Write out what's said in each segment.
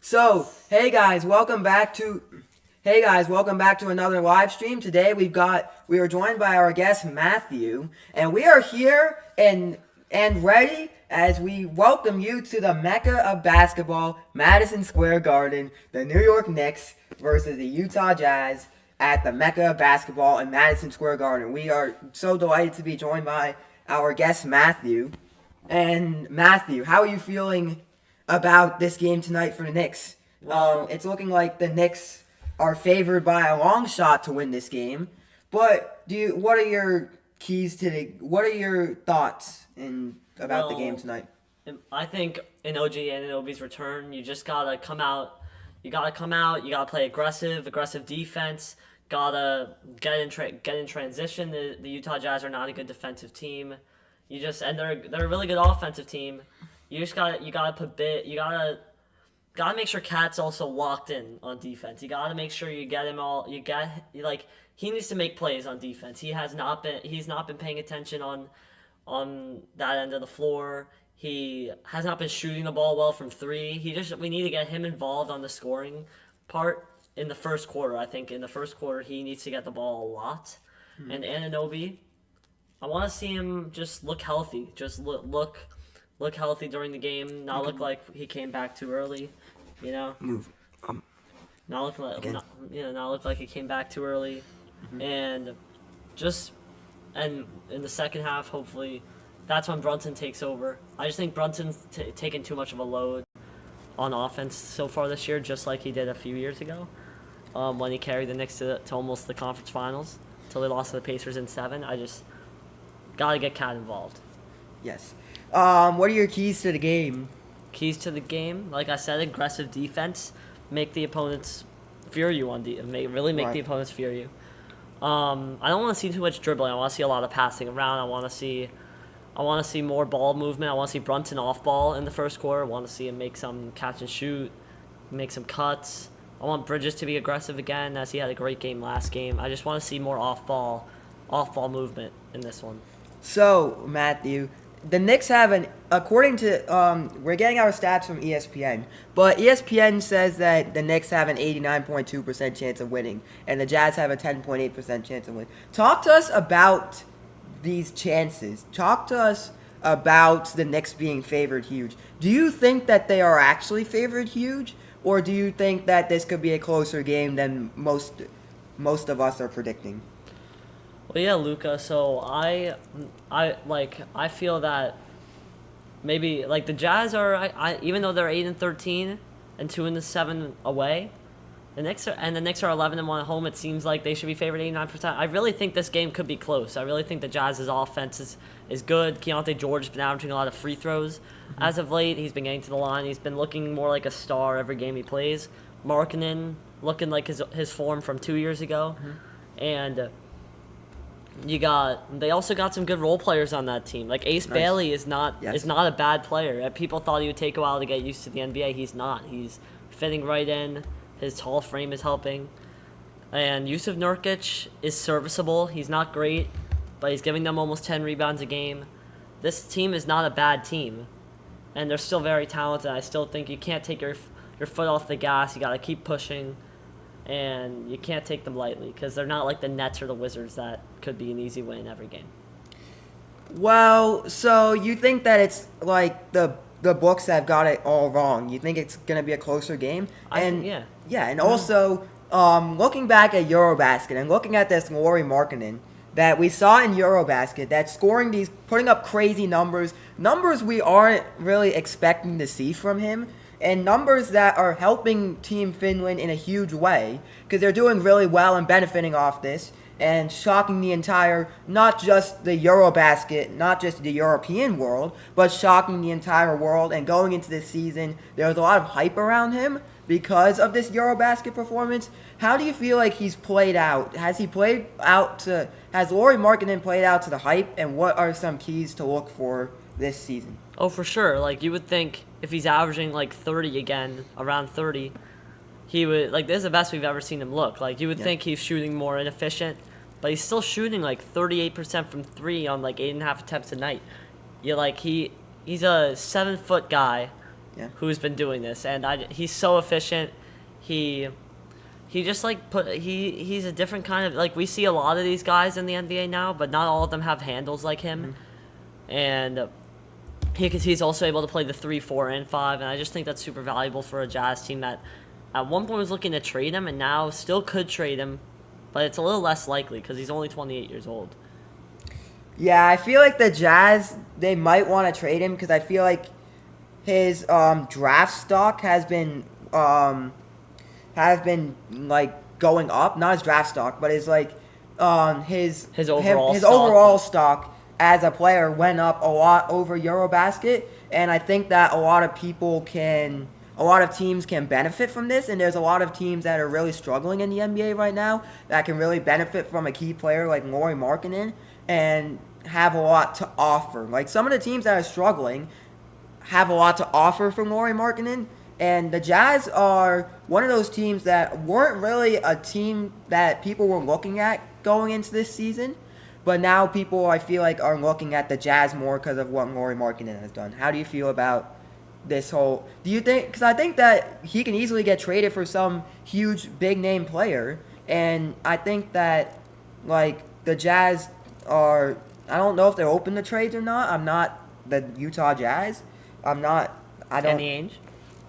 So, hey guys, welcome back to another live stream. Today we are joined by our guest Matthew, and we are here and ready as we welcome you to the Mecca of basketball, Madison Square Garden, the New York Knicks versus the Utah Jazz at the Mecca of basketball in Madison Square Garden. We are so delighted to be joined by our guest Matthew. And Matthew, how are you feeling about this game tonight for the Knicks? It's looking like the Knicks are favored by a long shot to win this game. But what are your thoughts about the game tonight? I think in OG Anunoby's return, you just gotta come out. You gotta play aggressive defense. Gotta get in transition. The Utah Jazz are not a good defensive team. They're a really good offensive team. You gotta make sure Cat's also locked in on defense. You gotta make sure you get him all. He needs to make plays on defense. He's not been paying attention on that end of the floor. He has not been shooting the ball well from three. We need to get him involved on the scoring part in the first quarter. I think in the first quarter he needs to get the ball a lot. And Anunoby, I want to see him just look healthy. Just look healthy during the game. Not look like he came back too early. Move. Not look like he came back too early. And in the second half, hopefully, that's when Brunson takes over. I just think Brunson's taken too much of a load on offense so far this year, just like he did a few years ago, when he carried the Knicks to almost the conference finals until they lost to the Pacers in 7. I just gotta get Cat involved. Yes. What are your keys to the game? Keys to the game, like I said, aggressive defense, make the opponents fear you the opponents fear you. I don't want to see too much dribbling. I want to see a lot of passing around. I want to see more ball movement. I want to see Brunson off ball in the first quarter. I want to see him make some catch and shoot, make some cuts. I want Bridges to be aggressive again, as he had a great game last game. I just want to see more off ball movement in this one. So, Matthew, the Knicks have according to, we're getting our stats from ESPN, but ESPN says that the Knicks have an 89.2% chance of winning, and the Jazz have a 10.8% chance of winning. Talk to us about these chances. Talk to us about the Knicks being favored huge. Do you think that they are actually favored huge, or do you think that this could be a closer game than most of us are predicting? Well, yeah, Luca. So I feel that maybe the Jazz are even though they're 8-13 and 2-7 away, the Knicks are 11-1 at home. It seems like they should be favored 89%. I really think this game could be close. I really think the Jazz's offense is good. Keontae George has been averaging a lot of free throws as of late. He's been getting to the line. He's been looking more like a star every game he plays. Markkanen looking like his form from 2 years ago, and they also got some good role players on that team. Like Ace Bailey is not a bad player. People thought he would take a while to get used to the NBA. He's not. He's fitting right in. His tall frame is helping. And Yusuf Nurkic is serviceable. He's not great, but he's giving them almost 10 rebounds a game. This team is not a bad team, and they're still very talented. I still think you can't take your foot off the gas. You got to keep pushing. And you can't take them lightly because they're not like the Nets or the Wizards that could be an easy win every game. Well, so you think that it's like the books have got it all wrong. You think it's going to be a closer game? Yeah. Yeah, and also looking back at Eurobasket and looking at this Lauri Markkanen that we saw in Eurobasket, that's putting up crazy numbers we aren't really expecting to see from him. And numbers that are helping Team Finland in a huge way because they're doing really well and benefiting off this and shocking the entire, not just the Eurobasket, not just the European world, but shocking the entire world. And going into this season, there was a lot of hype around him because of this Eurobasket performance. How do you feel like he's played out? Has Lauri Markkanen played out to the hype, and what are some keys to look for this season? Oh, for sure. You would think if he's averaging 30 again, around 30, he would this is the best we've ever seen him look. You would think he's shooting more inefficient, but he's still shooting 38% from 3 on 8.5 attempts a night. He's a 7-foot guy Yeah. who's been doing this, and he's so efficient. He just he's a different kind of, like, we see a lot of these guys in the NBA now, but not all of them have handles like him, and he's also able to play the 3, 4, and 5, and I just think that's super valuable for a Jazz team that at one point was looking to trade him, and now still could trade him, but it's a little less likely because he's only 28 years old. Yeah, I feel like the Jazz, they might want to trade him because I feel like his draft stock has been like going up. Not his draft stock, but his like His overall overall stock as a player went up a lot over Eurobasket, and I think that a lot of teams can benefit from this, and there's a lot of teams that are really struggling in the NBA right now that can really benefit from a key player like Lauri Markkanen and have a lot to offer. Like, some of the teams that are struggling have a lot to offer from Lauri Markkanen, and the Jazz are one of those teams that weren't really a team that people were looking at going into this season, but now people, I feel like, are looking at the Jazz more because of what Lauri Markkanen has done. How do you feel about this whole... Do you think... Because I think that he can easily get traded for some huge, big-name player, and I think that, like, the Jazz are... I don't know if they're open to trades or not. I'm not the Utah Jazz. I don't... Danny Ainge?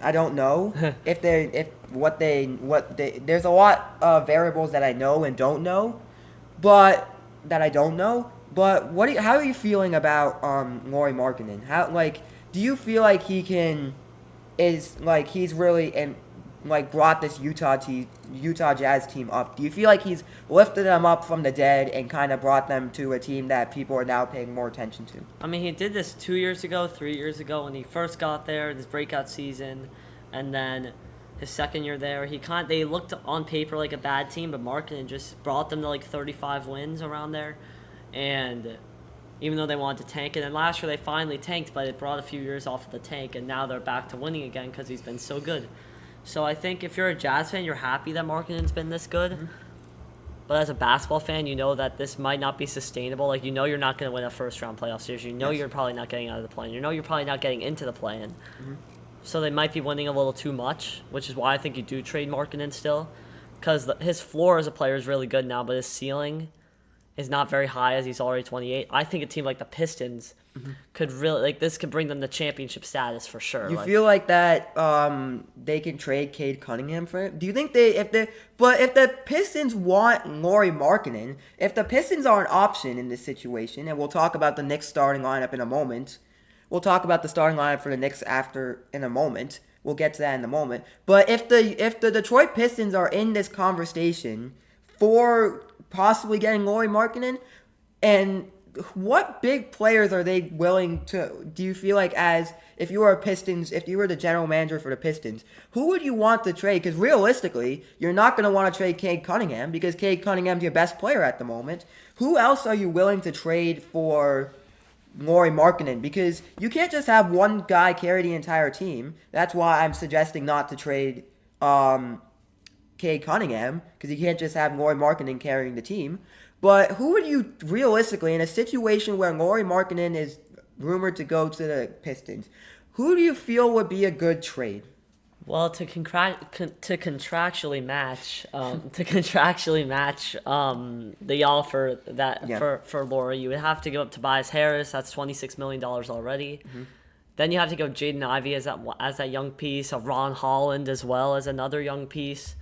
I don't know there's a lot of variables that I know and don't know, but how are you feeling about Lauri Markkanen? Do you feel like he's really brought this Utah Jazz team up? Do you feel like he's lifted them up from the dead and kind of brought them to a team that people are now paying more attention to? I mean, he did this 2 years ago, 3 years ago when he first got there, this breakout season, and then his second year there, they looked on paper like a bad team, but Markkanen just brought them to like 35 wins around there, and even though they wanted to tank, and then last year they finally tanked, but it brought a few years off of the tank, and now they're back to winning again because he's been so good. So I think if you're a Jazz fan, you're happy that Markkanen's been this good. Mm-hmm. But as a basketball fan, you know that this might not be sustainable. Like, you know you're not going to win a first-round playoff series. You know You're probably not getting out of the play-in. You know you're probably not getting into the play-in. Mm-hmm. So they might be winning a little too much, which is why I think you do trade Markkanen still. Because his floor as a player is really good now, but his ceiling is not very high as he's already 28. I think a team like the Pistons could really, this could bring them to championship status for sure. You feel like that they can trade Cade Cunningham for him? Do you think if the Pistons want Lauri Markkanen, if the Pistons are an option in this situation, and we'll talk about the Knicks starting lineup in a moment. We'll talk about the starting lineup for the Knicks in a moment. We'll get to that in a moment. But if the Detroit Pistons are in this conversation for possibly getting Lauri Markkanen, and what big players are they willing to... Do you feel like, if you were the general manager for the Pistons, who would you want to trade? Because realistically, you're not going to want to trade Cade Cunningham because Cade Cunningham's your best player at the moment. Who else are you willing to trade for Lauri Markkanen? Because you can't just have one guy carry the entire team. That's why I'm suggesting not to trade Cade Cunningham, because you can't just have Lauri Markkanen carrying the team. But who would you realistically, in a situation where Lauri Markkanen is rumored to go to the Pistons, who do you feel would be a good trade? Well, to contractually match the offer for Lauri, you would have to give up Tobias Harris. That's $26 million already. Mm-hmm. Then you have to go Jaden Ivey as that young piece, of Ron Holland as well as another young piece.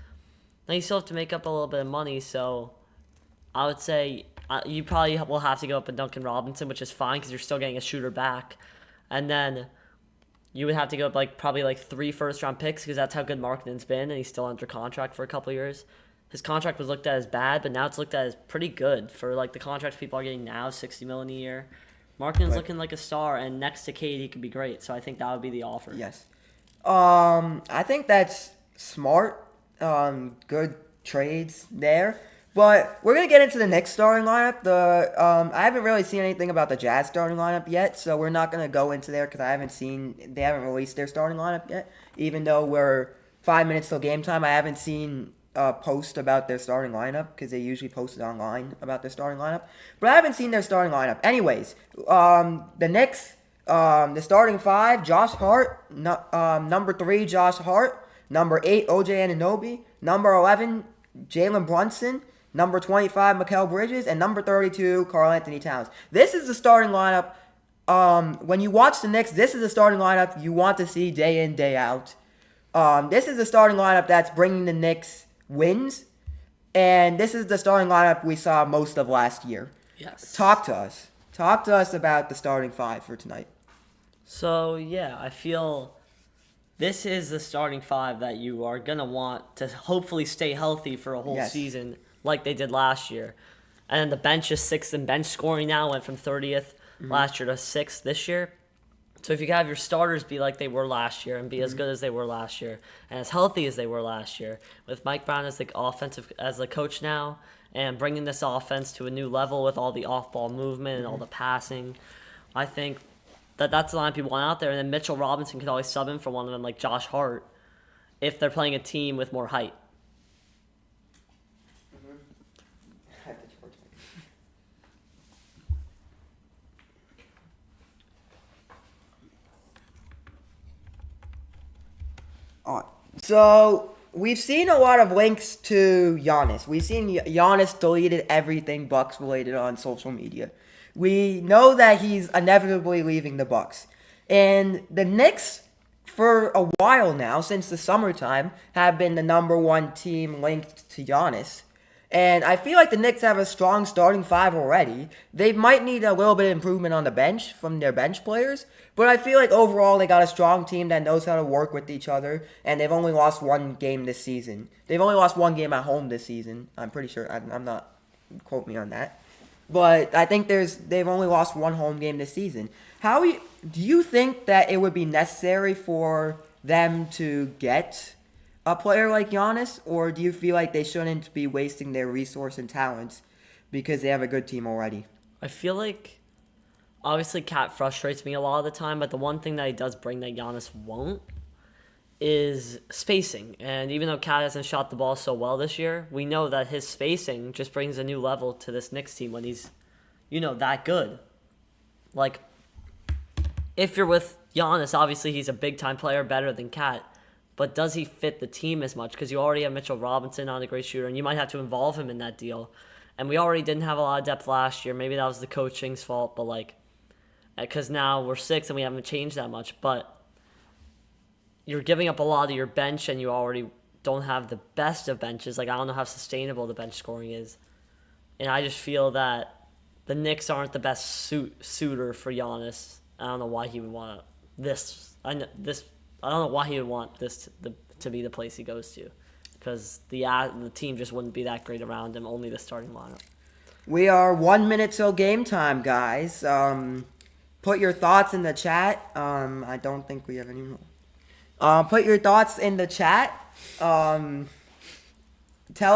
Now you still have to make up a little bit of money, so I would say you probably will have to go up a Duncan Robinson, which is fine because you're still getting a shooter back. And then you would have to go up probably 3 first-round picks because that's how good Markkanen's been, and he's still under contract for a couple of years. His contract was looked at as bad, but now it's looked at as pretty good for the contracts people are getting now, $60 million a year. Markkanen's looking like a star, and next to Cade, he could be great. So I think that would be the offer. Yes. I think that's smart. Good trades there. But we're going to get into the Knicks starting lineup. I haven't really seen anything about the Jazz starting lineup yet, so we're not going to go into there because they haven't released their starting lineup yet. Even though we're 5 minutes till game time, I haven't seen a post about their starting lineup because they usually post it online about their starting lineup. But I haven't seen their starting lineup. Anyways, the Knicks, The starting five: Josh Hart, number 3, Josh Hart, number 8, OJ Anunoby, number 11, Jalen Brunson, number 25, Mikal Bridges, and number 32, Karl Anthony Towns. This is the starting lineup. When you watch the Knicks, this is the starting lineup you want to see day in, day out. This is the starting lineup that's bringing the Knicks wins, and this is the starting lineup we saw most of last year. Yes. Talk to us. Talk to us about the starting five for tonight. So, yeah, I feel this is the starting five that you are going to want to hopefully stay healthy for a whole season like they did last year. And then the bench is 6th in bench scoring now, went from 30th last year to 6th this year. So if you can have your starters be like they were last year and be as good as they were last year and as healthy as they were last year, with Mike Brown as the coach now and bringing this offense to a new level with all the off-ball movement and all the passing, I think that's the line people want out there. And then Mitchell Robinson could always sub in for one of them, like Josh Hart, if they're playing a team with more height. So we've seen a lot of links to Giannis. We've seen Giannis deleted everything Bucks related on social media. We know that he's inevitably leaving the Bucks. And the Knicks, for a while now, since the summertime, have been the number 1 team linked to Giannis. And I feel like the Knicks have a strong starting five already. They might need a little bit of improvement on the bench from their bench players. But I feel like overall they got a strong team that knows how to work with each other. And they've only lost 1 game this season. They've only lost 1 game at home this season. I'm pretty sure. I'm not, quote me on that. But I think they've only lost 1 home game this season. Do you think that it would be necessary for them to get a player like Giannis, or do you feel like they shouldn't be wasting their resource and talents because they have a good team already? I feel like, obviously, Cat frustrates me a lot of the time, but the one thing that he does bring that Giannis won't is spacing. And even though Cat hasn't shot the ball so well this year, we know that his spacing just brings a new level to this Knicks team when he's, that good. Like, if you're with Giannis, obviously he's a big-time player, better than Cat. But does he fit the team as much? Because you already have Mitchell Robinson, not a great shooter, and you might have to involve him in that deal. And we already didn't have a lot of depth last year. Maybe that was the coaching's fault, but because now we're 6 and we haven't changed that much. But you're giving up a lot of your bench, and you already don't have the best of benches. I don't know how sustainable the bench scoring is. And I just feel that the Knicks aren't the best suitor for Giannis. I don't know why he would want this. I don't know why he would want this to be the place he goes to, because the team just wouldn't be that great around him. Only the starting lineup. We are 1 minute till game time, guys. Put your thoughts in the chat. I don't think we have any more. Put your thoughts in the chat. Tell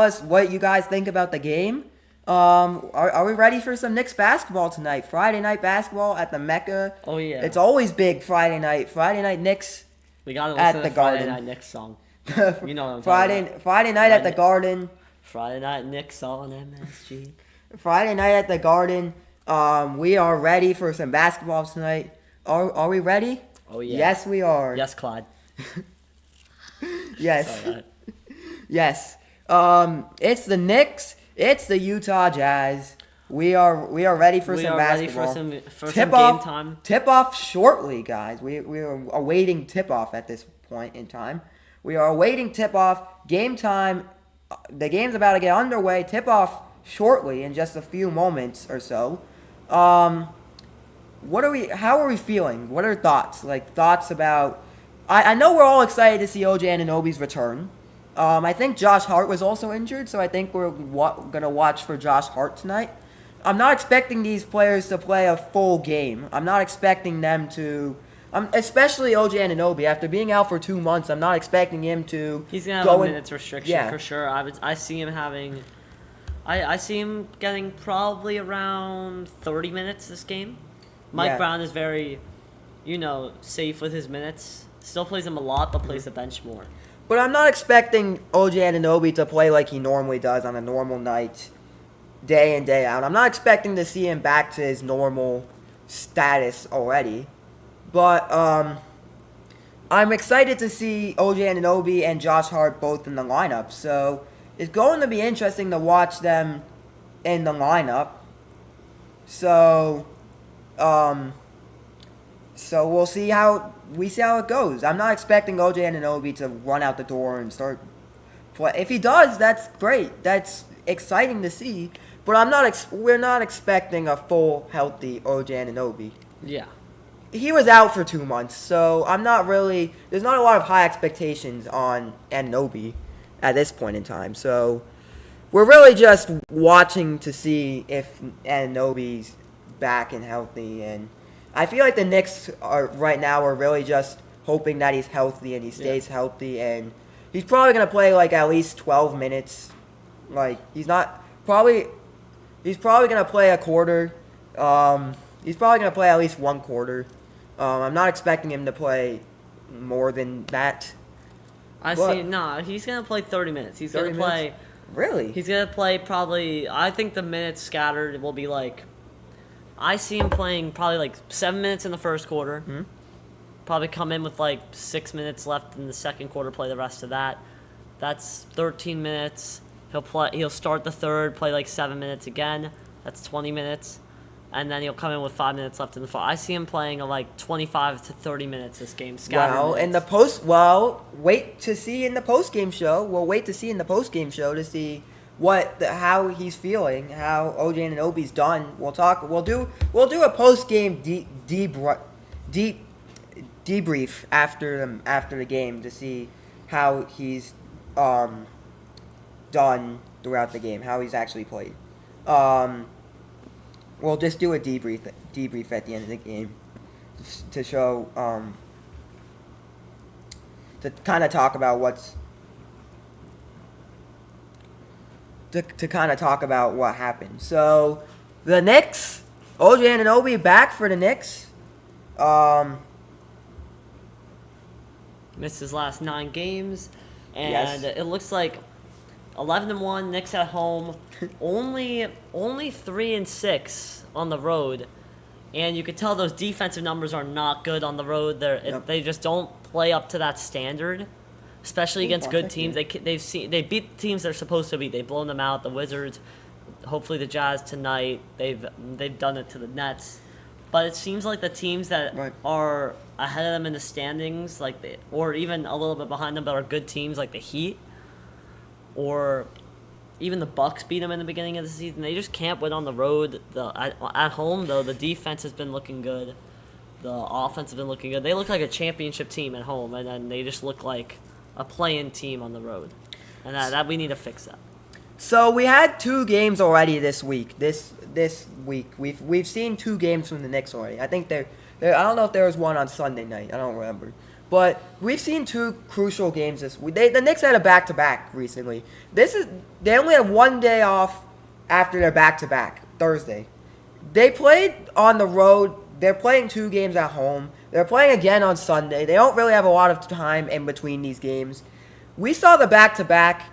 us what you guys think about the game. Are we ready for some Knicks basketball tonight? Friday night basketball at the MECCA. Oh yeah. It's always big Friday night. Friday night Knicks. We gotta at listen the to Friday Garden. Night Knicks song. You know what I'm talking about. Friday night at the Garden. Friday Night Knicks on MSG. Friday night at the Garden. We are ready for some basketball tonight. Are we ready? Oh yeah. Yes, we are. Yes, Clyde. Yes. Sorry, Yes. It's the Knicks. It's the Utah Jazz. We are ready for some basketball. Ready for some game time. Tip off shortly, guys. We are awaiting tip off at this point in time. We are awaiting tip off. Game time. The game's about to get underway. Tip off shortly in just a few moments or so. How are we feeling? What are thoughts? Thoughts about. I know we're all excited to see OJ Anunoby's return. I think Josh Hart was also injured, so I think we're going to watch for Josh Hart tonight. I'm not expecting these players to play a full game. I'm not expecting them to, especially OJ Anunoby. After being out for 2 months, I'm not expecting him to. He's gonna have a minutes restriction for sure. I see him having, I see him getting probably around 30 minutes this game. Mike Brown is very, safe with his minutes. Still plays him a lot, but plays the bench more. But I'm not expecting OJ Anunoby to play like he normally does on a normal night. Day in, day out. I'm not expecting to see him back to his normal status already. But I'm excited to see OJ Anunoby and Josh Hart both in the lineup. So it's going to be interesting to watch them in the lineup. So, so we'll see how it goes. I'm not expecting OJ Anunoby to run out the door and start play. If he does, that's great. That's exciting to see. But we're not expecting a full healthy OJ Anunoby. Yeah. He was out for 2 months, so there's not a lot of high expectations on Anunoby at this point in time. So we're really just watching to see if Anunoby's back and healthy. And I feel like the Knicks right now are really just hoping that he's healthy and he stays healthy. And he's probably going to play like at least 12 minutes. Like, he's probably going to play a quarter. He's probably going to play at least one quarter. I'm not expecting him to play more than that. He's going to play 30 minutes. He's going to play... Really? He's going to play probably... I think the minutes scattered will be like... I see him playing probably like 7 minutes in the first quarter. Mm-hmm. Probably come in with like 6 minutes left in the second quarter, play the rest of that. That's 13 minutes. He'll start the third, play like 7 minutes again. That's 20 minutes. And then he'll come in with 5 minutes left in the fourth. I see him playing like 25 to 30 minutes this game. Wait to see in the post-game show. We'll wait to see in the post-game show to see how he's feeling, how OJ Anunoby's done. We'll do a post-game debrief after the game to see how he's done throughout the game, how he's actually played. We'll just do a debrief at the end of the game to show to kind of talk about what happened. So the Knicks, OJ Anunoby back for the Knicks. Missed his last 9 games, and it looks like 11-1 Knicks at home, only 3-6 on the road, and you could tell those defensive numbers are not good on the road. They just don't play up to that standard, especially against good teams. They beat the teams they're supposed to beat. They've blown them out. The Wizards, hopefully the Jazz tonight. They've done it to the Nets, but it seems like the teams that are ahead of them in the standings, or even a little bit behind them, but are good teams like the Heat. Or even the Bucks beat them in the beginning of the season. They just can't win on the road. At home, though, the defense has been looking good. The offense has been looking good. They look like a championship team at home, and then they just look like a play-in team on the road. And that we need to fix that. So we had 2 games already this week. This week we've seen 2 games from the Knicks already. I think I don't know if there was one on Sunday night. I don't remember. But we've seen 2 crucial games this week. The Knicks had a back-to-back recently. They only have 1 day off after their back-to-back, Thursday. They played on the road. They're playing 2 games at home. They're playing again on Sunday. They don't really have a lot of time in between these games. We saw the back-to-back.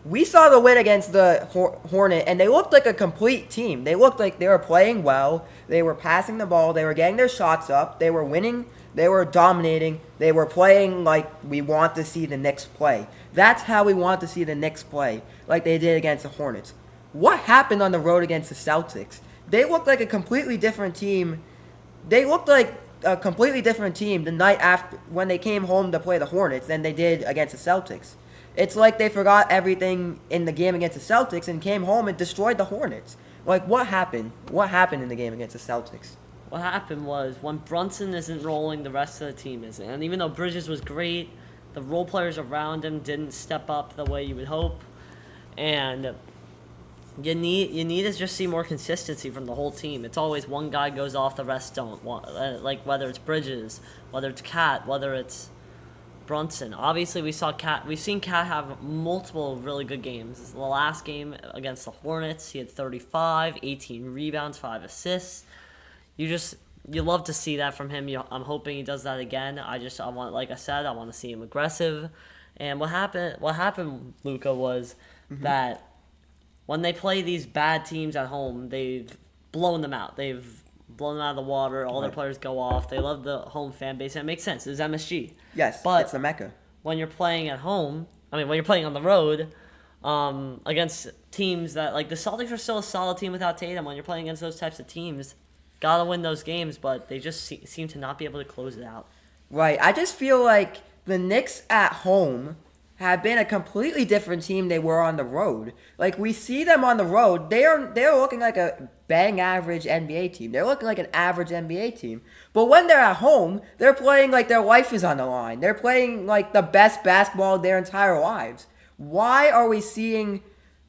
We saw the win against the Hornet, and they looked like a complete team. They looked like they were playing well. They were passing the ball. They were getting their shots up. They were winning. They were dominating. They were playing like we want to see the Knicks play. That's how we want to see the Knicks play, like they did against the Hornets. What happened on the road against the Celtics? They looked like a completely different team. They looked like a completely different team the night after when they came home to play the Hornets than they did against the Celtics. It's like they forgot everything in the game against the Celtics and came home and destroyed the Hornets. Like, what happened? What happened in the game against the Celtics? What happened was when Brunson isn't rolling, the rest of the team isn't. And even though Bridges was great, the role players around him didn't step up the way you would hope. And you need to just see more consistency from the whole team. It's always one guy goes off, the rest don't. Like whether it's Bridges, whether it's Cat, whether it's Brunson. Obviously, we've seen Cat have multiple really good games. The last game against the Hornets, he had 35, 18 rebounds, 5 assists. You love to see that from him. I'm hoping he does that again. I want to see him aggressive. And what happened, Luca, was that when they play these bad teams at home, they've blown them out. They've blow them out of the water. All their Right. players go off. They love the home fan base, and it makes sense. It's MSG. Yes, But it's the Mecca. when you're playing at home, when you're playing on the road, against teams that, like, the Celtics are still a solid team without Tatum. When you're playing against those types of teams, gotta win those games, but they just seem to not be able to close it out. Right. I just feel like the Knicks at home have been a completely different team they were on the road. Like, we see them on the road, they're looking like a bang average NBA team. They're looking like an average NBA team. But when they're at home, they're playing like their life is on the line. They're playing like the best basketball of their entire lives. Why are we seeing...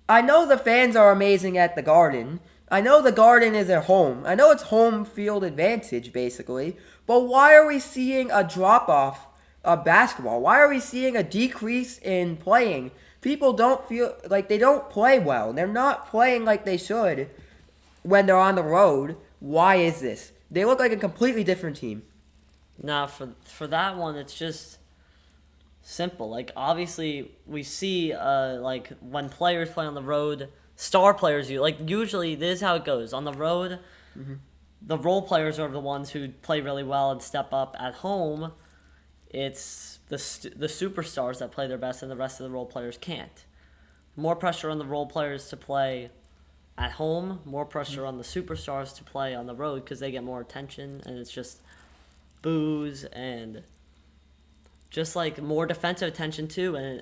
I know the fans are amazing at the Garden. I know the Garden is at home. I know it's home field advantage, basically. But why are we seeing a drop-off of basketball? Why are we seeing a decrease in playing? People don't feel like they don't play well. They're not playing like they should when they're on the road. Why is this? They look like a completely different team. Now, for that one, it's just simple. Like, obviously, we see, like, when players play on the road, star players, usually this is how it goes. On the road, the role players are the ones who play really well and step up. At home, it's the superstars that play their best, and the rest of the role players can't. More pressure on the role players to play at home, more pressure on the superstars to play on the road because they get more attention, and it's just boos and just like more defensive attention too, and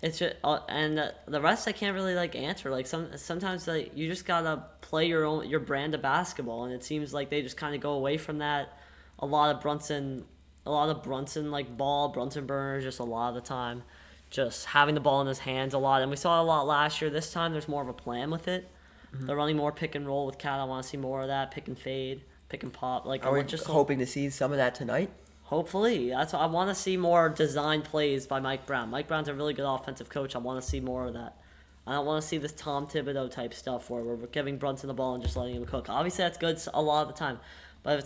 it's just and the rest I can't really like answer. Like sometimes like you just gotta play your brand of basketball, and it seems like they just kind of go away from that. A lot of Brunson like Brunson burners just a lot of the time, just having the ball in his hands a lot, and we saw it a lot last year. This time there's more of a plan with it. They're running more pick and roll with Cat. I want to see more of that pick and fade, pick and pop. Like Are we just hoping to see some of that tonight? Hopefully. That's what I want to see more design plays by Mike Brown. Mike Brown's a really good offensive coach. I want to see more of that. I don't want to see this Tom Thibodeau type stuff where we're giving Brunson the ball and just letting him cook. Obviously, that's good a lot of the time. But if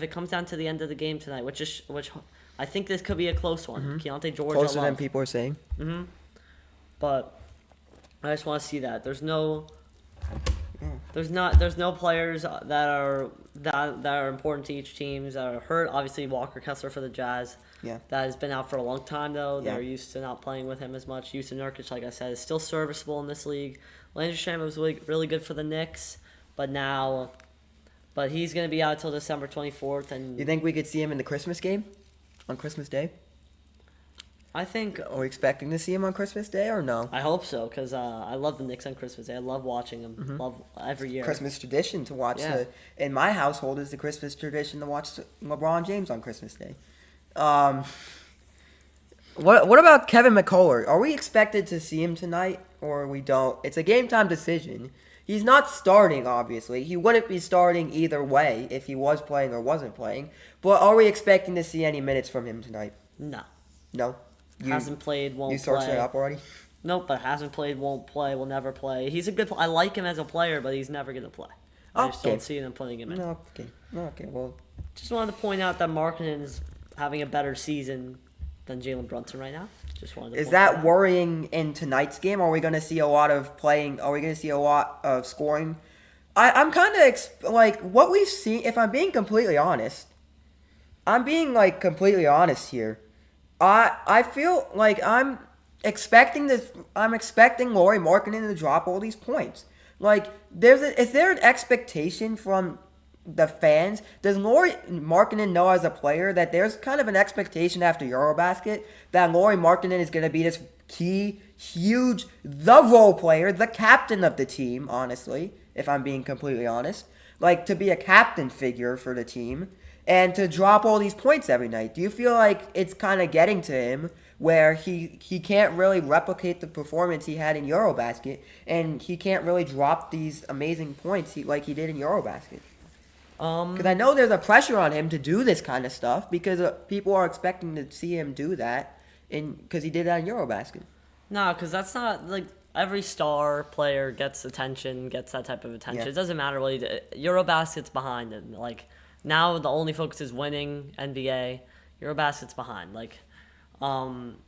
it comes down to the end of the game tonight, which I think this could be a close one. Keontae George, Closer than people are saying. But I just want to see that. There's no players that are important to each team that are hurt. Obviously, Walker Kessler for the Jazz. Yeah. That has been out for a long time, though. Yeah. They're used to not playing with him as much. Yusuf Nurkic, like I said, is still serviceable in this league. Landry was really good for the Knicks, but he's going to be out until December 24th. And You think we could see him in the Christmas game on Christmas Day? I think... Are we expecting to see him on Christmas Day or no? I hope so, because I love the Knicks on Christmas Day. I love watching them. Love every year. Christmas tradition to watch. Yeah. In my household, is the Christmas tradition to watch LeBron James on Christmas Day. What about Kevin McCullough? Are we expected to see him tonight, or we don't? It's a game time decision. He's not starting, obviously. He wouldn't be starting either way if he was playing or wasn't playing. But are we expecting to see any minutes from him tonight? No. No. Hasn't played, won't play. You searched it up already? Nope, but hasn't played, won't play, will never play. He's a good. I like him as a player, but he's never going to play. I just don't see them putting him in. No, okay. Well, just wanted to point out that Markkanen is having a better season than Jalen Brunson right now. Just wanted to. Is that worrying in tonight's game? Are we going to see a lot of playing? Are we going to see a lot of scoring? I'm kind of like what we've seen. If I'm being completely honest, here. I feel like I'm expecting Lauri Markkanen to drop all these points. Like, is there an expectation from the fans? Does Lauri Markkanen know as a player that there's kind of an expectation after Eurobasket that Lauri Markkanen is going to be this key, huge, the role player, the captain of the team, honestly, if I'm being completely honest. Like, to be a captain figure for the team and to drop all these points every night. Do you feel like it's kind of getting to him where he can't really replicate the performance he had in Eurobasket, and he can't really drop these amazing points like he did in Eurobasket? Because I know there's a pressure on him to do this kind of stuff because people are expecting to see him do that because he did that in Eurobasket. No, because that's not, like, every star player gets attention, gets that type of attention. Yeah. It doesn't matter what he did. Eurobasket's behind him. Like, now the only focus is winning NBA. Eurobasket's behind. Like,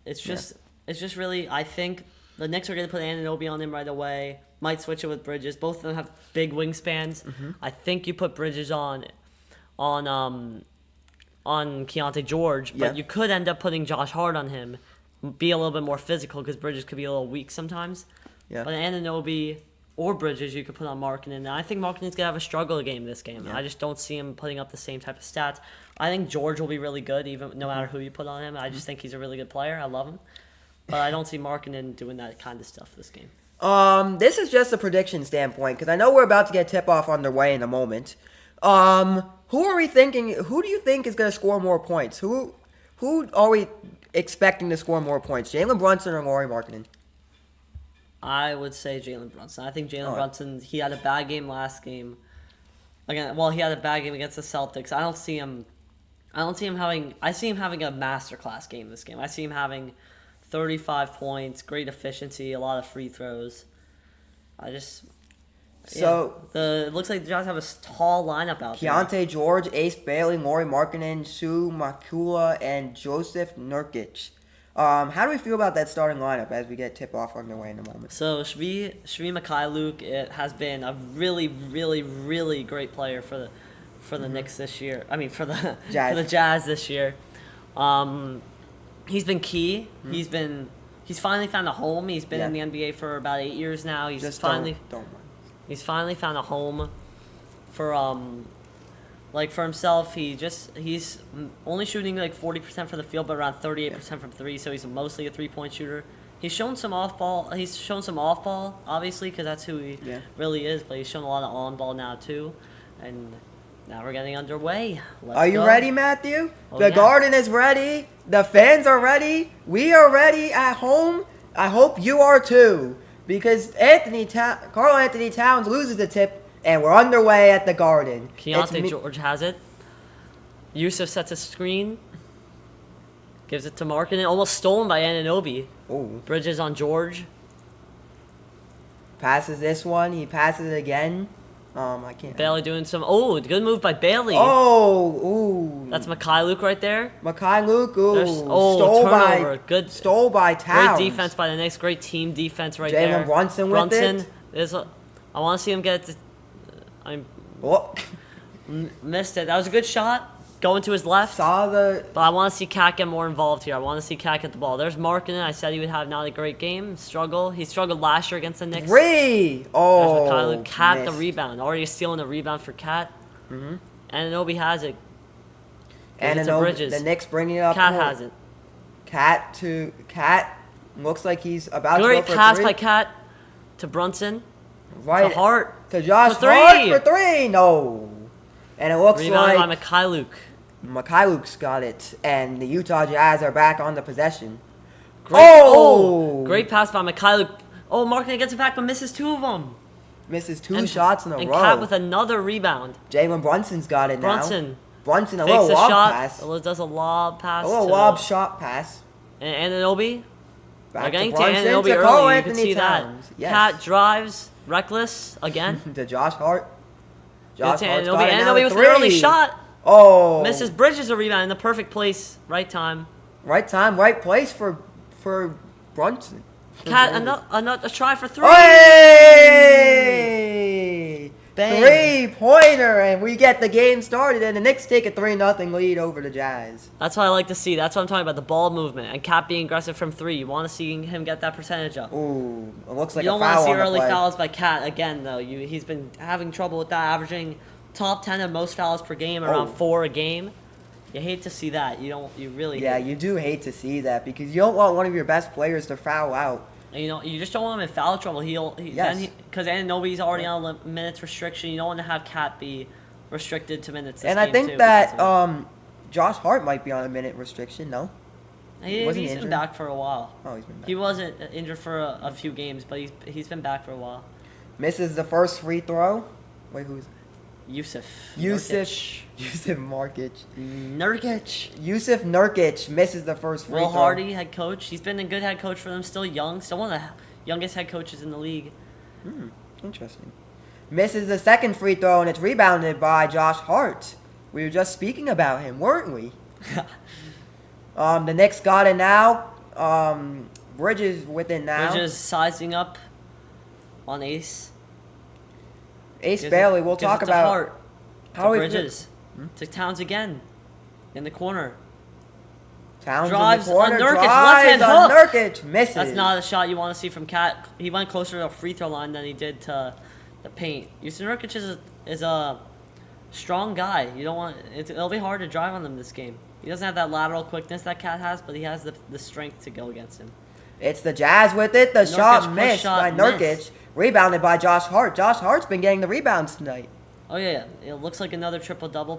it's just really, I think The Knicks are going to put Anunoby on him right away. Might switch it with Bridges. Both of them have big wingspans. I think you put Bridges on Keontae George, but Yeah. you could end up putting Josh Hart on him. Be a little bit more physical because Bridges could be a little weak sometimes. Yeah. But Anunoby or Bridges you could put on Markkanen. And I think Markkanen's going to have a struggle game this game. Yeah. I just don't see him putting up the same type of stats. I think George will be really good even no matter who you put on him. I just think he's a really good player. I love him. But I don't see Markkanen doing that kind of stuff this game. This is just a prediction standpoint because I know we're about to get tip-off underway in a moment. Who are we thinking? Who do you think is going to score more points? Who are we expecting to score more points? Jalen Brunson or Lauri Markkanen? I would say Jalen Brunson. I think Jalen Alright. Brunson, he had a bad game last game. Again, well, he had a bad game against the Celtics. I see him having a masterclass game this game. I see him having 35 points, great efficiency, a lot of free throws. It looks like the Jazz have a tall lineup out there. Keontae George, Ace Bailey, Lauri Markkanen, Sue Makula, and Joseph Nurkic. How do we feel about that starting lineup as we get tip-off underway in a moment? So Shvi Mikhailuk, it has been a really, really, really great player for the Knicks this year. I mean for the Jazz. for the Jazz this year. He's been key. He's finally found a home. He's been in the NBA for about 8 years now. He's Just finally don't mind. He's finally found a home for for himself. He's only shooting like 40% from the field, but around 38% from three. So he's mostly a 3-point shooter. He's shown some off ball. He's shown some off ball, obviously, because that's who he really is. But he's shown a lot of on ball now too. And now we're getting underway. Are you ready, Matthew? Oh, The yeah. Garden is ready. The fans are ready. We are ready at home. I hope you are too. Because Karl Anthony Towns loses the tip, and we're underway at the Garden. Keontae George has it. Yusuf sets a screen. Gives it to Markkanen. Almost stolen by Anunoby. Ooh. Bridges on George. Passes this one. He passes it again. I can't. Bailey doing some... Oh, good move by Bailey. Oh, ooh. That's Mikhailuk right there. Mikhailuk, ooh. Turnover. Stole by Towns. Great defense by the Knicks. Great team defense right Jalen there. Brunson with it. I want to see him get it. Oh. Missed it. That was a good shot. Going to his left. Saw the... But I want to see Cat get more involved here. I want to see Cat get the ball. There's Markkanen. I said he would have not a great game. He struggled last year against the Knicks. Three! Oh, There's Mikhailuk. Cat the missed. rebound. Already stealing the rebound for Cat. Mm-hmm. Anunoby has it. And Gives it to Bridges. the Knicks bringing it up. Cat court. has it. Cat looks like he's about Great to go for pass three. by Cat to Brunson. Right. To Hart. To Josh For three. Hart for three. No. And it looks Rebound by like Mikhailuk. Mikhailuk's got it. And the Utah Jazz are back on the possession. Great pass by Mikhailuk. Oh, Markkanen gets it back but misses two of them. Misses two shots in a and row. Cat with another rebound. Jalen Brunson's got it now. Brunson, a fakes little a lob shot. pass. Does a lob pass. A little to- lob shot pass. And Anunoby. Back Getting to to Brunson Anunoby to Karl early. You can Anthony see Towns. that. Yes. Cat drives. Reckless again. To Josh Hart. Josh Josh Hart's Anunoby. got it now Anunoby to with an three. early shot. Oh. Misses Bridges a rebound in the perfect place. Right time. Right time, right place for Brunson. Cat, another try for three. Hey! Bang. 3-pointer, and we get the game started, and the Knicks take a 3-0 lead over the Jazz. That's what I like to see. That's what I'm talking about, the ball movement. And Cat being aggressive from three. You want to see him get that percentage up. Ooh, it looks like You a don't want to foul see on the early play. fouls by Cat again, though. He's been having trouble with that, averaging top 10 of most fouls per game, around 4 a game. You hate to see that. You really Yeah, hate. you do hate to see that because you don't want one of your best players to foul out. And, you just don't want him in foul trouble. Yes. Because Anunoby's already on a minutes restriction. You don't want to have Cat be restricted to minutes this And I game, think too, that because Josh Hart might be on a minute restriction, no? he's wasn't been injured? back for a while. Oh, he's been back. He wasn't injured for a few games, but he's been back for a while. Misses the first free throw. Wait, who's Yusuf Markic. Nurkic. Yusuf Nurkic misses the first free Will throw. Hardy, head coach. He's been a good head coach for them. Still young. Still one of the youngest head coaches in the league. Interesting. Misses the second free throw, and it's rebounded by Josh Hart. We were just speaking about him, weren't we? The Knicks got it now. Bridges with it now. Bridges sizing up on Ace. Ace Bailey, we'll talk about Hart how he Bridges. To Towns again. In the corner. Towns Drives in the corner, on Nurkic, drives left-hand on hook. Nurkic, misses. That's not a shot you want to see from Cat. He went closer to the free throw line than he did to the paint. Justin Nurkic is a strong guy. You don't want it'll be hard to drive on him this game. He doesn't have that lateral quickness that Cat has, but he has the strength to go against him. It's the Jazz with it. The Nurkic shot missed by Nurkic. missed. Rebounded by Josh Hart. Josh Hart's been getting the rebounds tonight. Oh yeah, it looks like another triple-double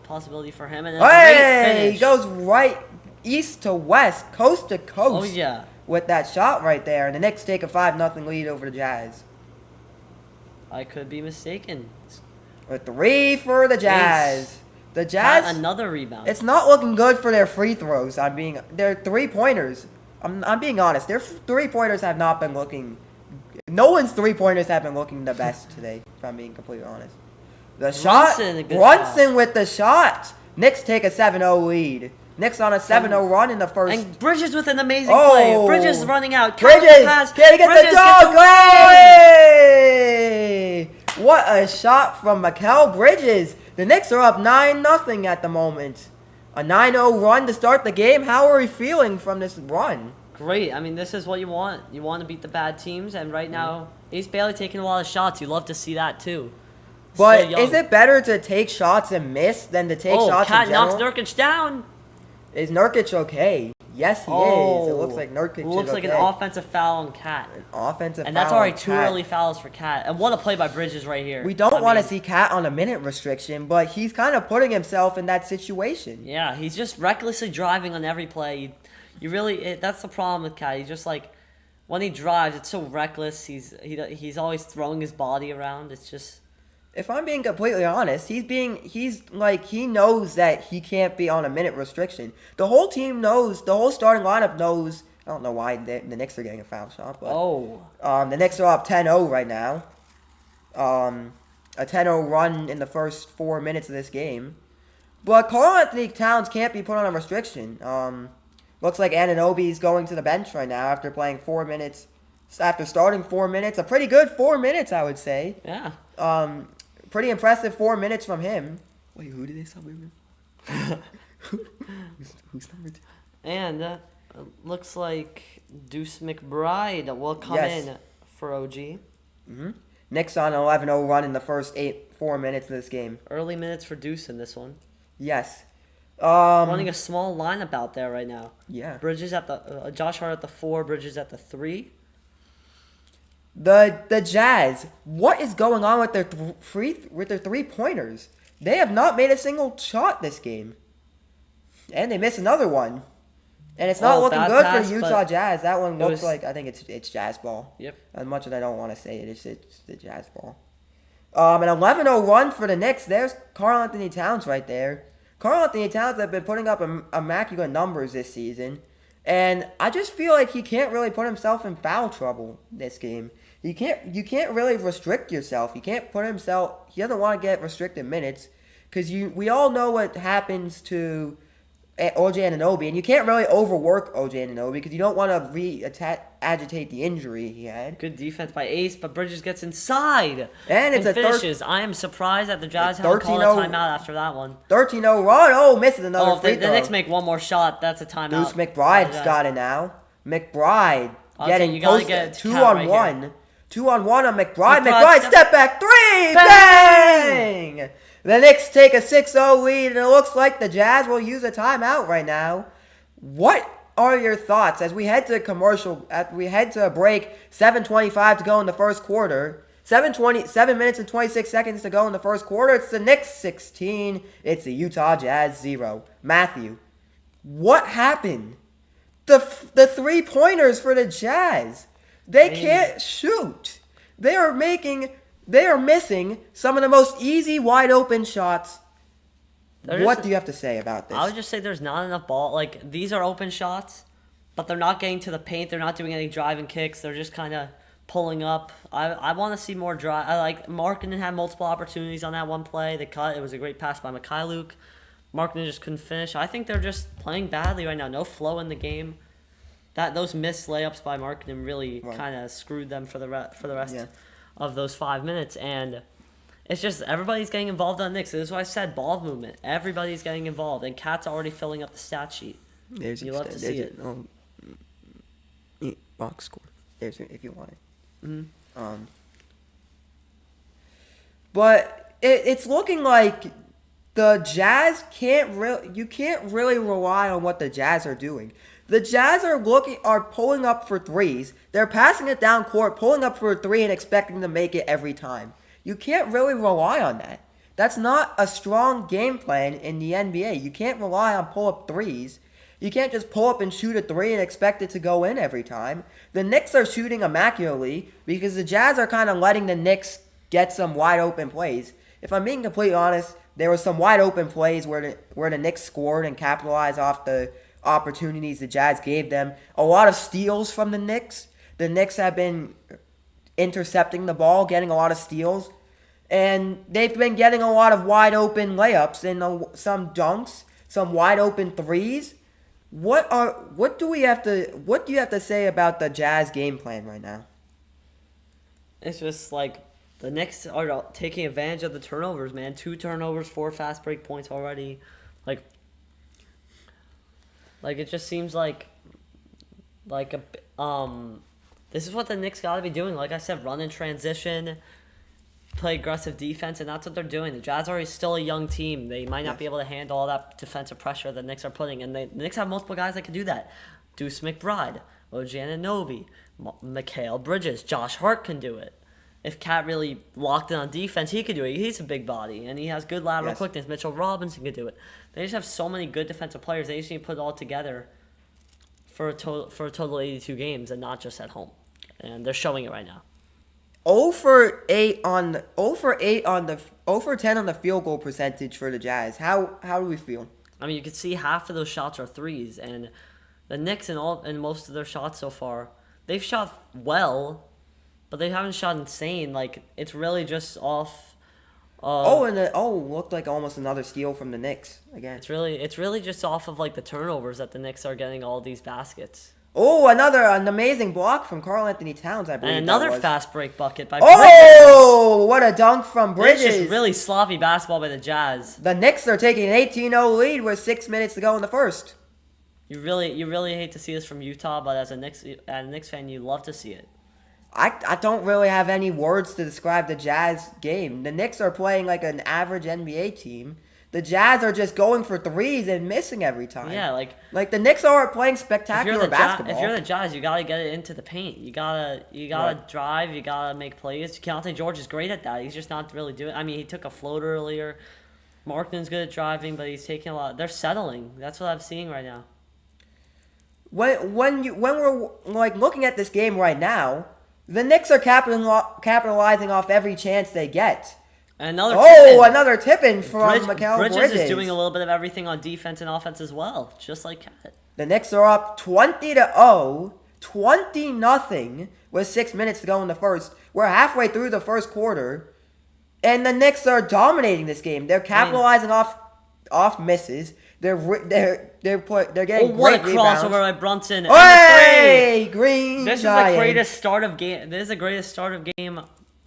possibility for him. And a Hey, great finish. he goes right east to west, coast to coast. Oh yeah. With that shot right there. And the Knicks take a 5-0 lead over the Jazz. I could be mistaken. A 3 for the Jazz. Ace. The Jazz, Cat, another rebound. it's not looking good for their free throws. Their 3-pointers. I'm being honest. Their 3-pointers have not been looking. No one's 3-pointers have been looking the best today, if I'm being completely honest. The shot, a good Brunson shot. with the shot. Knicks take a 7-0 lead. Knicks on a 7-0 run in the first. And Bridges with an amazing Oh. play. Bridges running out. Bridges, Pass. can he get Bridges the dunk? Hey! Hey! What a shot from Mikal Bridges. The Knicks are up 9-0 at the moment. A 9-0 run to start the game. How are we feeling from this run? Great. I mean, this is what you want. You want to beat the bad teams, and right now, Ace Bailey taking a lot of shots. You love to see that too. But Still young. is it better to take shots and miss than to take shots Cat in general? knocks Nurkic down. Is Nurkic okay? Yes, he is. It looks like Nurkic Looks is like okay. an offensive foul on Cat. Offensive And foul that's already on 2 Cat. early fouls for Cat. And what a play by Bridges right here. We don't I want to mean, see Cat on a minute restriction, but he's kind of putting himself in that situation. Yeah, he's just recklessly driving on every play. You really, that's the problem with Cat. He's just like, when he drives, it's so reckless. He's always throwing his body around. It's just. If I'm being completely honest, he knows that he can't be on a minute restriction. The whole team knows, the whole starting lineup knows. I don't know why the Knicks are getting a foul shot, but the Knicks are up 10-0 right now. A 10-0 run in the first 4 minutes of this game. But Karl-Anthony Towns can't be put on a restriction. Looks like Anunoby's going to the bench right now after playing 4 minutes. After starting 4 minutes, a pretty good 4 minutes, I would say. Yeah. Pretty impressive 4 minutes from him. Wait, who did they sub with? Who's number 2? And looks like Deuce McBride will come Yes. in for OG. Mm-hmm. Knicks on an 11-0 run in the first 4 minutes of this game. Early minutes for Deuce in this one. Yes. Running a small lineup out there right now. Yeah. Bridges at the Josh Hart at the 4, Bridges at the 3. The Jazz. What is going on with their 3-pointers? They have not made a single shot this game, and they missed another one. And it's not looking bad good pass, for the Utah but Jazz. That one looks was- like, I think it's Jazz ball. Yep. As much as I don't want to say it, it's the Jazz ball. An 11-0 run for the Knicks. There's Karl-Anthony Towns right there. Karl-Anthony Towns have been putting up immaculate numbers this season. And I just feel like he can't really put himself in foul trouble this game. You can't really restrict yourself. He can't put himself. He doesn't want to get restricted minutes because we all know what happens to OJ Anunoby, and you can't really overwork OJ Anunoby because you don't want to agitate the injury he had. Good defense by Ace, but Bridges gets inside And it's a finishes. I am surprised that the Jazz haven't called a 13-0 timeout after that one. 13-0 run. Oh, misses another If free the throw. Knicks make one more shot, that's a timeout. Deuce McBride's got it now. McBride getting you gotta post get it to 2 count on right 1. here. 2 on 1 on McBride. McBride McBride step back 3. Bang! The Knicks take a 6-0 lead, and it looks like the Jazz will use a timeout right now. What are your thoughts as we head to a break? 7:25 to go in the first quarter. 7 minutes and 26 seconds to go in the first quarter. It's the Knicks 16. It's the Utah Jazz 0. Matthew, what happened? The 3-pointers for the Jazz. They can't shoot. They are missing some of the most easy wide open shots. What do you have to say about this? I would just say there's not enough ball. Like, these are open shots, but they're not getting to the paint. They're not doing any driving kicks. They're just kind of pulling up. I want to see more drive. Markkinen had multiple opportunities on that one play. They cut. It was a great pass by Mikhailuk. Markkinen just couldn't finish. I think they're just playing badly right now. No flow in the game. those missed layups by Markkanen really Right. kind of screwed them for the rest Yeah. of those 5 minutes. And it's just everybody's getting involved on Knicks. This is why I said ball movement. Everybody's getting involved, and Cat's already filling up the stat sheet. There's You love to see it. Box score. There's if you want it. Mhm. But it's looking like the Jazz you can't really rely on what the Jazz are doing. The Jazz are pulling up for threes. They're passing it down court, pulling up for a three and expecting to make it every time. You can't really rely on that. That's not a strong game plan in the NBA. You can't rely on pull-up threes. You can't just pull up and shoot a three and expect it to go in every time. The Knicks are shooting immaculately because the Jazz are kind of letting the Knicks get some wide open plays. If I'm being completely honest, there were some wide open plays where the Knicks scored and capitalized off the opportunities the Jazz gave them. A lot of steals from the Knicks. The Knicks have been intercepting the ball, getting a lot of steals, and they've been getting a lot of wide open layups and some dunks, some wide open threes. What do you have to say about the Jazz game plan right now? It's just like the Knicks are taking advantage of the turnovers, man. 2 turnovers, 4 fast break points already. Like it just seems like this is what the Knicks got to be doing. Like I said, run in transition, play aggressive defense, and that's what they're doing. The Jazz are still a young team. They might not be able to handle all that defensive pressure the Knicks are putting, and the Knicks have multiple guys that can do that. Deuce McBride, OG Anunoby, Mikal Bridges, Josh Hart can do it. If Cat really locked in on defense, he could do it. He's a big body, and he has good lateral quickness. Mitchell Robinson could do it. They just have so many good defensive players. They just need to put it all together for a total of 82 games, and not just at home. And they're showing it right now. 0 for 10 on the field goal percentage for the Jazz. How do we feel? I mean, you can see half of those shots are threes, and the Knicks in most of their shots so far, they've shot well, but they haven't shot insane. Like, it's really just off. Looked like almost another steal from the Knicks again. It's really just off of like the turnovers that the Knicks are getting all these baskets. Oh, an amazing block from Karl Anthony Towns, I believe. And another fast break bucket by Bridges. What a dunk from Bridges. It's just really sloppy basketball by the Jazz. The Knicks are taking an 18-0 lead with 6 minutes to go in the first. You really hate to see this from Utah, but as a Knicks fan, you love to see it. I don't really have any words to describe the Jazz game. The Knicks are playing like an average NBA team. The Jazz are just going for threes and missing every time. Yeah, like the Knicks are playing spectacular basketball. If you're the Jazz, you gotta get it into the paint. You gotta drive. You gotta make plays. Keontae George is great at that. He's just not really doing. I mean, he took a floater earlier. Markkanen's good at driving, but he's taking a lot. They're settling. That's what I'm seeing right now. When we're like looking at this game right now, the Knicks are capitalizing off every chance they get. Another tip-in from Mikal Bridges. Bridges is doing a little bit of everything on defense and offense as well, just like Cat. The Knicks are up 20-0, 20-0 with 6 minutes to go in the first. We're halfway through the first quarter, and the Knicks are dominating this game. They're capitalizing off misses. They're getting what great a rebounds. crossover by Brunson. Hey, Green This Giant. is the greatest start of game. This is the greatest start of game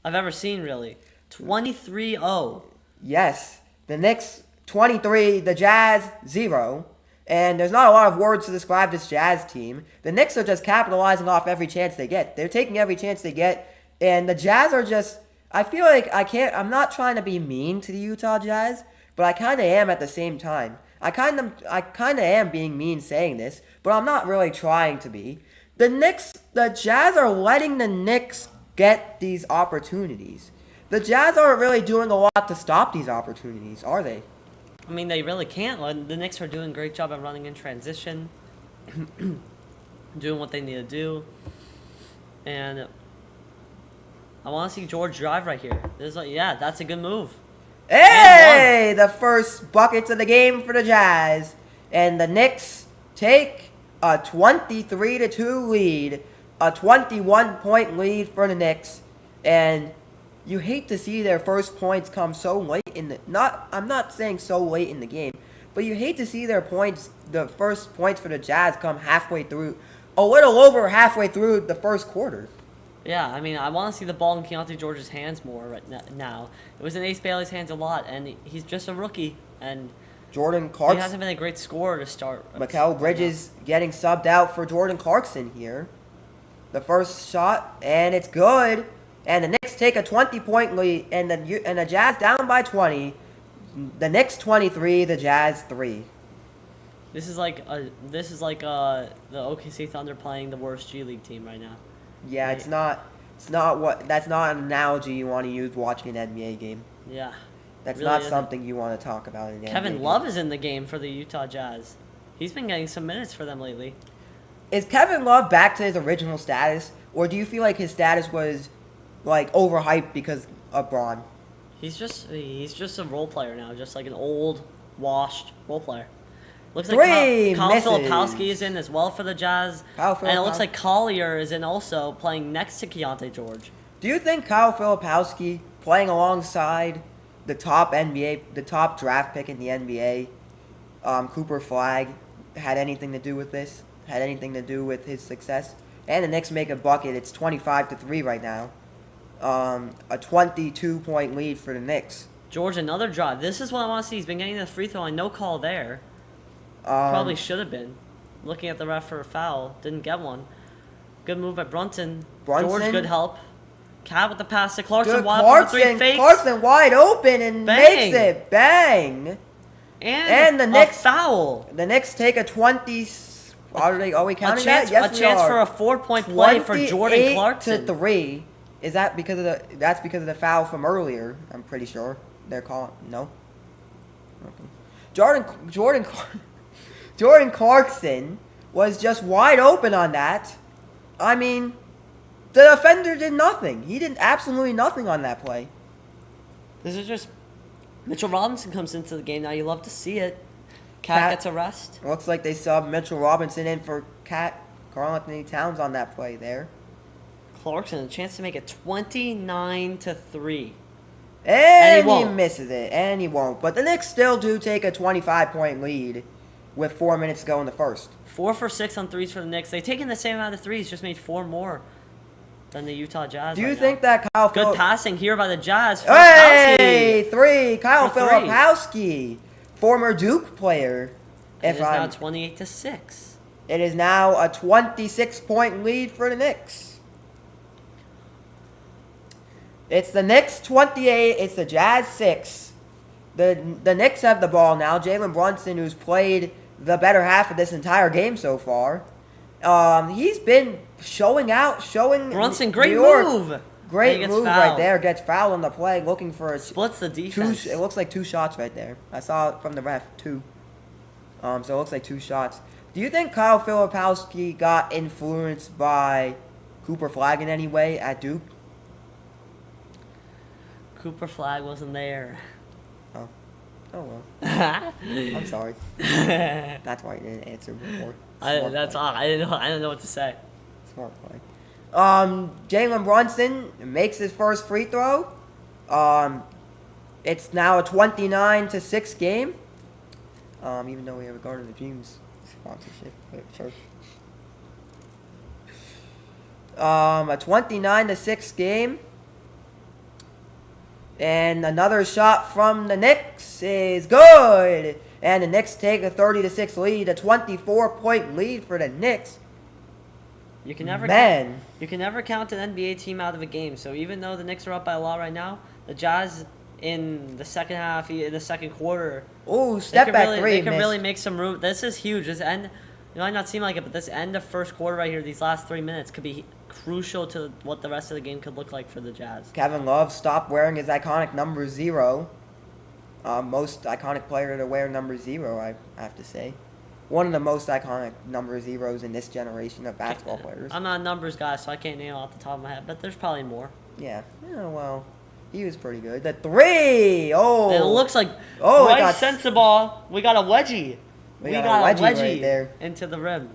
I've ever seen, really. 23-0. Yes. The Knicks 23, the Jazz 0. And there's not a lot of words to describe this Jazz team. The Knicks are just capitalizing off every chance they get. They're taking every chance they get. And the Jazz are just, I feel like I'm not trying to be mean to the Utah Jazz, but I kind of am at the same time. I kind of am being mean saying this, but I'm not really trying to be. The Jazz are letting the Knicks get these opportunities. The Jazz aren't really doing a lot to stop these opportunities, are they? I mean, they really can't. The Knicks are doing a great job at running in transition, doing what they need to do. And I want to see George drive right here. That's a good move. Hey! The first buckets of the game for the Jazz. And the Knicks take a 23-2 lead. A 21-point lead for the Knicks. And you hate to see their first points come so late in the... I'm not saying so late in the game. But you hate to see the first points for the Jazz come halfway through a little over halfway through the first quarter. Yeah, I mean, I want to see the ball in Keontae George's hands more now. It was in Ace Bailey's hands a lot, and he's just a rookie, and Jordan he Clarkson. hasn't been a great scorer to start. Mikal Bridges getting subbed out for Jordan Clarkson here. The first shot, and it's good. And the Knicks take a 20-point lead, and the Jazz down by 20. The Knicks 23, the Jazz 3. This is like the OKC Thunder playing the worst G League team right now. Yeah, Right. that's not an analogy you want to use watching an NBA game. Yeah. That's Really not isn't. something you want to talk about in an NBA Kevin game. Love is in the game for the Utah Jazz. He's been getting some minutes for them lately. Is Kevin Love back to his original status, or do you feel like his status was like overhyped because of Braun? He's just a role player now, just like an old, washed role player. Looks Three like Kyle misses. Filipowski is in as well for the Jazz. Kyle And it looks Filipowski. like Collier is in also, playing next to Keontae George. Do you think Kyle Filipowski playing alongside the top draft pick in the NBA, Cooper Flagg, had anything to do with this? Had anything to do with his success? And the Knicks make a bucket. It's 25-3 right now. A 22-point lead for the Knicks. George, another drive. This is what I want to see. He's been getting the free throw and no call there. Probably should have been. Looking at the ref for a foul. Didn't get one. Good move by Brunson. George, good help. Cat with the pass to Clarkson. Good Wide open for three Clarkson. fakes. Clarkson wide open and Bang. makes it. Bang. And the a Knicks foul. The Knicks take a 20. Are we A counting chance, that? Yes, a chance we for are. a 4-point play for Jordan Clarkson. 28-3. Is that because of the? That's because of the foul from earlier. I'm pretty sure they're calling. No. Okay. Jordan Clarkson was just wide open on that. I mean, the defender did nothing. He did absolutely nothing on that play. This is just Mitchell Robinson comes into the game now. You love to see it. Cat gets a rest. Looks like they subbed Mitchell Robinson in for Karl Anthony Towns on that play there. Clarkson a chance to make it 29-3. And he he won't. misses it, and he won't. But the Knicks still do take a 25-point lead with 4 minutes to go in the first. 4 for 6 on threes for the Knicks. They've taken the same amount of threes, just made 4 more than the Utah Jazz. Do you right think now. that Kyle Good passing here by the Jazz. Hey, three! Kyle For three. Filipowski, former Duke player. It is now 28-6. It is now a 26-point lead for the Knicks. It's the Knicks 28. It's the Jazz 6. The Knicks have the ball now. Jalen Brunson, who's played the better half of this entire game so far, he's been showing Brunson, great New York. move. Great And he gets move fouled. right there. Gets fouled on the play, looking for a Splits the defense. It looks like 2 shots right there. I saw it from the ref, 2. So it looks like 2 shots. Do you think Kyle Filipowski got influenced by Cooper Flagg in any way at Duke? Cooper Flagg wasn't there. Oh well. I'm sorry. That's why you didn't answer before. That's odd. I didn't know what to say. Smart play. Jalen Brunson makes his first free throw. It's now a 29-6 game. Even though we have a Garden of Dreams sponsorship, but sure. A 29-6 game. And another shot from the Knicks is good. And the Knicks take a 30-6 lead, a 24-point lead for the Knicks. You can never count an NBA team out of a game. So even though the Knicks are up by a lot right now, the Jazz in the second half, in the second quarter, Ooh, step back three. They can really make some room. This is huge. This end, it might not seem like it, but this end of first quarter right here, these last 3 minutes, could be crucial to what the rest of the game could look like for the Jazz. Kevin Love stopped wearing his iconic number 0. Most iconic player to wear number 0, I have to say. One of the most iconic number 0s in this generation of basketball players. I'm not a numbers guy, so I can't name off the top of my head, but there's probably more. Yeah, well, he was pretty good. The 3! Oh! And it looks like right sensible. We got a wedgie. We got a wedgie right there. into the rim.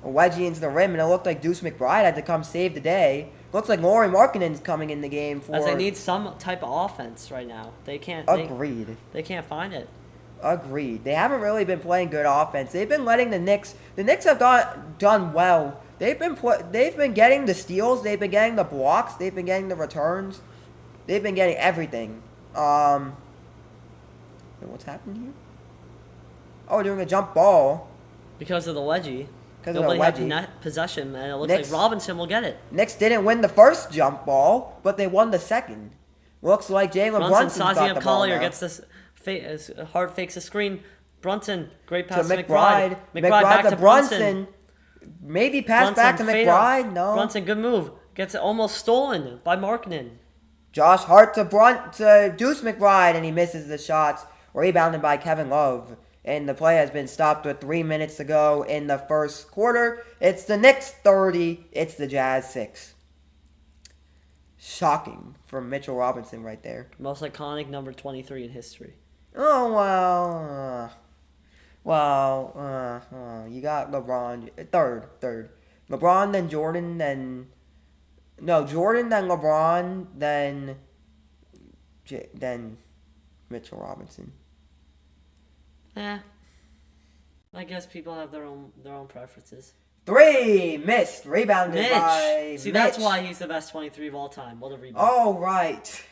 A wedgie into the rim, and it looked like Deuce McBride had to come save the day. Looks like Lauri Markkanen's coming in the game for... As they need some type of offense right now. They can't... Agreed. They can't find it. Agreed. They haven't really been playing good offense. They've been letting the Knicks have done well they've been getting the steals, they've been getting the blocks, they've been getting the returns, they've been getting everything. What's happening here? Oh, doing a jump ball. Because of the wedgie. Because of Nobody the had wedgie. possession, and it looks Knicks- like Robinson will get it. Knicks didn't win the first jump ball, but they won the second. Looks like Jalen Brunson's got Brunson, the Sazi ball Collier now. gets this hard fakes a screen. Brunson, great To pass to McBride. McBride back to Brunson. Maybe pass back to fade McBride. out. No. Brunson, good move. Gets it almost stolen by Markkanen. Josh Hart to Deuce McBride, and he misses the shots. Rebounded by Kevin Love. And the play has been stopped with 3 minutes to go in the first quarter. It's the Knicks 30. It's the Jazz 6. Shocking from Mitchell Robinson right there. Most iconic number 23 in history. Oh, well. You got LeBron. Third. LeBron, then Jordan, then... No, Jordan, then LeBron, then Mitchell Robinson. I guess people have their own preferences. 3 missed, rebounded by Mitch. See, Mitch. that's why he's the best 23 of all time. What a rebound. Oh right.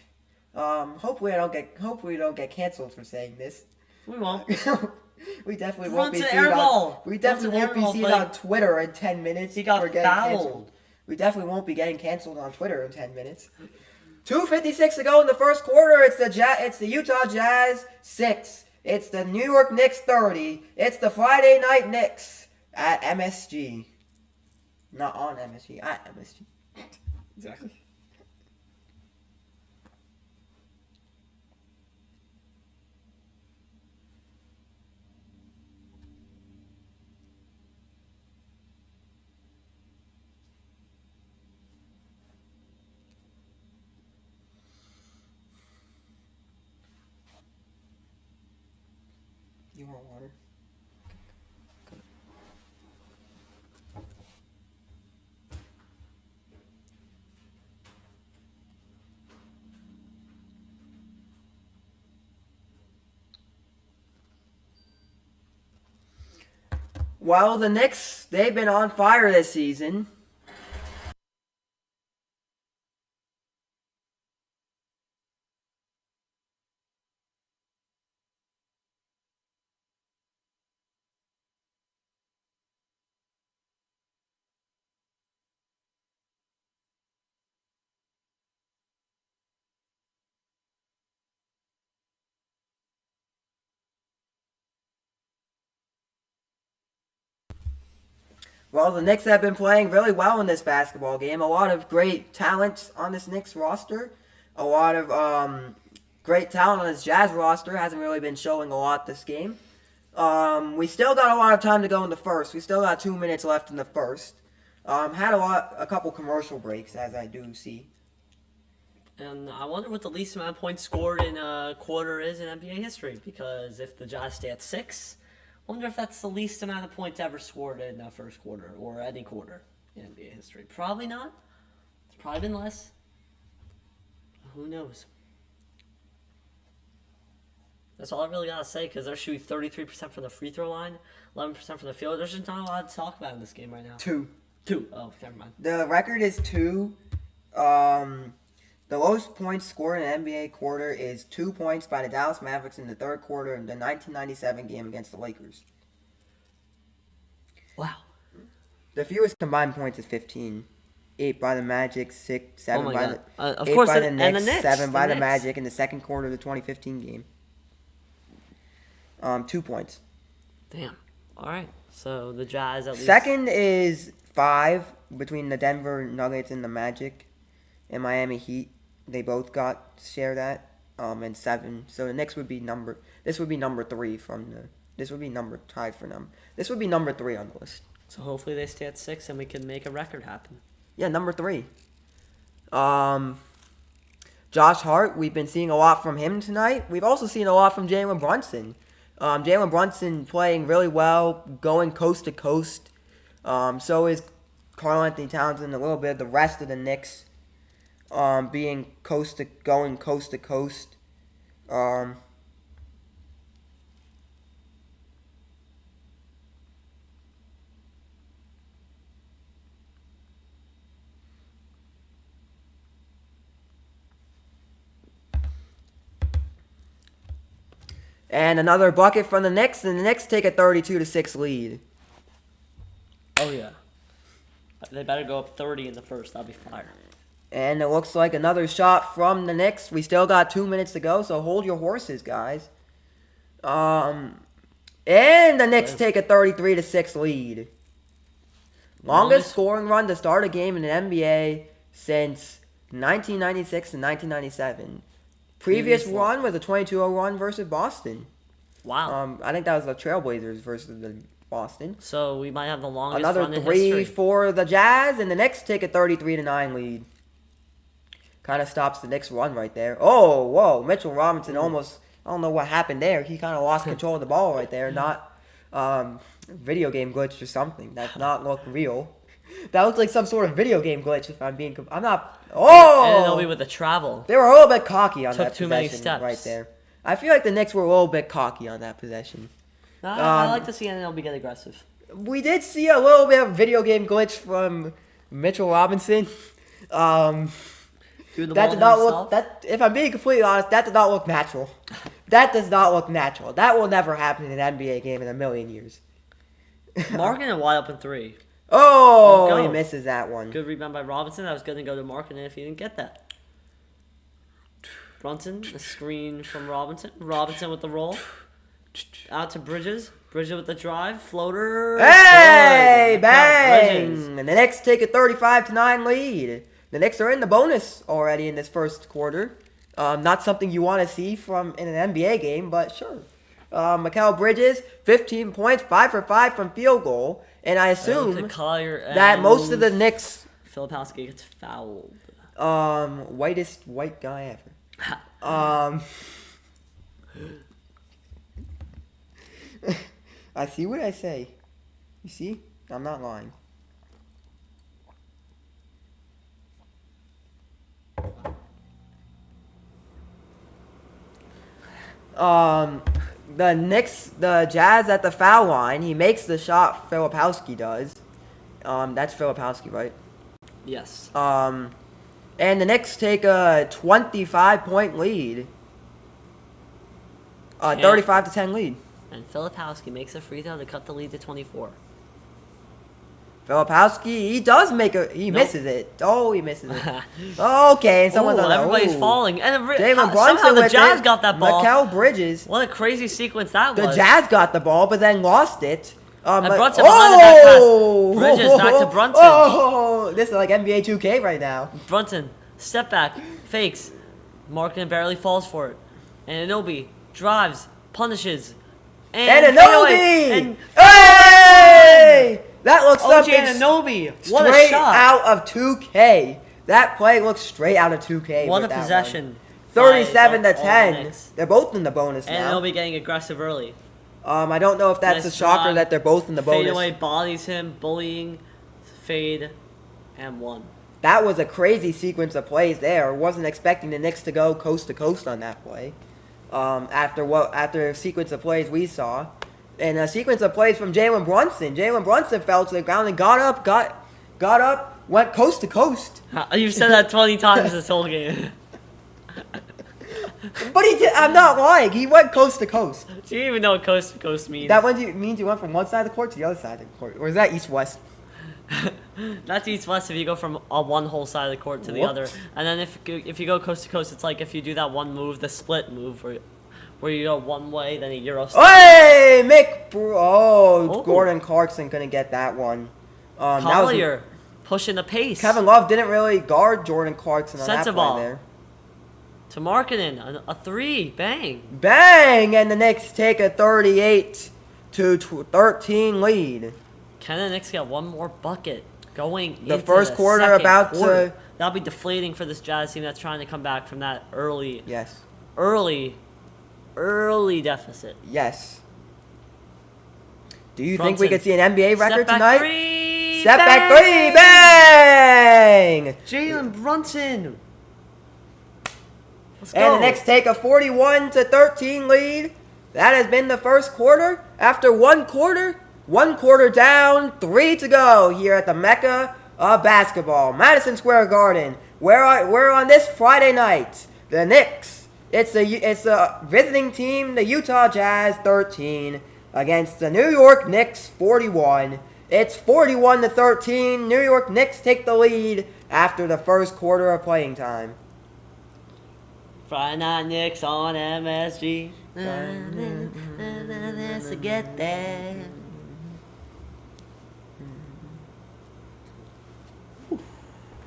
Hopefully we don't get canceled for saying this. We won't. We definitely won't be Brunson seen airball. on. We definitely won't be Brunson seen airball, on Twitter in 10 minutes. He got for getting fouled. canceled. We definitely won't be getting canceled on Twitter in 10 minutes. 2:56 to go in the first quarter. It's the Utah Jazz 6. It's the New York Knicks 30. It's the Friday Night Knicks at MSG. Not on MSG, at MSG. Exactly. You want water? Well, the Knicks, they've been on fire this season. Well, the Knicks have been playing really well in this basketball game. A lot of great talent on this Knicks roster. A lot of great talent on this Jazz roster. Hasn't really been showing a lot this game. We still got a lot of time to go in the first. We still got 2 minutes left in the first. Had a couple commercial breaks, as I do see. And I wonder what the least amount of points scored in a quarter is in NBA history. Because if the Jazz stay at 6, I wonder if that's the least amount of points ever scored in a first quarter or any quarter in NBA history. Probably not. It's probably been less. Who knows? That's all I really gotta say because they're shooting 33% from the free throw line, 11% from the field. There's just not a lot to talk about in this game right now. 2. Oh, never mind. The record is 2. The lowest points scored in an NBA quarter is 2 points by the Dallas Mavericks in the third quarter in the 1997 game against the Lakers. Wow. The fewest combined points is 15. 8 by the Magic, 6, 7 by God. the Of 8 course, by the and Knicks, the Knicks, 7 by the Knicks. Magic in the second quarter of the 2015 game. 2 points. Damn. All right. So the Jazz at least. Second is 5 between the Denver Nuggets and the Magic and Miami Heat. They both share that. And 7. So the Knicks would be number 3 from the. This would be tied for number. This would be number 3 on the list. So hopefully they stay at 6 and we can make a record happen. Yeah, number 3. Josh Hart, we've been seeing a lot from him tonight. We've also seen a lot from Jalen Brunson. Jalen Brunson playing really well, going coast to coast. So is Karl-Anthony Towns and a little bit of the rest of the Knicks being going coast to coast. And another bucket from the Knicks, and the Knicks take a 32-6 lead. Oh, yeah. They better go up 30 in the first. That'll be fire. And it looks like another shot from the Knicks. We still got 2 minutes to go, so hold your horses, guys. And the Knicks take a 33-6 lead. Longest scoring run to start a game in the NBA since 1996 and 1997. Previous run was a 22-0 run versus Boston. Wow. I think that was the Trailblazers versus the Boston. So we might have the longest Another run in 3 history. for the Jazz, and the Knicks take a 33-9 lead. Kind of stops the Knicks' run right there. Oh, whoa. Mitchell Robinson almost, I don't know what happened there. He kind of lost control of the ball right there. Not video game glitch or something. That not look real. That looks like some sort of video game glitch if I'm being... I'm not... Oh! And it'll be with the travel. They were a little bit cocky on Took that too many possession steps. right there. I feel like the Knicks were a little bit cocky on that possession. I like to see NLB get aggressive. We did see a little bit of video game glitch from Mitchell Robinson. That did not look. That, if I'm being completely honest, that did not look natural. That does not look natural. That will never happen in an NBA game in a million years. Markin and wide open 3. Oh, he misses that one. Good rebound by Robinson. That was going to go to Markin if he didn't get that. Brunson, a screen from Robinson. Robinson with the roll. Out to Bridges. Bridges with the drive. Floater. Hey, good. bang! Bridges. And the Knicks take a 35-9 lead. The Knicks are in the bonus already in this first quarter. Not something you want to see from in an NBA game, but sure. Mikal Bridges, 15 points, 5 for 5 from field goal. And I assume that most of the Knicks... Filipowski gets fouled. Whitest white guy ever. I see what I say. You see? I'm not lying. The Knicks, the Jazz at the foul line. He makes the shot. Filipowski does. That's Filipowski, right? Yes. And the Knicks take a 25-point lead. 35-10 lead. And Filipowski makes a free throw to cut the lead to 24. Filipowski, he does make a... He misses it. Oh, he misses it. Okay, and someone's on everybody's falling. And Jalen Brunson somehow the with Jazz it. got that ball. Mikal Bridges. What a crazy sequence that was. The Jazz got the ball, but then lost it. And Brunson behind the back pass. Bridges back to Brunson. Oh, this is like NBA 2K right now. Brunson, step back, fakes. Markin barely falls for it. And Anunoby drives, punishes. And Anunoby! Hey! That looks something Anunoby. What a straight shot. out of 2K. That play looks straight out of 2K. What a possession. 37-10. They're both in the bonus and now. Anunoby getting aggressive early. I don't know if that's Nice a shocker drive. that they're both in the bonus. Fade away, bodies him, bullying, fade, and one. That was a crazy sequence of plays there. Wasn't expecting the Knicks to go coast to coast on that play. After a sequence of plays we saw. And a sequence of plays from Jalen Brunson. Jalen Brunson fell to the ground and got up, went coast to coast. You've said that 20 times this whole game. But he did. I'm not lying. He went coast to coast. Do you even know what coast to coast means? That means you went from one side of the court to the other side of the court. Or is that east-west? That's east-west if you go from one whole side of the court to the other. And then if you go coast to coast, it's like if you do that one move, the split move, where you go one way, then a Euro step. Hey, Gordon Clarkson couldn't get that one. Collier pushing the pace. Kevin Love didn't really guard Jordan Clarkson on that play there. To Markkanen, a 3, bang. Bang, and the Knicks take a 38-13 lead. Can the Knicks get one more bucket going The into first the quarter second about quarter? to... That'll be deflating for this Jazz team that's trying to come back from that early deficit. Yes. Do you think we could see an NBA record tonight? Step back 3, bang! Jalen Brunson. Let's go. And the Knicks take a 41-13 lead. That has been the first quarter. After one quarter down, 3 to go here at the Mecca of basketball, Madison Square Garden. Where on this Friday night, the Knicks It's a visiting team, the Utah Jazz 13 against the New York Knicks 41. It's 41-13. New York Knicks take the lead after the first quarter of playing time. Friday Night Knicks on MSG. Let's get there.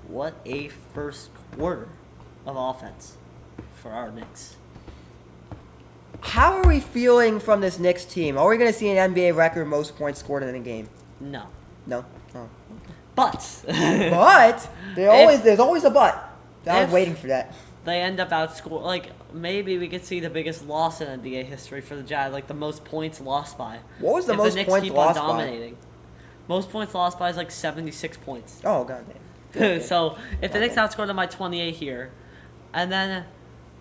What a first quarter of offense for our Knicks. How are we feeling from this Knicks team? Are we going to see an NBA record most points scored in a game? No. No? Oh. But. But there's always a but. I was waiting for that. They end up outscoring. Like, maybe we could see the biggest loss in NBA history for the Jazz. Like, the most points lost by. What was the most Knicks points keep lost on dominating. By? Most points lost by is like 76 points. Oh, goddamn. So, if the Knicks outscore them by 28 here, and then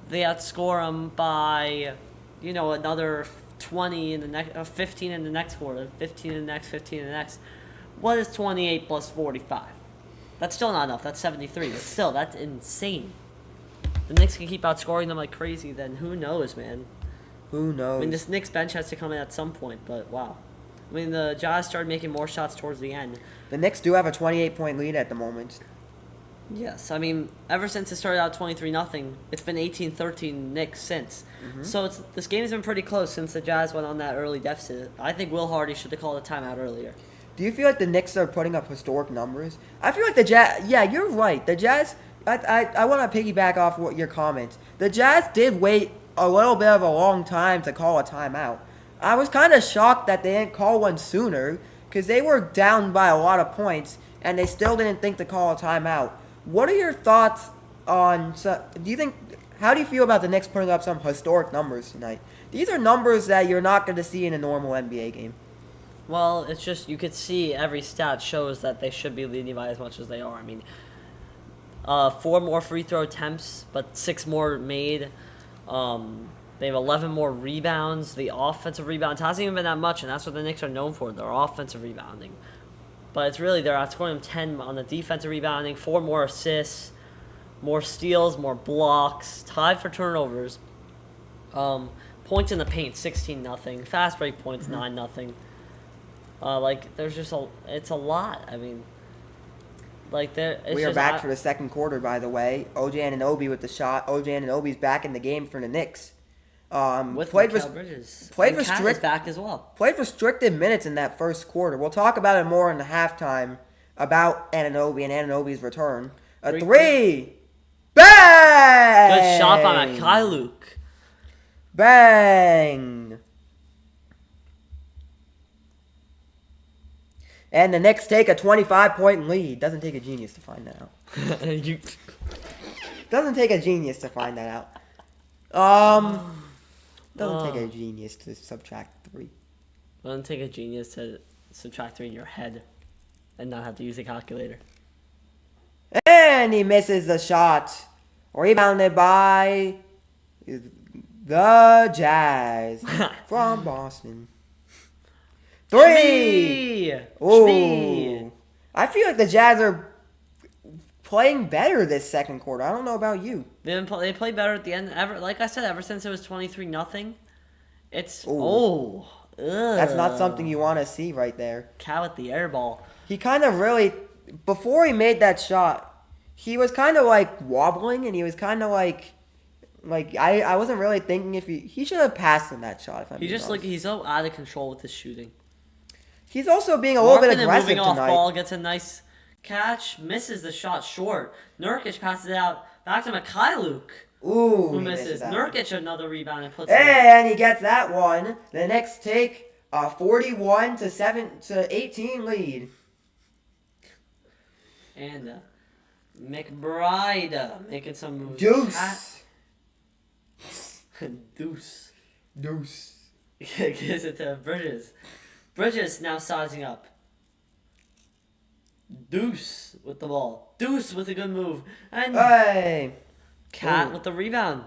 they outscore them by, another 20 in the next, 15 in the next quarter, 15 in the next, 15 in the next, what is 28 plus 45? That's still not enough. That's 73. But still, that's insane. The Knicks can keep outscoring them like crazy, then who knows, man? Who knows? I mean, this Knicks bench has to come in at some point, but wow. I mean, the Jazz started making more shots towards the end. The Knicks do have a 28-point lead at the moment. Yes, I mean, ever since it started out 23-0, it's been 18-13 Knicks since. Mm-hmm. So this game has been pretty close since the Jazz went on that early deficit. I think Will Hardy should have called a timeout earlier. Do you feel like the Knicks are putting up historic numbers? I feel like the Jazz... Yeah, you're right. The Jazz... I want to piggyback off your comments. The Jazz did wait a little bit of a long time to call a timeout. I was kind of shocked that they didn't call one sooner because they were down by a lot of points and they still didn't think to call a timeout. What are your thoughts on... How do you feel about the Knicks putting up some historic numbers tonight? These are numbers that you're not going to see in a normal NBA game. Well, it's just you could see every stat shows that they should be leading by as much as they are. I mean, 4 more free throw attempts, but 6 more made. They have 11 more rebounds. The offensive rebounds hasn't even been that much, and that's what the Knicks are known for, their offensive rebounding. But it's really, they're outscoring them 10 on the defensive rebounding, 4 more assists, more steals, more blocks, tied for turnovers. Points in the paint, 16-0. Fast break points, 9-0. There's just it's a lot. I mean, we are back for the second quarter, by the way. OJ Anunoby with the shot. OJ Anunoby's back in the game for the Knicks. With Mikal Bridges. Played back as well. Played restricted minutes in that first quarter. We'll talk about it more in the halftime about Anunoby and Anunoby's return. A three! Bang! Good shot by Mikal. Bang! And the Knicks take a 25-point lead. Doesn't take a genius to find that out. Doesn't take a genius to find that out. Doesn't take a genius to subtract 3. Doesn't take a genius to subtract 3 in your head and not have to use a calculator. And he misses the shot. Rebounded by the Jazz from Boston. 3! Ooh. I feel like the Jazz are playing better this second quarter. I don't know about you. They played better at the end. Like I said, ever since it was 23-0, it's... That's not something you want to see right there. Cat with the air ball. He kind of really... Before he made that shot, he was kind of wobbling, and he was kind of I wasn't really thinking if he should have passed in that shot. If I'm he's so out of control with his shooting. He's also being a little bit aggressive moving tonight. Off ball, gets a nice catch, misses the shot short. Nurkic passes it out back to Mikal. Ooh, who misses. Nurkic another rebound and puts and he gets that one. The Knicks take a 41-18 lead. And McBride making some moves. Deuce. Deuce. Gives it to Bridges. Bridges now sizing up. Deuce with the ball. Deuce with a good move. And Cat with the rebound.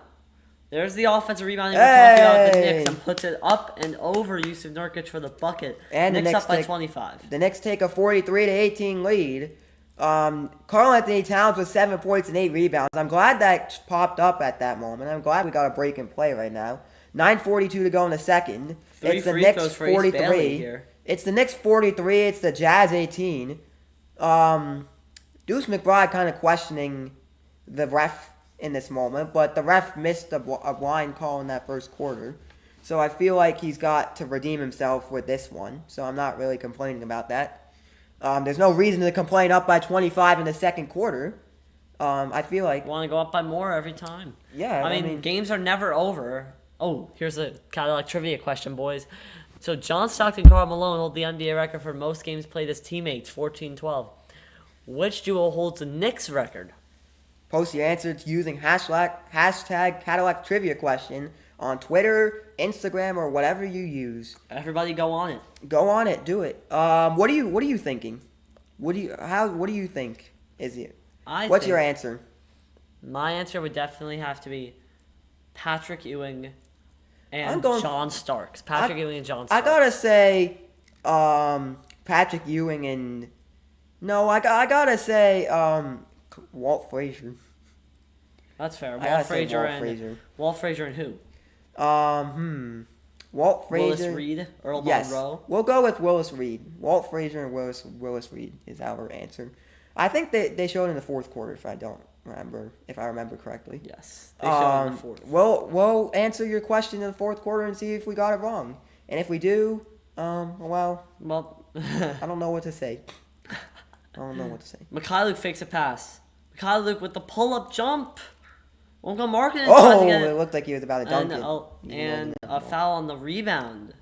There's the offensive rebounding we're talking about the Knicks, and puts it up and over Yusuf Nurkic for the bucket. And Knicks up by 25. The Knicks take a 43-18 lead. Karl Anthony Towns with 7 points and 8 rebounds. I'm glad that popped up at that moment. I'm glad we got a break in play right now. 9:42 to go in the second. It's the Knicks 43. Here. It's the Knicks 43. It's the Jazz 18. Deuce McBride kind of questioning the ref in this moment, but the ref missed a blind call in that first quarter. So I feel like he's got to redeem himself with this one. So I'm not really complaining about that. There's no reason to complain up by 25 in the second quarter. I feel like... Want to go up by more every time. Yeah, I mean, games are never over. Oh, here's a Cadillac trivia question, boys. So John Stockton and Karl Malone hold the NBA record for most games played as teammates, 14-12. Which duo holds the Knicks record? Post your answer using hashtag Cadillac trivia question on Twitter, Instagram, or whatever you use. Everybody go on it. Go on it. Do it. What are you thinking? What do you think is it? What's your answer? My answer would definitely have to be Patrick Ewing and John Starks. Patrick Ewing and John Starks. I gotta say, Patrick Ewing and I gotta say, Walt Frazier. That's fair. Walt Frazier. Walt Frazier and who? Walt Frazier. Willis Reed, Earl Yes. Monroe. We'll go with Willis Reed. Walt Frazier and Willis Reed is our answer. I think they showed in the fourth quarter if I remember correctly. Yes. They showed in the fourth. We'll answer your question in the fourth quarter and see if we got it wrong. And if we do, well, I don't know what to say. Mikhailuk fakes a pass. Mikhailuk with the pull-up jump. Uncle Markin Oh, it looked like he was about to dunk it. And a foul on the rebound.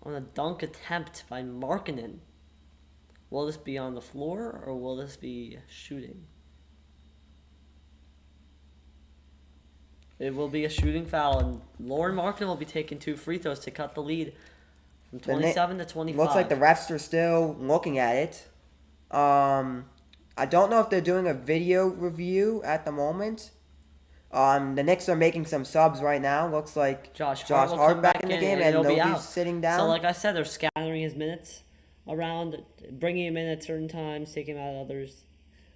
On a dunk attempt by Markkinen. Will this be on the floor or will this be shooting? It will be a shooting foul, and Lauren Markkinen will be taking 2 free throws to cut the lead from 27 to 25. Looks like the refs are still looking at it. I don't know if they're doing a video review at the moment. The Knicks are making some subs right now. Looks like Josh Hart back in the game, and nobody's sitting down. So, like I said, they're scattering his minutes around, bringing him in at certain times, taking him out at others.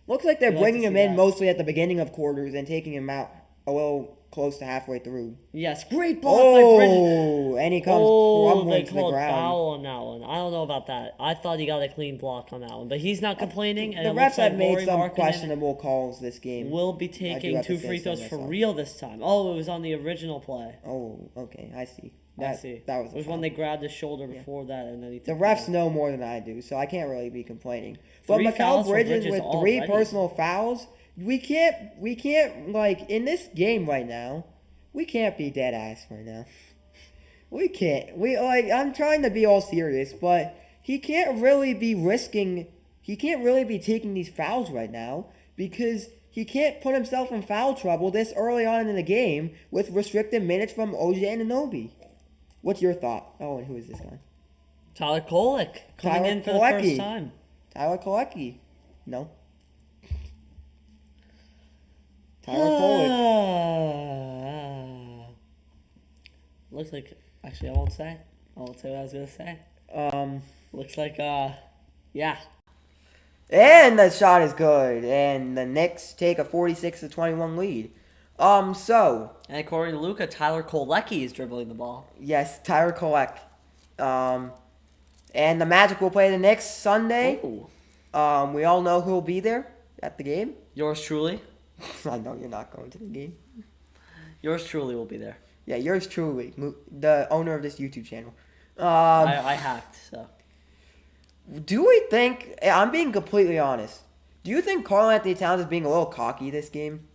Looks like they're bringing him in mostly at the beginning of quarters and taking him out a little close to halfway through. Yes, great block by Bridges. Oh, and he comes crumbling to the ground. Foul on that one. I don't know about that. I thought he got a clean block on that one, but he's not complaining. And the refs have made some questionable calls this game. Will be taking 2 free throws for real this time. Oh, it was on the original play. Oh, okay, I see. That was when they grabbed his shoulder before that, and then he. The refs know more than I do, so I can't really be complaining. But Mikal Bridges with 3 personal fouls. We can't like in this game right now. We can't be dead ass right now. We can't. I'm trying to be all serious, but he can't really be taking these fouls right now because he can't put himself in foul trouble this early on in the game with restricted minutes from OJ Anunoby. What's your thought? Oh, and who is this guy? Tyler Kolek coming in for the first time. Tyler Kolecki. No. Tyler Kolek. Looks like... Actually, I won't say. I won't say what I was going to say. Looks like, yeah. And the shot is good. And the Knicks take a 46-21 lead. So... And according to Luka, Tyler Kolecki is dribbling the ball. Yes, Tyler Kolek. And the Magic will play the Knicks Sunday. Ooh. We all know who will be there at the game. Yours truly. I know you're not going to the game. Yours truly will be there. Yeah, yours truly, the owner of this YouTube channel. I hacked, so. Do we think... I'm being completely honest. Do you think Karl Anthony Towns is being a little cocky this game?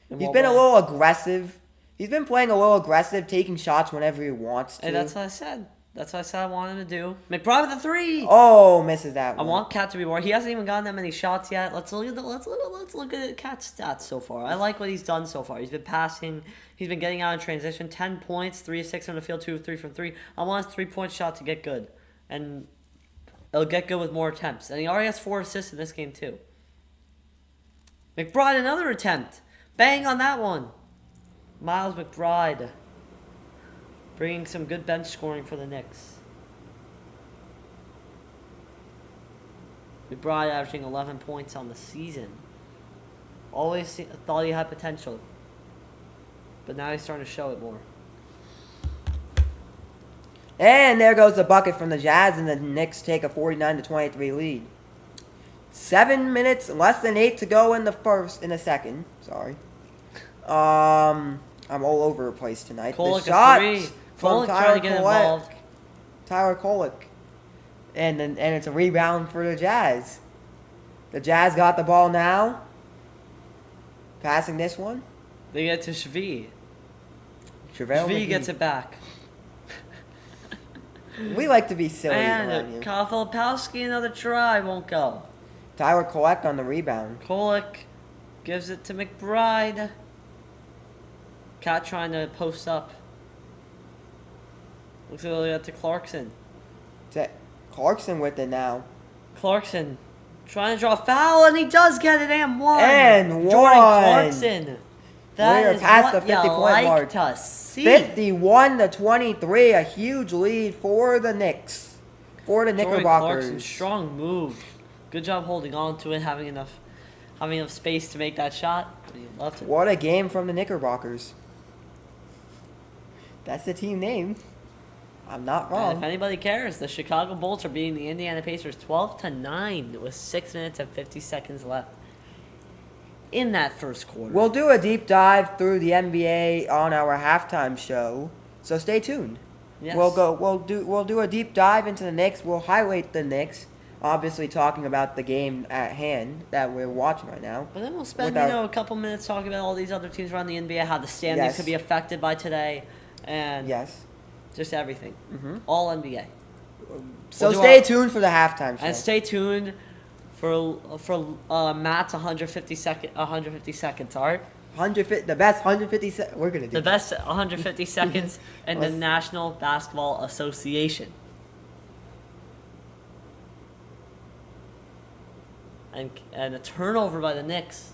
He's been a little aggressive. He's been playing a little aggressive, taking shots whenever he wants to. Hey, that's what I said. That's what I said I wanted him to do. McBride with the 3. Oh, misses that one. I want Cat to be more. He hasn't even gotten that many shots yet. Let's look at Cat's stats so far. I like what he's done so far. He's been passing. He's been getting out in transition. 10 points, 3 of 6 on the field, 2 of 3 from 3. I want his 3-point shot to get good, and it'll get good with more attempts. And he already has 4 assists in this game too. McBride, another attempt. Bang on that one. Miles McBride. Bringing some good bench scoring for the Knicks. McBride averaging 11 points on the season. Always thought he had potential, but now he's starting to show it more. And there goes the bucket from the Jazz, and the Knicks take a 49-23 lead. 7 minutes, less than 8 to go in the second. Sorry. I'm all over the place tonight. Kolek the shots a 3. from Kolek trying to get involved. Tyler Kolek. And it's a rebound for the Jazz. The Jazz got the ball now. Passing this one. They get to Shvee. JaVale Shvee McGee. gets it back. We like to be silly around And here. Kyle Filipowski, another try, won't go. Tyler Kolek on the rebound. Kolek gives it to McBride. Cat trying to post up. Looks like they got to Clarkson. Clarkson with it now. Clarkson trying to draw a foul, and he does get it, and one. And Jordan one. Clarkson. That We're is past what the 50-point you mark. like to see. 51-23, a huge lead for the Knicks. For the Jordan Knickerbockers. Clarkson, strong move. Good job holding on to it, having enough space to make that shot. You loved it. What a game from the Knickerbockers. That's the team name. I'm not And wrong. if anybody cares, the Chicago Bulls are beating the Indiana Pacers 12-9 with 6 minutes and 50 seconds left in that first quarter. We'll do a deep dive through the NBA on our halftime show, so stay tuned. Yes. We'll do a deep dive into the Knicks. We'll highlight the Knicks, obviously talking about the game at hand that we're watching right now. But then we'll spend, with our- a couple minutes talking about all these other teams around the NBA, how the standings Yes. could be affected by today, and Yes. just everything. Mhm. All NBA. So We'll do stay our- tuned for the halftime show. And stay tuned for Matt's 150 seconds, all right? 150, the best 150. We're gonna do The best 150 seconds in the Let's- National Basketball Association. And a turnover by the Knicks.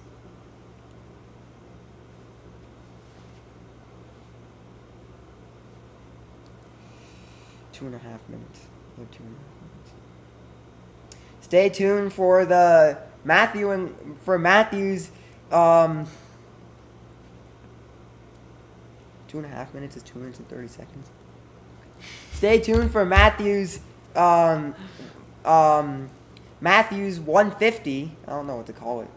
Two and a half minutes. Stay tuned for the Matthews. 2.5 minutes is 2 minutes and 30 seconds. Stay tuned for Matthews. Matthews 150. I don't know what to call it.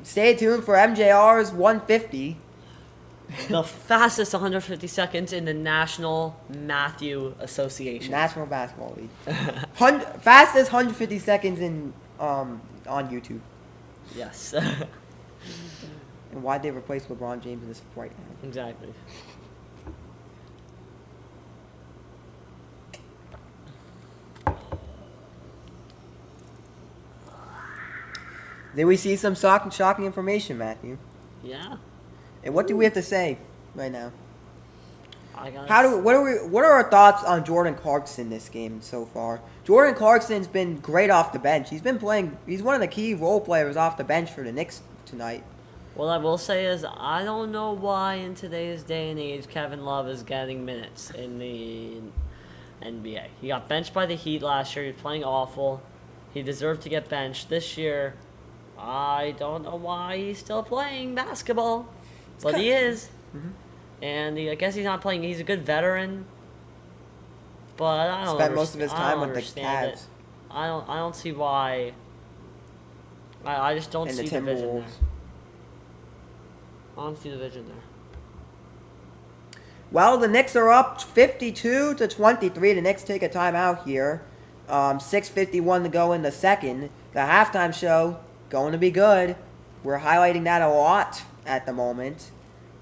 Stay tuned for MJR's 150. The fastest 150 seconds in the National Matthew Association. National Basketball League. Fastest 150 seconds in on YouTube. Yes. And why'd they replace LeBron James in this right now? Exactly. Did we see some shocking information, Matthew? Yeah. And what do we have to say right now? What are our thoughts on Jordan Clarkson this game so far? Jordan Clarkson's been great off the bench. He's been playing. He's one of the key role players off the bench for the Knicks tonight. What I will say is, I don't know why in today's day and age Kevin Love is getting minutes in the NBA. He got benched by the Heat last year. He was playing awful. He deserved to get benched. This year, I don't know why he's still playing basketball, but he is. Mm-hmm. And I guess he's not playing. He's a good veteran, but I don't. Spent most of his time with the understand Cavs. it. I don't see why. I just don't And see the the vision there. Timberwolves. I don't see the vision there. Well, the Knicks are up 52-23. The Knicks take a timeout here. 6:51 to go in the second. The halftime show going to be good. We're highlighting that a lot at the moment.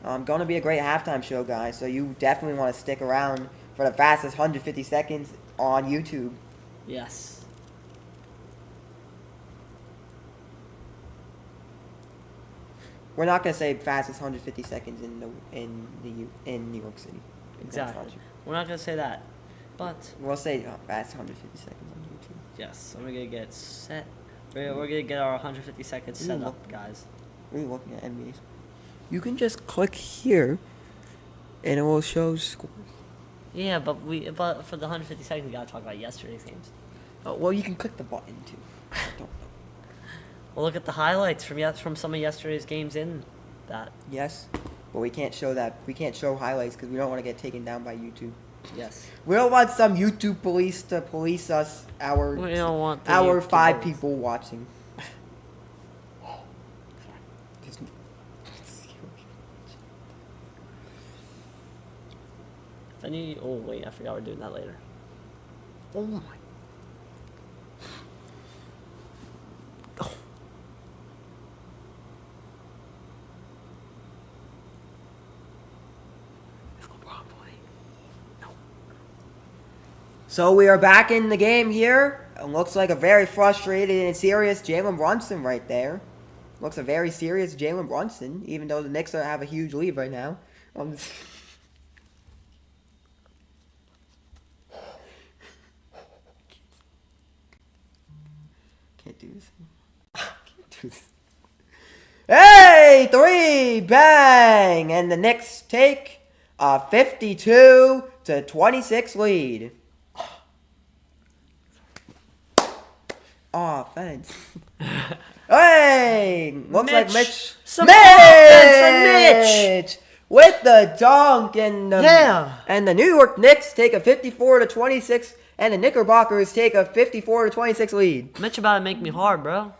Going to be a great halftime show, guys. So you definitely want to stick around for the fastest 150 seconds on YouTube. Yes. We're not going to say fastest 150 seconds in New York City. Exactly. We're not gonna say that, but We'll say fastest 150 seconds on YouTube. yes. So we're gonna get set. We're gonna get our 150 seconds set Ooh. up, guys. What are you looking at, NBA's? You can just click here, and it will show scores. Yeah, but for the 150 seconds, we gotta talk about yesterday's games. Oh, well, you can click the button too. Don't- We'll look at the highlights from some of yesterday's games in that. Yes, but we can't show that. We can't show highlights because we don't want to get taken down by YouTube. Yes. We don't want some YouTube police to police us. We don't want the our YouTube 5 police. people watching. Oh wait, I forgot we're doing that later. Oh my. Oh. No. So we are back in the game here. It looks like a very frustrated and serious Jalen Brunson right there. Looks a very serious Jalen Brunson, even though the Knicks have a huge lead right now. Can't do this. Can't do this. Hey, 3, bang! And the Knicks take a 52-26 lead. Offense. Hey! Looks like Mitch. Some offense from Mitch! With the dunk and the, Yeah. And the New York Knicks take a 54-26, and the Knickerbockers take a 54-26 lead. Mitch about to make me hard, bro.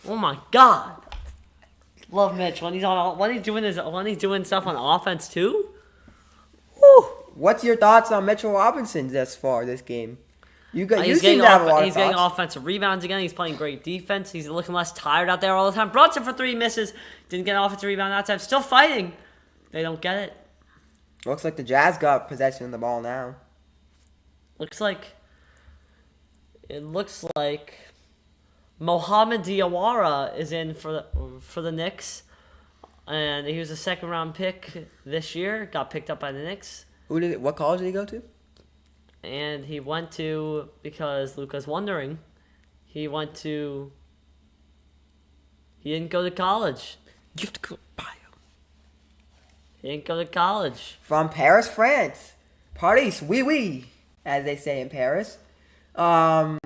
Oh my god. Love Mitch when he's doing stuff on offense too. Whew. What's your thoughts on Mitchell Robinson thus far this game? You seem to have a lot of He's getting thoughts. offensive rebounds again. He's playing great defense. He's looking less tired out there all the time. Brunson for 3 misses. Didn't get an offensive rebound that time. Still fighting. They don't get it. Looks like the Jazz got possession of the ball now. It looks like Mohamed Diawara is in for the Knicks, and he was a 2nd-round pick this year. Got picked up by the Knicks, What college did he go to? and he went to, because Luca's wondering, he didn't go to college. You have to go bio. He didn't go to college. From Paris, France. Paris, oui, oui, as they say in Paris. Don't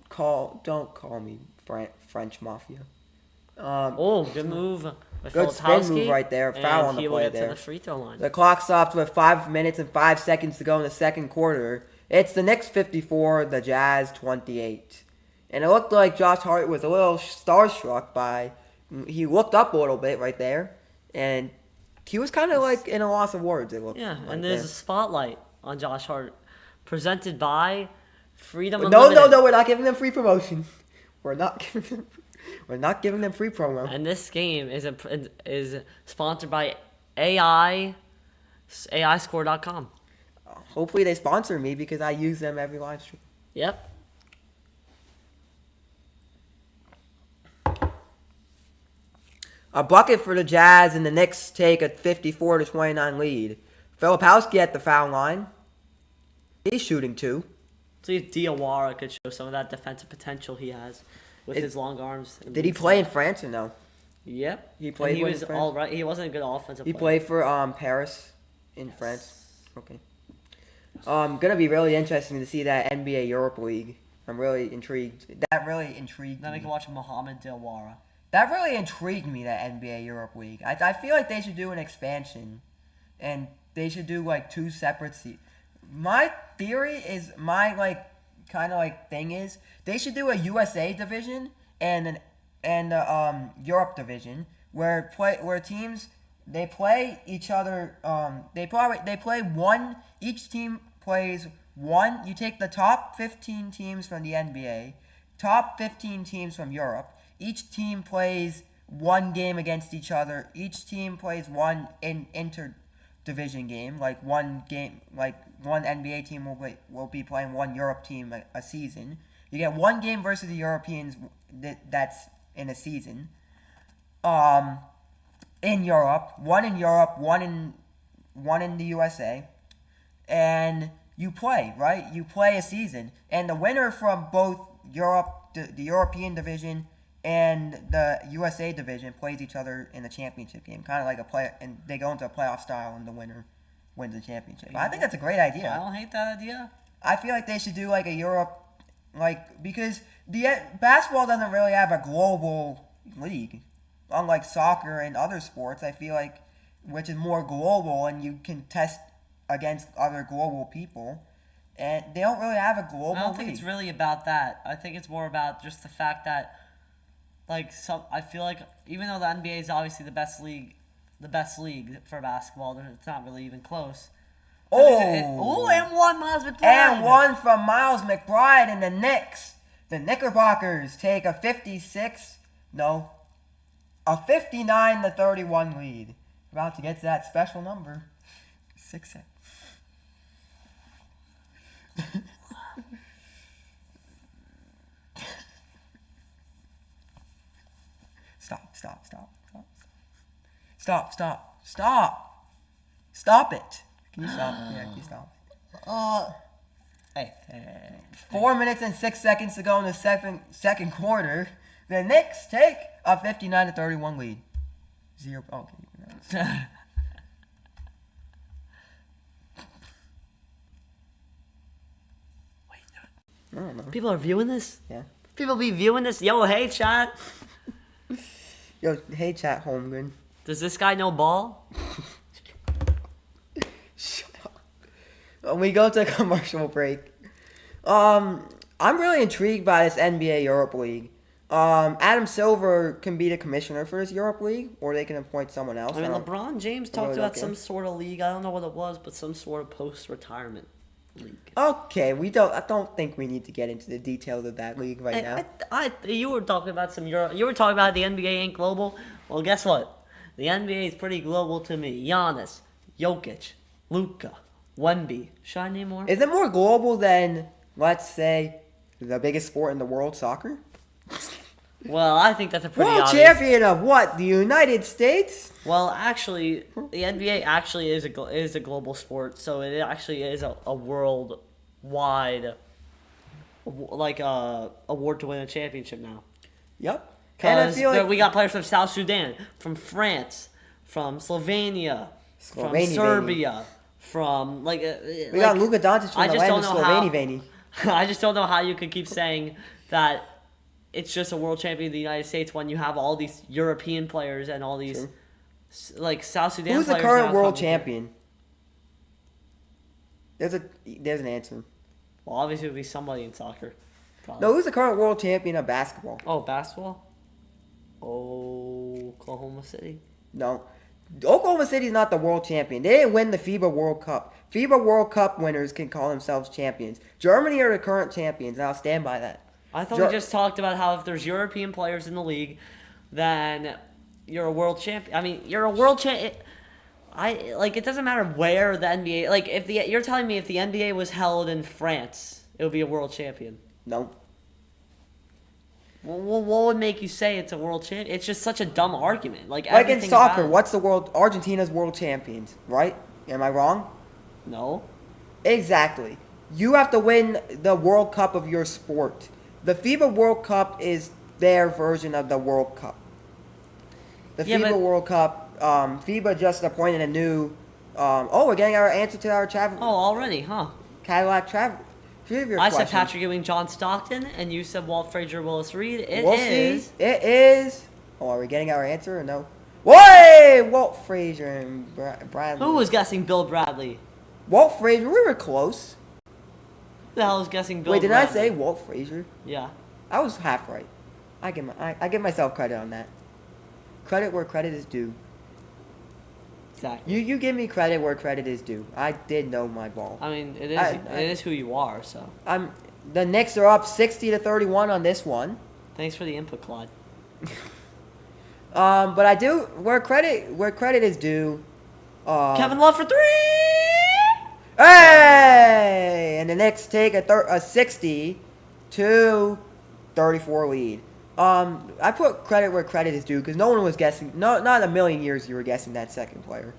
call me French mafia. Good move. by Good spin move Filipowski, right there. Foul on and the he will play get there. to the free throw line. The clock stopped with 5 minutes and 5 seconds to go in the second quarter. It's the Knicks 54, the Jazz 28. And it looked like Josh Hart was a little starstruck by... He looked up a little bit right there. And he was kind of like in a loss of words, it looked Yeah, like and there's there. a spotlight on Josh Hart, presented by Freedom No, Unlimited. we're not giving them free promotion. We're not giving them free promo. And this game is sponsored by AIScore.com. Hopefully they sponsor me because I use them every live stream. Yep. A bucket for the Jazz, and the Knicks take a 54-29 lead. Filipowski at the foul line. He's shooting 2. See if Diawara could show some of that defensive potential he has with his long arms. Did he play in France or no? Yep. He played And he in was France? all right. He wasn't a good offensive He player. played for Paris in France. Okay. Gonna be really interesting to see that NBA Europe League. I'm really intrigued. That really intrigued Then we me. can watch Mohamed Diawara. That really intrigued me, that NBA Europe League. I feel like they should do an expansion. And they should do, like, 2 separate My theory is, thing is, they should do a USA division and a Europe division where teams, they play each other, they play one, each team plays one. You take the top 15 teams from the NBA, top 15 teams from Europe. Each team plays one game against each other. Each team plays one inter-division game. Like one NBA team will be playing one Europe team a season. You get one game versus the Europeans that's in a season. In Europe, one in the USA, and you play, right? You play a season, and the winner from both Europe, the European division, and the USA division plays each other in the championship game, kind of like and they go into a playoff style, and the winner wins the championship. I think that's a great idea. I don't hate that idea. I feel like they should do like a Europe, like, because basketball doesn't really have a global league, unlike soccer and other sports. I feel like, which is more global, and you can test against other global people, and they don't really have a global league. I don't think it's really about that. I think it's more about just the fact that, like, I feel like even though the NBA is obviously the best league for basketball, it's not really even close. And one Miles McBride. And one from Miles McBride and the Knicks. The Knickerbockers take a 59-31 lead. About to get to that special number. 6 seconds. Stop it. Can you stop? Yeah, can you stop? Hey. 4 minutes and 6 seconds to go in the second quarter. The Knicks take a 59-31 lead. Okay. I don't know. People are viewing this? Yeah. People be viewing this? Yo, hey, chat. Yo, hey, chat, Holmgren. Does this guy know ball? Shut up. When we go to a commercial break, I'm really intrigued by this NBA Europe League. Adam Silver can be the commissioner for this Europe League, or they can appoint someone else. I mean, LeBron James talked really about okay. some sort of league. I don't know what it was, but some sort of post-retirement league. Okay, I don't think we need to get into the details of that league right now. You were talking about some Euro. You were talking about the NBA ain't global. Well, guess what? The NBA is pretty global to me. Giannis, Jokic, Luka, Wemby. Should I name more? Is it more global than, let's say, the biggest sport in the world, soccer? Well, I think that's a pretty World obvious. champion of what? The United States? Well, actually, the NBA actually is a global sport, so it actually is a worldwide award to win a championship now. Yep. And I Because feel like we got players from South Sudan, from France, from Slovenia, from Slovenia, Serbia, from we got Luka Doncic from I the just land don't of know how- Slovenia. I just don't know how you could keep saying that it's just a world champion of the United States when you have all these European players and all these like South Sudan Who's the players. current now world coming here. champion? There's an answer. Well, obviously it would be somebody in soccer. Probably. No, who's the current world champion of basketball? Oh, basketball? Oklahoma City. No. Oklahoma City's not the world champion. They didn't win the FIBA World Cup. FIBA World Cup winners can call themselves champions. Germany are the current champions, and I'll stand by that. I thought we just talked about how if there's European players in the league, then you're a world champion. I mean, you're a world champion. It doesn't matter where the NBA. Like, you're telling me if the NBA was held in France, it would be a world champion. No. Well, what would make you say it's a world champion? It's just such a dumb argument. Like in Like soccer, about what's the world? Argentina's world champions, right? Am I wrong? No. Exactly. You have to win the World Cup of your sport. The FIBA World Cup is their version of the World Cup. The FIBA World Cup, FIBA just appointed a new. We're getting our answer to our travel. Oh, already, huh? Cadillac travel. I said Patrick Ewing, John Stockton, and you said Walt Frazier, Willis Reed. We'll see. It is. Oh, are we getting our answer or no? Wait! Walt Frazier and Bradley. Who was guessing Bill Bradley? Walt Frazier. We were close. Who the hell was guessing Bill Wait, did Bradley? I say Walt Frazier? Yeah. I was half right. I give myself credit on that. Credit where credit is due. Exactly. You give me credit where credit is due. I did know my ball. I mean, it is who you are, so. The Knicks are up 60-31 on this one. Thanks for the input, Claude. But I do where credit is due. Kevin Love for 3! Hey! And the Knicks take a 60-34 lead. I put credit where credit is due because no one was guessing. No, not a million years you were guessing that second player.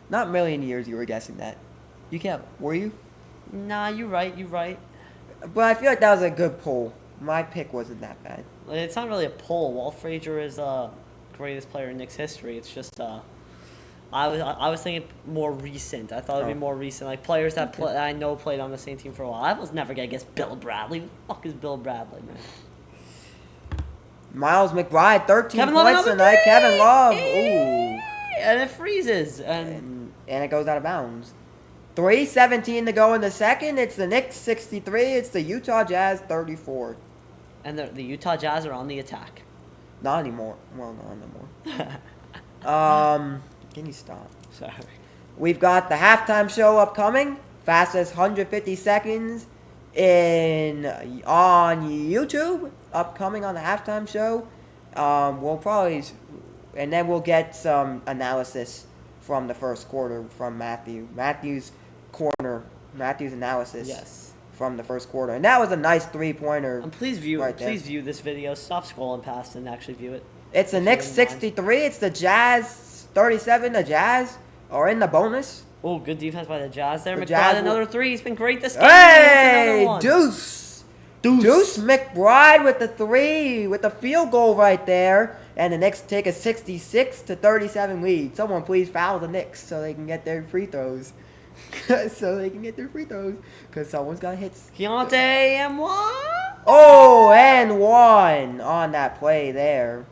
Not a million years you were guessing that. You can't. Were you? Nah, you're right. But I feel like that was a good poll. My pick wasn't that bad. It's not really a poll. Walt Frazier is the greatest player in Knicks history. It's just I was thinking more recent. I thought it'd be Oh. more recent, like players that I know played on the same team for a while. I was never gonna guess Bill Bradley. Who the fuck is Bill Bradley, man? Miles McBride, 13 Kevin Love, points another tonight. three! Kevin Love. Ooh. And it freezes. And And it goes out of bounds. 3:17 to go in the second. It's the Knicks 63. It's the Utah Jazz 34. the Utah Jazz are on the attack. Not anymore. Well, not anymore. Can you stop? Sorry. We've got the halftime show upcoming. Fastest 150 seconds on YouTube. Upcoming on the halftime show. We'll probably, and then we'll get some analysis from the first quarter from Matthew. Matthew's analysis. Yes. From the first quarter, and that was a nice 3-pointer. And please view right there. please view this video. Stop scrolling past and actually view it. It's the If Knicks you wouldn't mind. 63. It's the Jazz 37. The Jazz are in the bonus. Oh, good defense by the Jazz there. The McBride, Jazz will- another three. He's been great this game. Hey, Another one. Deuce McBride with the 3, with the field goal right there, and the Knicks take a 66-37 lead. Someone please foul the Knicks so they can get their free throws. Because someone's got hits. Keontae and one. Oh, and one on that play there.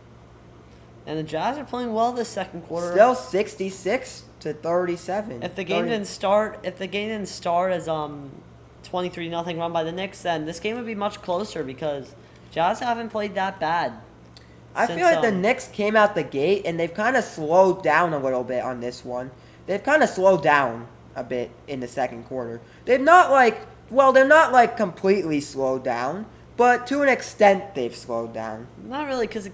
And the Jazz are playing well this second quarter. Still 66-37. If the game didn't start as 23-0 run by the Knicks, then this game would be much closer because Jazz haven't played that bad. I since, feel like the Knicks came out the gate and they've kind of slowed down a little bit on this one. They've kind of slowed down a bit in the second quarter. They're not completely slowed down, but to an extent they've slowed down. Not really, because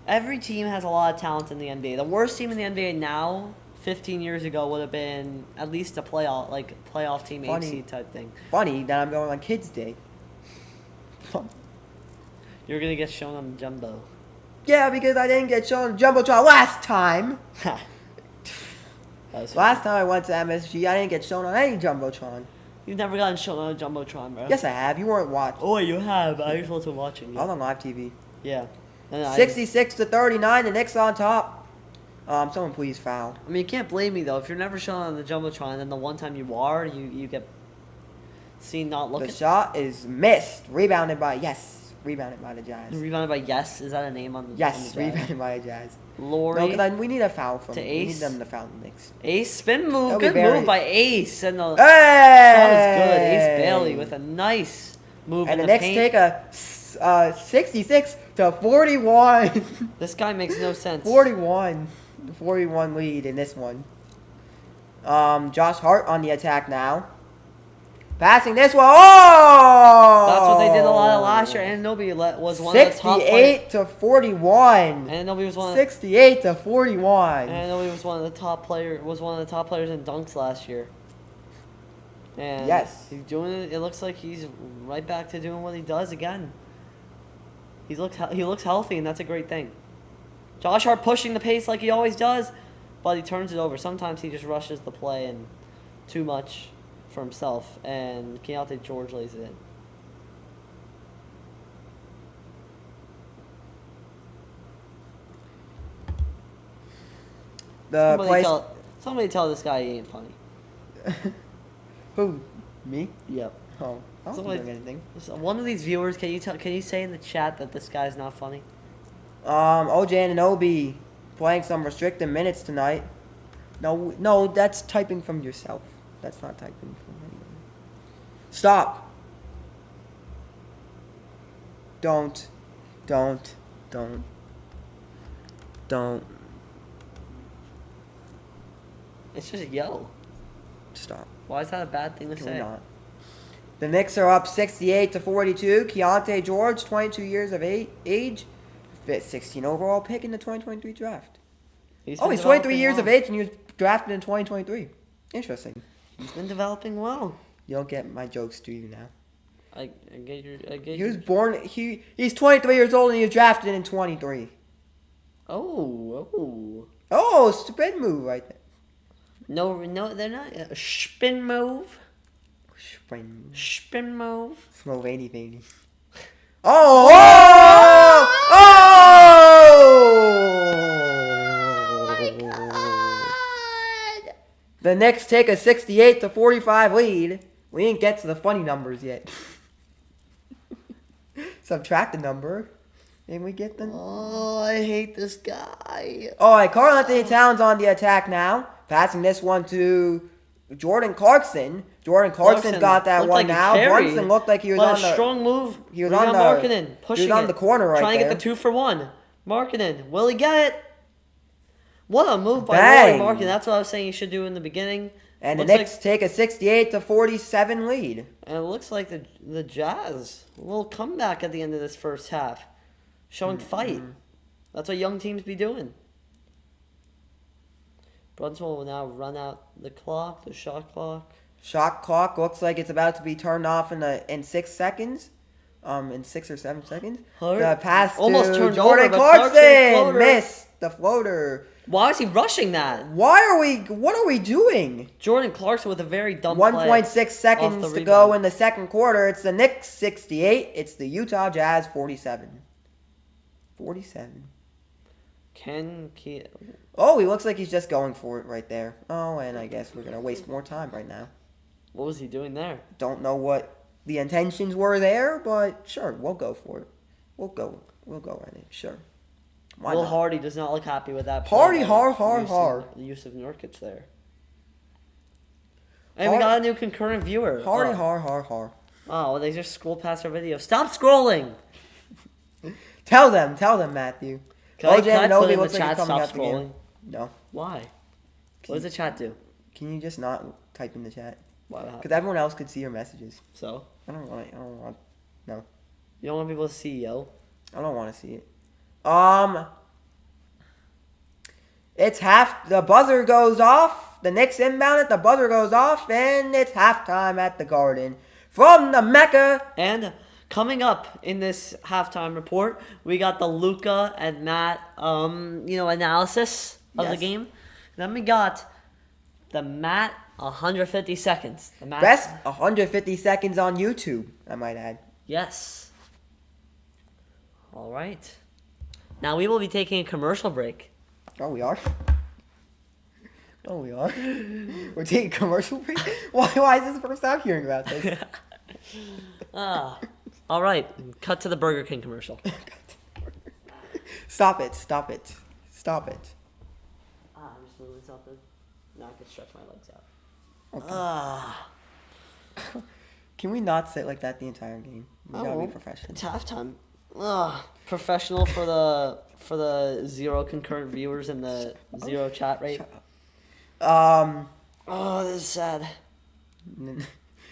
every team has a lot of talent in the NBA. The worst team in the NBA now, 15 years ago, would have been at least a playoff team, Funny. 8 seed type thing. Funny that I'm going on Kids Day. You're gonna get shown on Jumbo. Yeah, because I didn't get shown Jumbotron last time. That was Last time I went to MSG, I didn't get shown on any Jumbotron. You've never gotten shown on a Jumbotron, bro. Yes, I have. You weren't watching. Oh, you have. I wasn't watching. I was on live TV. Yeah. 66-39, the Knicks on top. Someone please foul. I mean, you can't blame me though. If you're never shown on the Jumbotron, then the one time you are, you get seen not looking. The shot is missed. Rebounded by the Jazz. Rebounded by Yes. Is that a name on the? Yes, on the Jazz? rebounded by the Jazz. Lori. No, because we need a foul from To We need Ace. them to foul the Knicks. Ace spin move. That'll be Good very- move by Ace, and the Hey! shot is good. Ace Bailey with a nice move And in the the Knicks paint. take a 66-41. This guy makes no sense. 41 lead in this one. Josh Hart on the attack now. Passing this one. Oh! That's what they did a lot of last year. Anunoby was one of the top players. 68-41. Anunoby was one. 68-41. Anunoby was one of the top players in dunks last year. And Yes. he's doing it. It looks like he's right back to doing what he does again. He looks healthy, and that's a great thing. Josh Hart pushing the pace like he always does, but he turns it over. Sometimes he just rushes the play and too much for himself, and Keontae George lays it in. The place. Somebody tell this guy he ain't funny. Who? Me? Yep. Oh, I don't Somebody- doing anything. One of these viewers, can you say in the chat that this guy's not funny? OJ Anunoby playing some restricted minutes tonight. No, that's typing from yourself. That's not typing from anyone. Stop. Don't. It's just yo. Stop. Why is that a bad thing to We're say? not. The Knicks are up 68-42. Keontae George, 22 years of age, 16 overall pick in the 2023 draft. He's 23 years of age and he was drafted in 2023. Interesting. He's been developing well. You don't get my jokes, do you now? I get your. He was born. He's 23 years old and he was drafted in 23. Oh. Oh, spin move right there. No, they're not. Spin move. Spin move. Sloveny baby. Oh! Oh! Knicks take a 68-45 lead. We didn't get to the funny numbers yet. Subtract the number, and we get the... Oh, I hate this guy. All right, Karl Anthony Towns on the attack now. Passing this one to Jordan Clarkson. Jordan Clarkson's got that one now. Brunson looked like he was on the... strong move. He was on the... Markkanen, pushing he was on the corner right trying there. to get the 2-for-1. Markkanen, will he get it? What a move by Bang. Rory Markkanen. That's what I was saying you should do in the beginning. And the Looks Knicks take a 68-47 lead. And it looks like the Jazz, a little comeback at the end of this first half. Showing fight. That's what young teams be doing. Brunson will now run out the clock, the shot clock. Shot clock looks like it's about to be turned off in 6 seconds. In 6 or 7 seconds. The pass Almost to turned Jordan over, but Clarkson floater. missed the floater. Why is he rushing that? What are we doing? Jordan Clarkson with a very dumb play. 1.6 off seconds the to go rebound. in the second quarter. It's the Knicks 68. It's the Utah Jazz 47. 47. Oh, he looks like he's just going for it right there. Oh, and I guess we're going to waste more time right now. What was he doing there? Don't know what the intentions were there, but sure, we'll go for it. We'll go at it, sure. Why Will not? Hardy does not look happy with that play. Hardy, hard. The use of Nurkic there. And we got a new concurrent viewer. Hardy, Oh. hard. Oh, they just scrolled past our video. Stop scrolling! Tell them, Matthew. Can I OJ put Anunoby in looks the like he's chat, coming stop out the game. scrolling? No. Why? What does the chat do? Can you just not type in the chat? Why not? Because everyone else could see your messages. So? I don't want. No. You don't want people to see, yo? I don't want to see it. It's the buzzer goes off. The Knicks inbound it. The buzzer goes off, and it's halftime at the Garden from the Mecca. And coming up in this halftime report, we got the Luka and Matt, analysis of the Yes. game. Then we got the Matt 150 seconds. The Matt, Best 150 seconds on YouTube, I might add. Yes. All right. Now we will be taking a commercial break. Oh, we are? We're taking a commercial break? Why is this the first time hearing about this? All right. Cut to the Burger King commercial. Stop it. I'm just moving something. Now I can stretch my legs out. Okay. Can we not sit like that the entire game? We gotta be professional. It's halftime. Professional for the 0 concurrent viewers and the 0 chat rate. Oh, this is sad.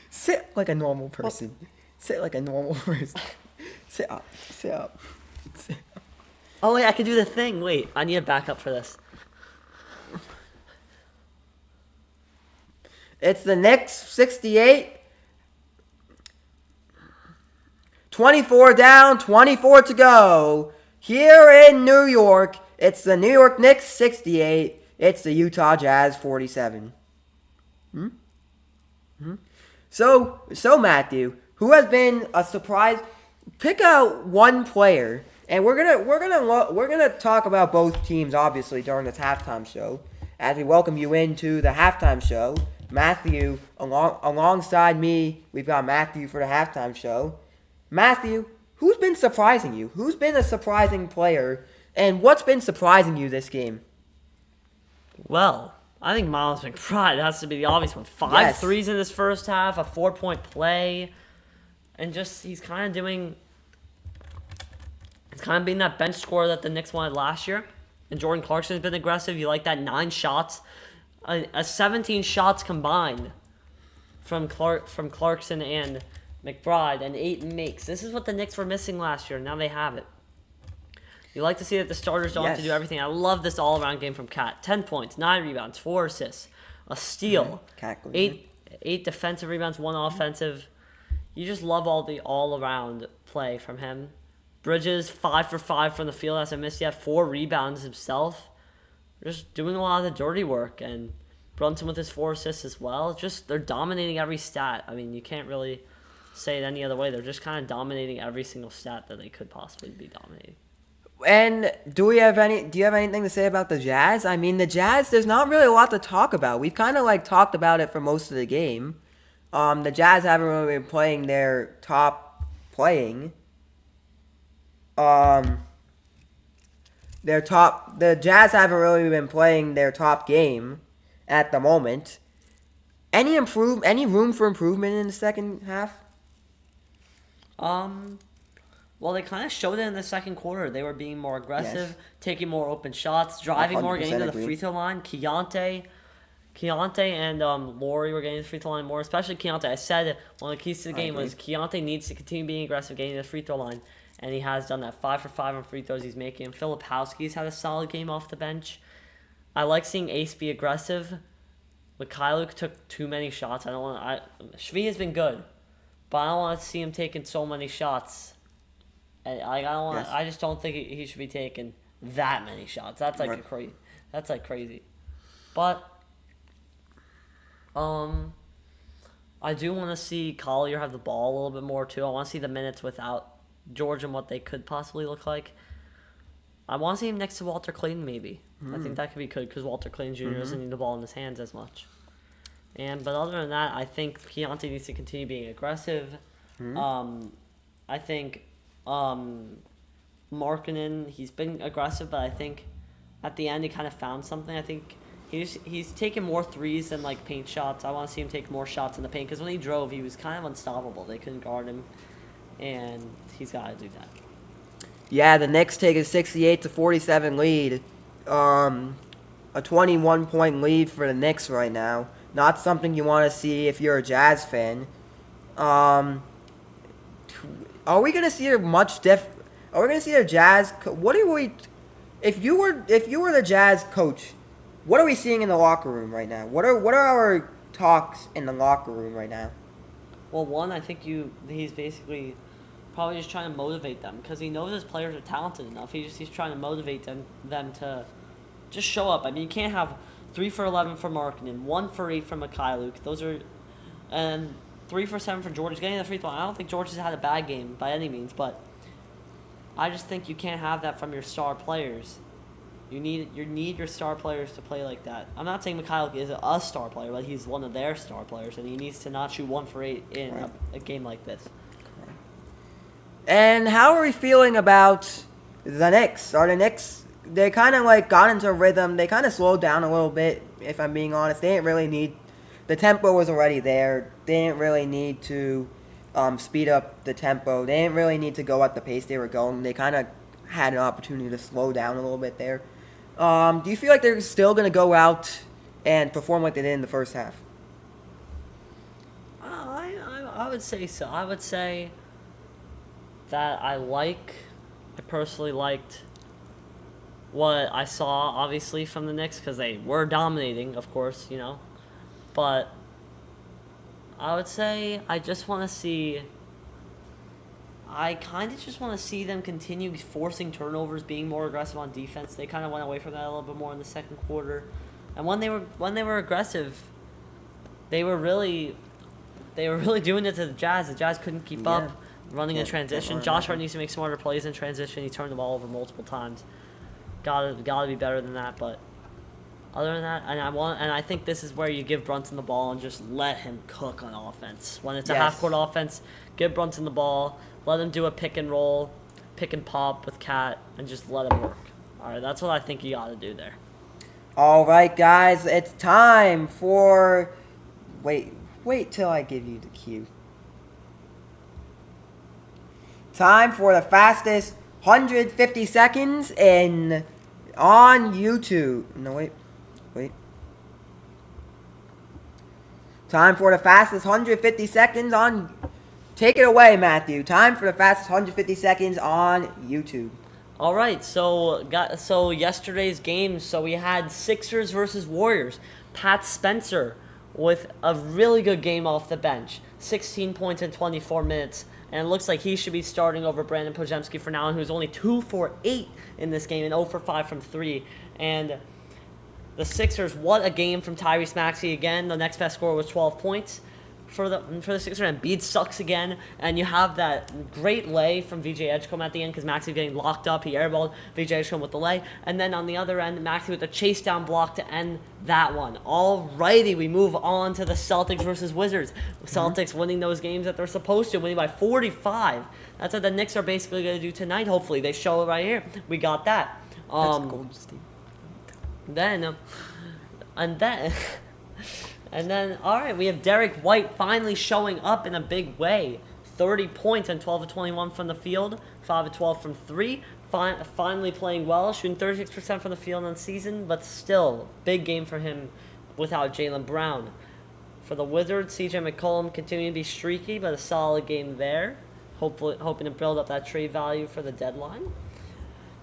Sit like a normal person. Sit like a normal person. Sit up. Oh wait, I can do the thing. Wait, I need a backup for this. It's the Knicks 68. 24 down, 24 to go. Here in New York, it's the New York Knicks 68. It's the Utah Jazz 47. So Matthew, who has been a surprise? Pick out one player, and we're gonna talk about both teams obviously during this halftime show as we welcome you into the halftime show. Matthew, alongside me, we've got Matthew for the halftime show. Matthew, who's been surprising you? Who's been a surprising player, and what's been surprising you this game? Well, I think Miles McBride has to be the obvious one. 5 threes in this first half, a 4-point play, and just he's kind of being that bench scorer that the Knicks wanted last year. And Jordan Clarkson has been aggressive. You like that 9 shots, a 17 shots combined from Clarkson and McBride, and 8 makes. This is what the Knicks were missing last year. Now they have it. You like to see that the starters don't have to do everything. I love this all-around game from Cat. 10 points, 9 rebounds, 4 assists, a steal, 8 defensive rebounds, 1 offensive. You just love all the all-around play from him. Bridges, 5 for 5 from the field, hasn't missed yet. 4 rebounds himself. Just doing a lot of the dirty work. And Brunson with his 4 assists as well. Just, they're dominating every stat. I mean, you can't really say it any other way. They're just kind of dominating every single stat that they could possibly be dominating. And do you have anything to say about the Jazz? I mean, the Jazz, there's not really a lot to talk about. We've kind of like talked about it for most of the game. The Jazz haven't really been playing their top playing. The Jazz haven't really been playing their top game at the moment. Any room for improvement in the second half? Well, they kind of showed it in the second quarter. They were being more aggressive, Yes. taking more open shots, driving more, getting to the 100% free throw line. Keontae and Laurie were getting to the free throw line more, especially Keontae. I said one of the keys to the game was Keontae needs to continue being aggressive, getting to the free throw line, and he has done that. 5 for 5 on free throws he's making. And Filipowski's had a solid game off the bench. I like seeing Ace be aggressive. Mikhailuk took too many shots. Shvi has been good, but I don't want to see him taking so many shots. I don't want. Yes. I just don't think he should be taking that many shots. That's like Right. That's like crazy. But I do want to see Collier have the ball a little bit more too. I want to see the minutes without George and what they could possibly look like. I want to see him next to Walter Clayton maybe. I think that could be good because Walter Clayton Jr. doesn't need the ball in his hands as much. But other than that, I think Keontae needs to continue being aggressive. I think Markkanen, he's been aggressive, but I think at the end he kind of found something. I think he's taken more threes than like paint shots. I want to see him take more shots in the paint because when he drove, he was kind of unstoppable. They couldn't guard him, and he's got to do that. Yeah, the Knicks take a 68-47 lead. A 21-point lead for the Knicks right now. Not something you want to see if you're a Jazz fan. Are we gonna see a much Are we gonna see a Jazz? What are we? If you were the Jazz coach, what are we seeing in the locker room right now? What are our talks in the locker room right now? Well, one, I think he's basically probably just trying to motivate them because he knows his players are talented enough. He's trying to motivate them to just show up. I mean, you can't have 3 for 11 for Markkanen, 1 for 8 for Mikhailuk. And 3 for 7 for George. Getting the free throw. I don't think George has had a bad game by any means, but I just think you can't have that from your star players. You need your star players to play like that. I'm not saying Mikhailuk is a star player, but he's one of their star players, and he needs to not shoot 1 for 8 in a game like this. And how are we feeling about the Knicks? Are the Knicks? They kind of like got into a rhythm. They kind of slowed down a little bit, if I'm being honest. They didn't really need. The tempo was already there. They didn't really need to speed up the tempo. They didn't really need to go at the pace they were going. They kind of had an opportunity to slow down a little bit there. Do you feel like they're still going to go out and perform like they did in the first half? I would say so. I would say that I personally liked what I saw, obviously, from the Knicks, because they were dominating, of course, But I would say I kind of just want to see them continue forcing turnovers, being more aggressive on defense. They kind of went away from that a little bit more in the second quarter. And when they were aggressive, they were really doing it to the Jazz. The Jazz couldn't keep up running in transition. Josh Hart needs to make smarter plays in transition. He turned the ball over multiple times. Gotta be better than that. But other than that, and I think this is where you give Brunson the ball and just let him cook on offense. When it's a half-court offense, give Brunson the ball, let him do a pick and roll, pick and pop with Cat, and just let him work. All right, that's what I think you got to do there. All right, guys, it's time for. Wait till I give you the cue. Time for the fastest 150 seconds on YouTube. No, wait. Time for the fastest 150 seconds on. Take it away, Matthew. Time for the fastest 150 seconds on YouTube. All right, so yesterday's game, so we had Sixers versus Warriors. Pat Spencer with a really good game off the bench. 16 points in 24 minutes. And it looks like he should be starting over Brandon Podziemski for now, who's only 2 for 8 in this game and 0 for 5 from 3. And the Sixers, what a game from Tyrese Maxey again. The next best scorer was 12 points. for the Sixers. Embiid sucks again, and you have that great lay from VJ Edgecombe at the end because Maxey's getting locked up. He airballed VJ Edgecombe with the lay, and then on the other end, Maxey with the chase down block to end that one. Alrighty, we move on to the Celtics versus Wizards. Celtics winning those games that they're supposed to, winning by 45. That's what the Knicks are basically going to do tonight. Hopefully, they show it right here. We got that. That's Golden State. Then, and then, all right, we have Derek White finally showing up in a big way. 30 points and 12 of 21 from the field, 5 of 12 from 3. Finally playing well, shooting 36% from the field on the season, but still, big game for him without Jaylen Brown. For the Wizards, CJ McCollum continuing to be streaky, but a solid game there. Hoping to build up that trade value for the deadline.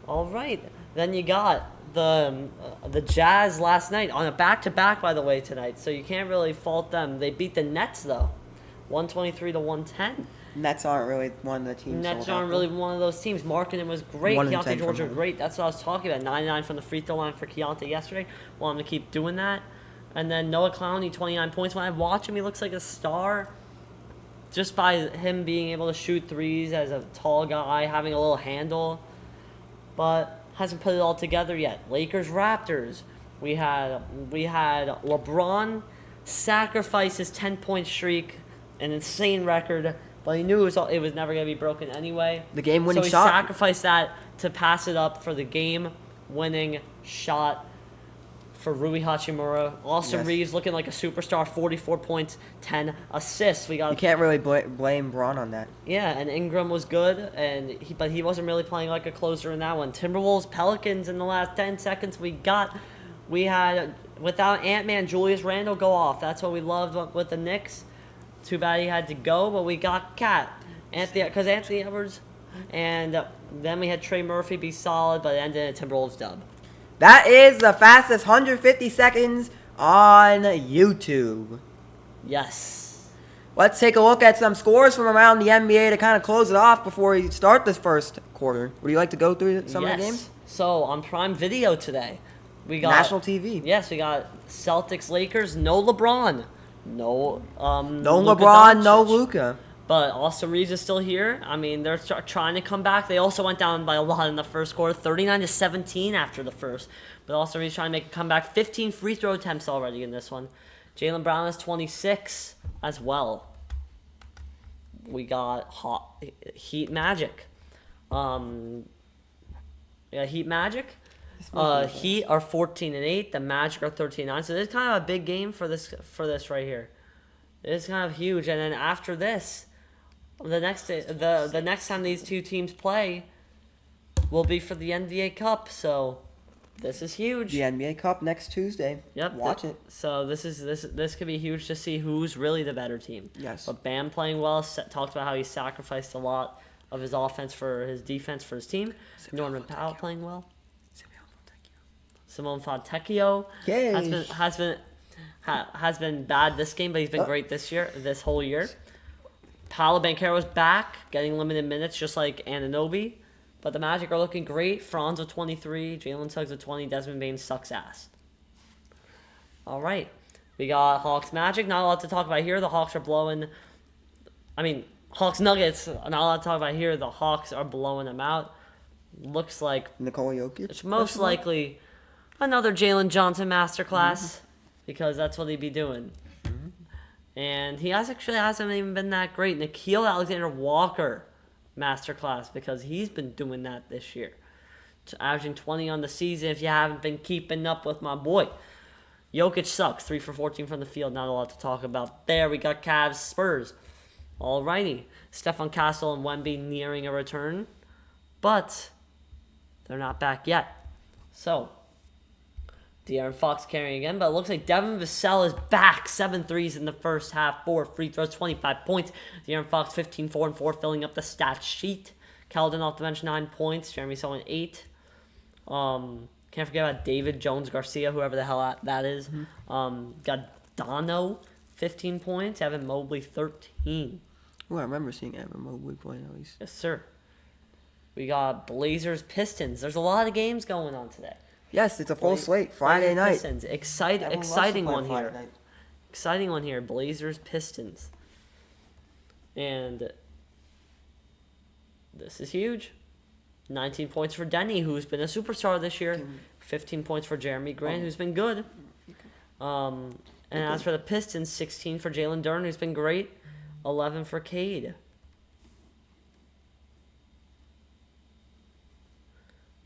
All right, then you got the Jazz last night on a back-to-back, by the way, tonight. So you can't really fault them. They beat the Nets though, 123-110. Nets aren't really one of the teams. Nets aren't really one of those teams. Markkanen was great. One in Keontae 10 George from was him. great. That's what I was talking about. 99 from the free throw line for Keontae yesterday. Want him to keep doing that. And then Noah Clowney, 29 points. When I watch him, he looks like a star. Just by him being able to shoot threes as a tall guy, having a little handle. But hasn't put it all together yet. Lakers, Raptors. We had LeBron sacrifice his 10-point streak, an insane record, but he knew it was never going to be broken anyway. The game-winning shot. So he sacrificed that to pass it up for the game-winning shot for Rui Hachimura. Austin Reeves looking like a superstar, 44 points, 10 assists. You can't really blame Braun on that. Yeah, and Ingram was good, but he wasn't really playing like a closer in that one. Timberwolves, Pelicans in the last 10 seconds. We had, without Ant-Man, Julius Randle go off. That's what we loved with the Knicks. Too bad he had to go, but we got Cat. Because Anthony Edwards, and then we had Trey Murphy be solid, but it ended in a Timberwolves dub. That is the fastest 150 seconds on YouTube. Yes. Let's take a look at some scores from around the NBA to kind of close it off before we start this first quarter. Would you like to go through some of the games? So, on Prime Video today, we got... National TV. Yes, we got Celtics, Lakers, no LeBron. No LeBron, Doncic. no Luka. But Austin Reeves is still here. I mean, they're trying to come back. They also went down by a lot in the first quarter, 39-17 after the first. But Austin Reeves trying to make a comeback. 15 free throw attempts already in this one. Jaylen Brown has 26 as well. We got Heat Magic. Heat Magic. Heat are 14-8. The Magic are 13-9. So this is kind of a big game for this right here. It's kind of huge. And then after this, the next time these two teams play will be for the NBA Cup. So this is huge. The NBA Cup next Tuesday. Yep. Watch it. So this could be huge to see who's really the better team. Yes. But Bam playing well. Talked about how he sacrificed a lot of his offense for his defense for his team. Norman Powell playing well. Simone Fontecchio has been bad this game, but he's been great this whole year. Paolo Banchero's back, getting limited minutes just like Anunoby. But the Magic are looking great. Franz with 23, Jalen Suggs with 20, Desmond Bane sucks ass. All right. We got Hawks Magic. Not a lot to talk about here. The Hawks are blowing... Hawks Nuggets. Not a lot to talk about here. The Hawks are blowing them out. Looks like... Nikola Jokic. It's most likely another Jalen Johnson masterclass because that's what he'd be doing. And he hasn't even been that great. Nickeil Alexander-Walker masterclass because he's been doing that this year. Averaging 20 on the season if you haven't been keeping up with my boy. Jokic sucks. 3 for 14 from the field. Not a lot to talk about there. We got Cavs Spurs. Alrighty. Stephon Castle and Wemby nearing a return. But they're not back yet. So, De'Aaron Fox carrying again, but it looks like Devin Vassell is back. 7 threes in the first half, 4 free throws, 25 points. De'Aaron Fox 15, 4 and 4, filling up the stat sheet. Keldon off the bench, 9 points. Jeremy Sohan 8. Can't forget about David Jones Garcia, whoever the hell that is. Got Dono 15 points. Evan Mobley 13. Oh, I remember seeing Evan Mobley play at least. Yes, sir. We got Blazers Pistons. There's a lot of games going on today. Yes, it's a full slate. Friday night. Pistons. Exciting one here. Exciting one here. Blazers Pistons. And this is huge. 19 points for Denny, who's been a superstar this year. 15 points for Jeremy Grant, who's been good. And as for the Pistons, 16 for Jalen Duren, who's been great. 11 for Cade.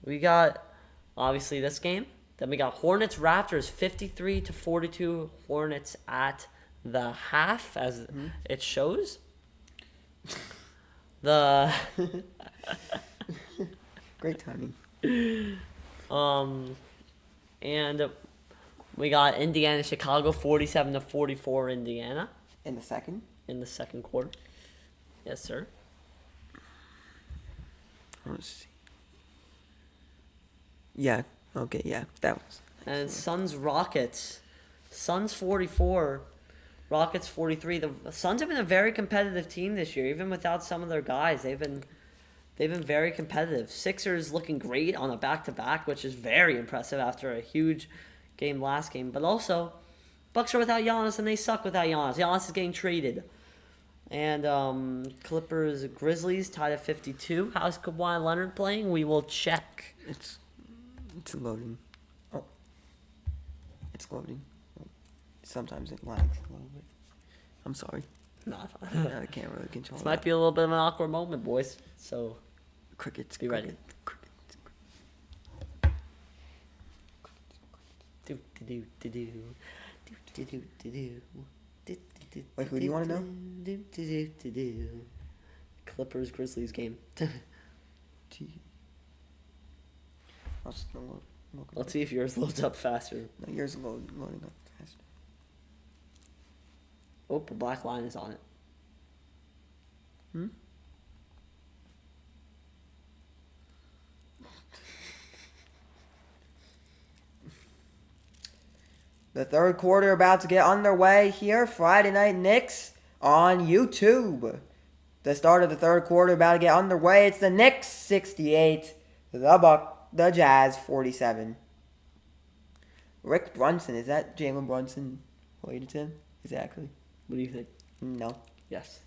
We got, obviously, this game. Then we got Hornets Raptors, 53-42. Hornets at the half, as it shows. The Great timing. And we got Indiana Chicago, 47-44 Indiana In the second. in the second quarter. Yes, sir. Let's see. Yeah. Okay. Yeah. That was. And Suns Rockets. Suns 44, Rockets 43. The Suns have been a very competitive team this year, even without some of their guys. They've been very competitive. Sixers looking great on a back-to-back, which is very impressive after a huge game last game. But also, Bucks are without Giannis, and they suck without Giannis. Giannis is getting traded. And Clippers Grizzlies tied at 52. How's Kawhi Leonard playing? We will check. It's loading. Oh. It's loading. Sometimes it lags a little bit. I'm sorry. No, I can't really control this that. might be a little bit of an awkward moment, boys. So Crickets. Be ready. Crickets. Wait, who do you wanna know? Clippers Grizzlies game. Gee. I'll just look Let's see if yours loads up faster. No, yours is loading up faster. Oh, a black line is on it. The third quarter about to get underway here. Friday Night Knicks on YouTube. The start of the third quarter about to get underway. It's the Knicks 68, the Jazz 47. Rick Brunson, is that Jalen Brunson related to him? Exactly. What do you think? No. Yes.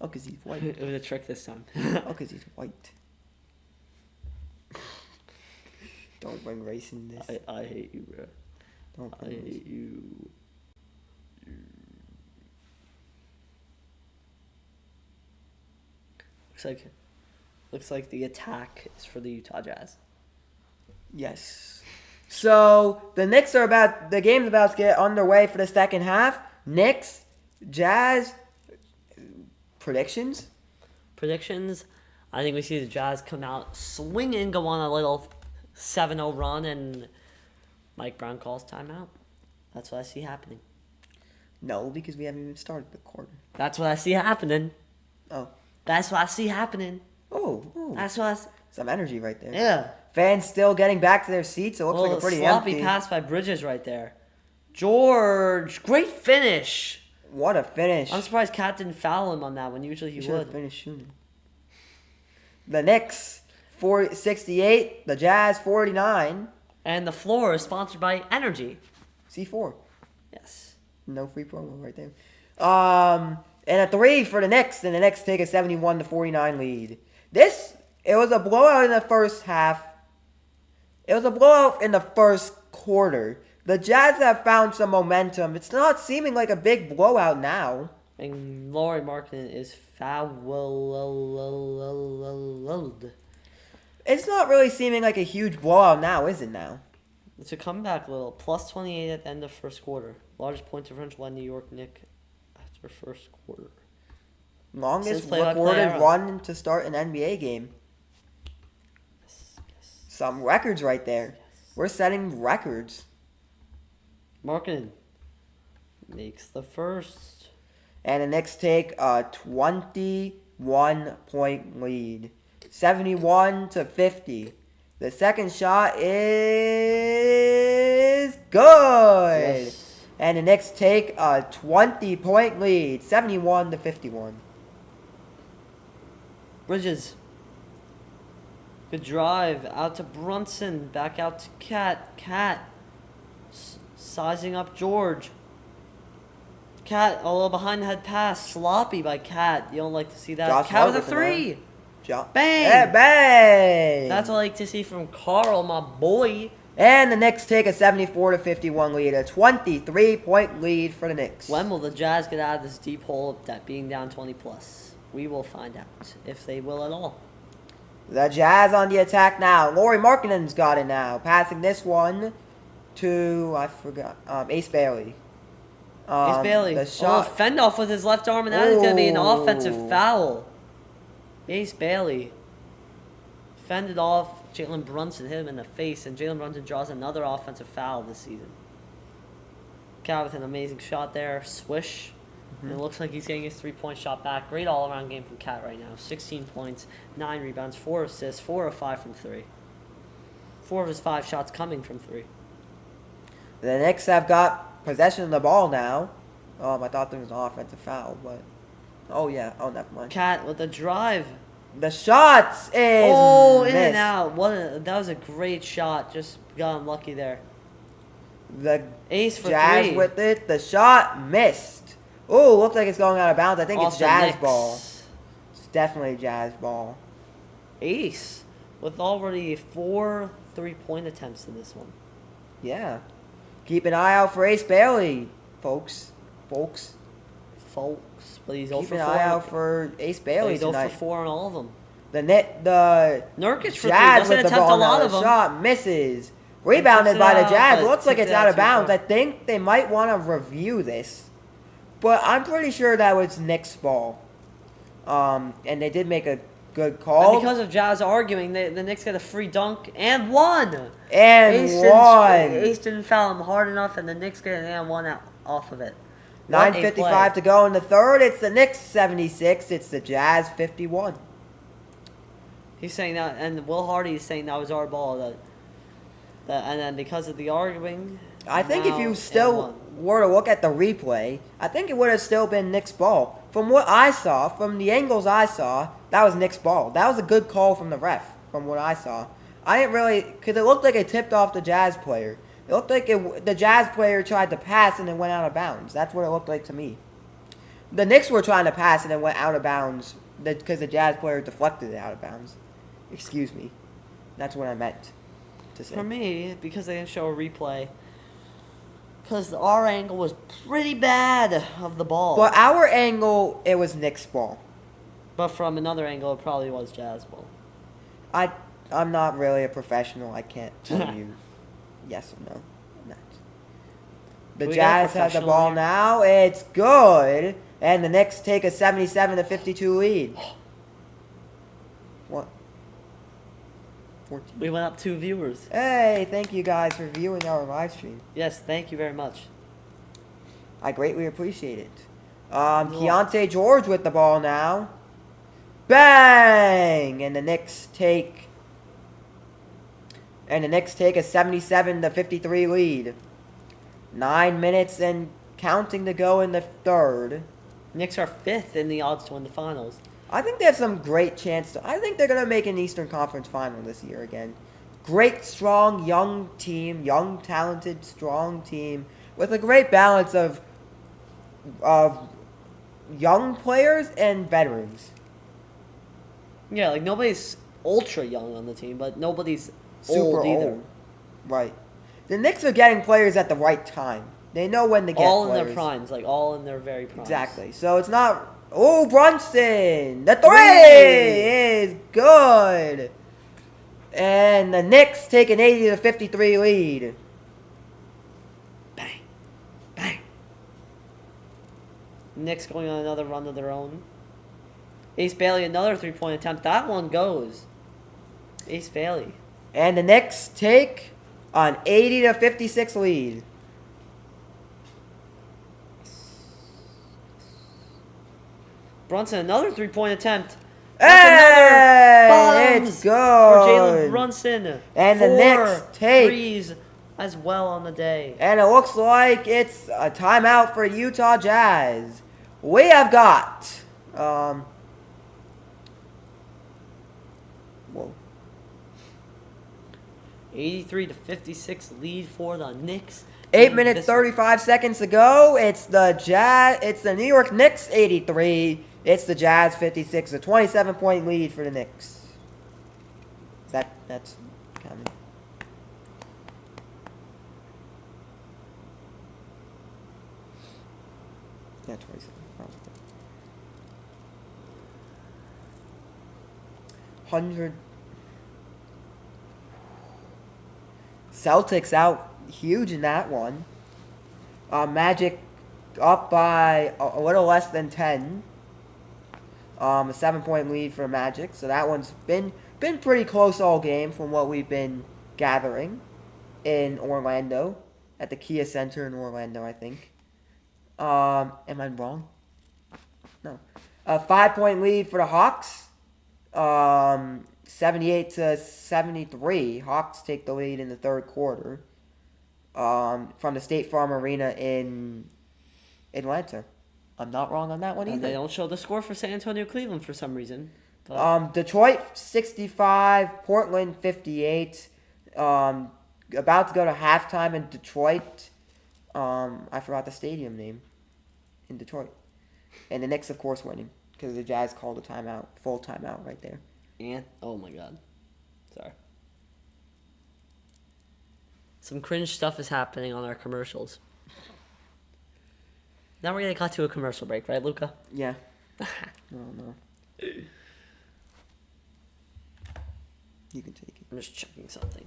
Oh, because he's white. It was a trick this time. Oh, because he's white. Don't bring race in this. I hate you, bro. Don't I bring race. hate you. Looks like the attack is for the Utah Jazz. Yes. So the game's about to get underway for the second half. Knicks, Jazz, predictions? Predictions. I think we see the Jazz come out swinging, go on a little 7-0 run, and Mike Brown calls timeout. That's what I see happening. No, because we haven't even started the quarter. That's what I see happening. Oh. That's what I see happening. Oh. That's what I see. Some energy right there. Yeah. Fans still getting back to their seats. It looks like a pretty sloppy empty. pass by Bridges right there. George, great finish. What a finish. I'm surprised Cat didn't foul him on that one. Usually he He should have would. finished shooting. The Knicks 68, the Jazz 49. And the floor is sponsored by Energy. C4. Yes. No free promo right there. And a 3 for the Knicks, and the Knicks take a 71-49 lead. It was a blowout in the first half. It was a blowout in the first quarter. The Jazz have found some momentum. It's not seeming like a big blowout now. And Lauri Markkinen is fouled. It's not really seeming like a huge blowout now, is it now? It's a comeback little. Plus 28 at the end of first quarter. Largest point differential by New York Knicks after first quarter. Longest Since play-by-play recorded era. run to start an NBA game. Yes. Some records right there. We're setting records. Markkinen makes the first. And the Knicks take a 21-point lead. 71-50. The second shot is good. Yes. And the Knicks take a 20-point lead. 71-51. Bridges. Good drive. Out to Brunson. Back out to Cat. Cat. Sizing up George. Cat, a little behind the head pass. Sloppy by Cat. You don't like to see that. Josh Cat with a Hart with an three. Jump. Bang. Yeah, bang. That's what I like to see from Carl, my boy. And the Knicks take a 74-51 lead, a 23-point lead for the Knicks. When will the Jazz get out of this deep hole of that being down 20 plus? We will find out if they will at all. The Jazz on the attack now. Lauri Markkanen's got it now, passing this one to Ace Bailey. Ace Bailey. The shot. Fend off with his left arm, and that is going to be an Ooh. offensive foul. Ace Bailey fended off. Jalen Brunson hit him in the face, and Jalen Brunson draws another offensive foul this season. Cat with an amazing shot there. Swish. And it looks like he's getting his three-point shot back. Great all-around game from Cat right now. 16 points, 9 rebounds, 4 assists, 4 of 5 from 3. 4 of his 5 shots coming from 3. The Knicks have got possession of the ball now. I thought there was an offensive foul, but never mind. Cat with a drive. The shots is In missed. and out. That was a great shot. Just got unlucky there. The Ace for Jazz 3. with it. The shot missed. Oh, looks like it's going out of bounds. I think Off it's the Jazz Knicks. ball. It's definitely Jazz ball. Ace with already 4 3-point attempts in this one. Yeah. Keep an eye out for Ace Bailey, folks. But he's 0 Keep for an 4. eye out for Ace Bailey He's 0 tonight. for 4 on all of them. The Nurkic for 3. Jazz Doesn't with the attempt ball a lot now. of The them. shot misses. Rebounded it by the out, Jazz. but Looks like tips it's it out out of too bounds. far. I think they might want to review this. But I'm pretty sure that was Knicks' ball. And they did make a good call. And because of Jazz arguing, the Knicks get a free dunk and one. And Ace didn't foul him hard enough, and the Knicks get an and one off of it. What a 9:55 play. to go in the third. It's the Knicks 76. It's the Jazz 51. He's saying that, and Will Hardy is saying that was our ball. And then because of the arguing, I think if now you and still one. were to look at the replay, I think it would have still been Knicks' ball. From what I saw, from the angles I saw, that was Knicks' ball. That was a good call from the ref, from what I saw. I didn't really, because it looked like it tipped off the Jazz player. It looked like the Jazz player tried to pass and it went out of bounds. That's what it looked like to me. The Knicks were trying to pass and it went out of bounds because the Jazz player deflected it out of bounds. Excuse me. That's what I meant to say. For me, because they didn't show a replay, because our angle was pretty bad of the ball. But our angle, it was Knicks' ball. But from another angle, it probably was Jazz ball. I'm not really a professional. I can't tell you yes or no. I'm not. The We got a Jazz have the professional ball here. now. It's good. And the Knicks take a 77-52 lead. What? 14. We went up 2 viewers. Hey, thank you guys for viewing our live stream. Yes, thank you very much. I greatly appreciate it. Keontae George with the ball now. Bang! And the Knicks take a 77-53 lead. 9 minutes and counting to go in the third. Knicks are 5th in the odds to win the finals. I think they have some great chance to. I think they're going to make an Eastern Conference final this year again. Great, strong, young team. Young, talented, strong team. With a great balance of young players and veterans. Yeah, like nobody's ultra young on the team, but nobody's Super old either. old. Right. The Knicks are getting players at the right time. They know when to get All players. in their primes, like all in their very primes. Exactly. So it's not. Oh, Brunson! The three is good! And the Knicks take an 80-53 lead. Bang. Bang. Knicks going on another run of their own. Ace Bailey, another 3-point attempt. That one goes. Ace Bailey. And the Knicks take an 80-56 lead. Brunson, another 3-point attempt. Hey! Bottoms It's good! for Jalen Brunson. And the 4 Knicks take. threes as well on the day. And it looks like it's a timeout for Utah Jazz. We have got. Whoa. 83-56 lead for the Knicks. 8 minutes 35 seconds to go. It's the New York Knicks 83. It's the Jazz 56. A 27-point lead for the Knicks. That's coming. Yeah, 27. Probably. 100. Celtics out huge in that one. Magic up by a little less than 10. A 7-point lead for Magic. So that one's been pretty close all game from what we've been gathering in Orlando at the Kia Center in Orlando, I think. Am I wrong? No. A 5-point lead for the Hawks. 78 to 73. Hawks take the lead in the third quarter. From the State Farm Arena in Atlanta. I'm not wrong on that one either. They don't show the score for San Antonio, Cleveland for some reason. But... Detroit 65, Portland 58. About to go to halftime in Detroit. I forgot the stadium name in Detroit. And the Knicks, of course, winning because the Jazz called a timeout, full timeout right there. And oh my God, sorry. Some cringe stuff is happening on our commercials. Now we're gonna cut to a commercial break, right, Luca? Yeah. Oh no. You can take it. I'm just checking something.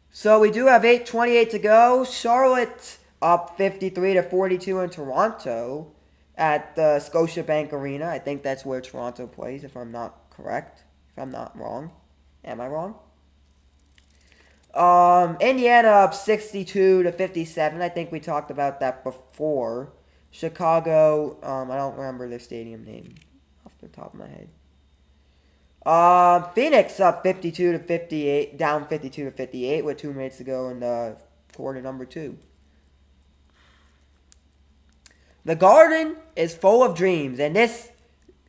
So we do have 8:28 to go. Charlotte up 53 to 42 in Toronto at the Scotiabank Arena. I think that's where Toronto plays, if I'm not correct. If I'm not wrong. Am I wrong? Indiana up 62 to 57. I think we talked about that before. Chicago, I don't remember their stadium name off the top of my head. Phoenix up 52 to 58, down 52 to 58 with 2 minutes to go in the quarter number 2. The Garden is full of dreams, and this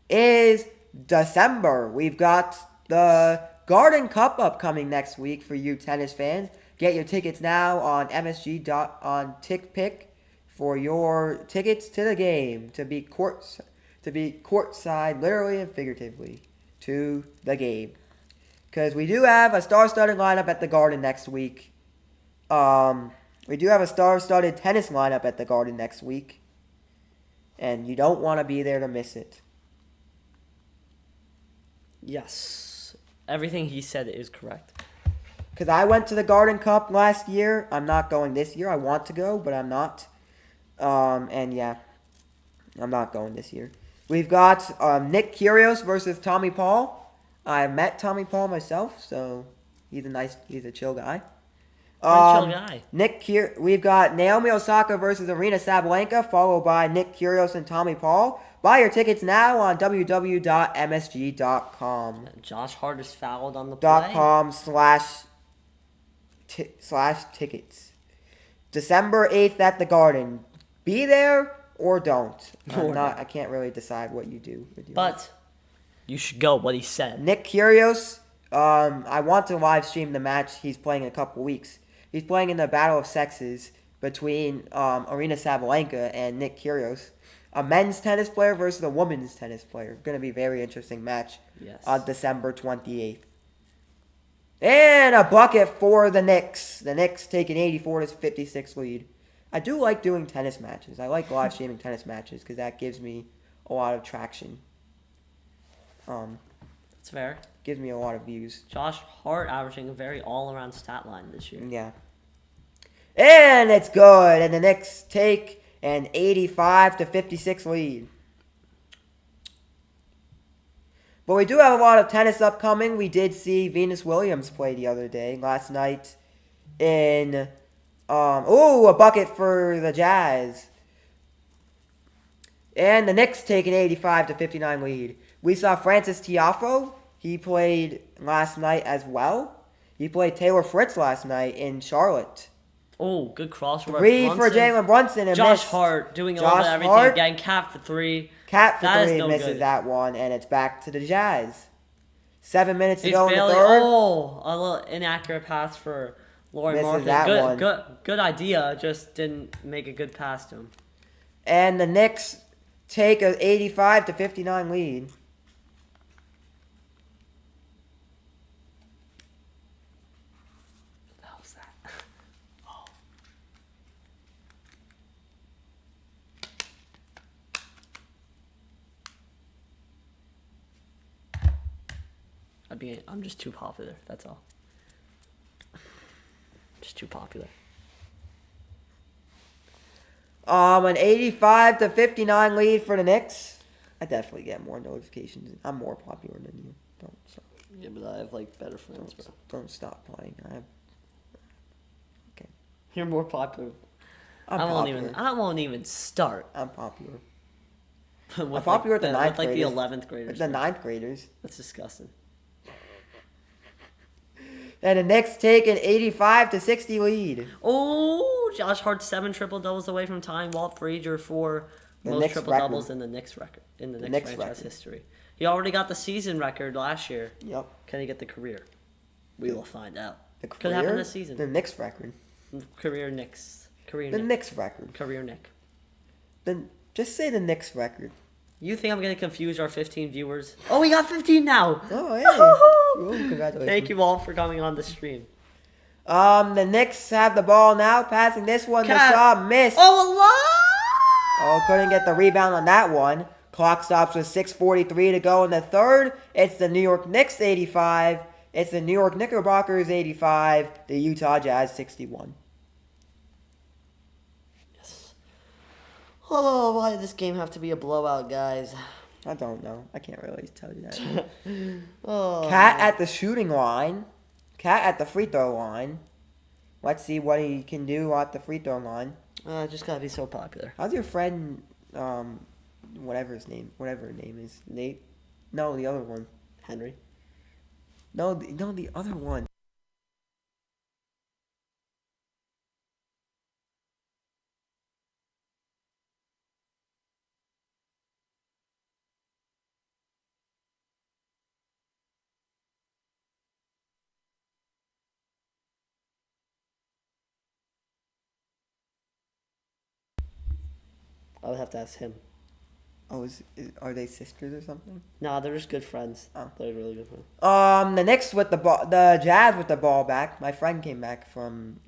is December. We've got the Garden Cup upcoming next week for you tennis fans. Get your tickets now on MSG on TickPick for your tickets to the game to be courtside, literally and figuratively, to the game. Because we do have a star-studded lineup at the Garden next week. We do have a star-studded tennis lineup at the Garden next week. And you don't want to be there to miss it. Yes. Everything he said is correct. Because I went to the Garden Cup last year. I'm not going this year. I want to go, but I'm not. And yeah, I'm not going this year. We've got Nick Kyrgios versus Tommy Paul. I met Tommy Paul myself, so he's a chill guy. Chill guy. We've got Naomi Osaka versus Arina Sabalenka, followed by Nick Kyrgios and Tommy Paul. Buy your tickets now on www.msg.com. Josh Hart is fouled on the play. .com / tickets. December 8th at the Garden. Be there or don't. I can't really decide what you do. But you should go, what he said. Nick Kyrgios, I want to live stream the match he's playing in a couple weeks. He's playing in the Battle of Sexes between Arina Sabalenka and Nick Kyrgios. A men's tennis player versus a women's tennis player. Going to be a very interesting match on December 28th. And a bucket for the Knicks. The Knicks take an 84 to 56 lead. I do like doing tennis matches. I like live streaming tennis matches because that gives me a lot of traction. That's fair. Gives me a lot of views. Josh Hart averaging a very all-around stat line this year. Yeah. And it's good. And the Knicks take an 85 to 56 lead. But we do have a lot of tennis upcoming. We did see Venus Williams play the other day, last night in... a bucket for the Jazz. And the Knicks take an 85 to 59 lead. We saw Francis Tiafoe. He played last night as well. He played Taylor Fritz last night in Charlotte. Oh, good crossover. 3 for Jalen Brunson. And Josh Hart doing a little bit of everything. Getting capped for 3. Capped for 3 no misses good. that one, and it's back to the Jazz. 7 minutes to He's go in the barely, third. a little inaccurate pass for Laurie Misses Marketing, that one. good idea. Just didn't make a good pass to him. And the Knicks take a 85-59 lead. What the hell was that? Oh. I'm just too popular. That's all. Just too popular. An 85-59 lead for the Knicks. I definitely get more notifications. I'm more popular than you. Yeah, but I have like better friends, bro. Don't stop playing. Okay. You're more popular. I'm I popular. won't even start. I'm popular. With I'm popular with the ninth with like graders. the 11th graders. With the bro. ninth graders. That's disgusting. And the Knicks take an 85-60 lead. Oh, Josh Hart 7 triple doubles away from tying Walt Frazier for The most Knicks triple record. doubles in the Knicks record in the Knicks Knicks franchise record. history. He already got the season record last year. Yep. Can he get the career? We will find out. The Could happen career? this season. The Knicks record. Career Knicks. Career The Nick. Knicks record. Career Nick. Just say the Knicks record. You think I'm gonna confuse our 15 viewers? Oh, we got 15 now. Oh, hey. Ooh, congratulations. Thank you all for coming on the stream. The Knicks have the ball now, passing this one. The Cat. shot missed. Oh, Couldn't get the rebound on that one. Clock stops with 6:43 to go in the third. It's the New York Knicks 85. It's the New York Knickerbockers 85. The Utah Jazz 61. Yes. Oh, why did this game have to be a blowout, guys? I don't know. I can't really tell you that. Oh. Cat at the shooting line. Cat at the free throw line. Let's see what he can do at the free throw line. Just gotta be so popular. How's your friend, whatever her name is? Nate? No, the other one. Henry. No, the other one. I would have to ask him. Oh, are they sisters or something? Nah, they're just good friends. Oh. They're really good friends. The Knicks with the ball, the Jazz with the ball back. My friend came back from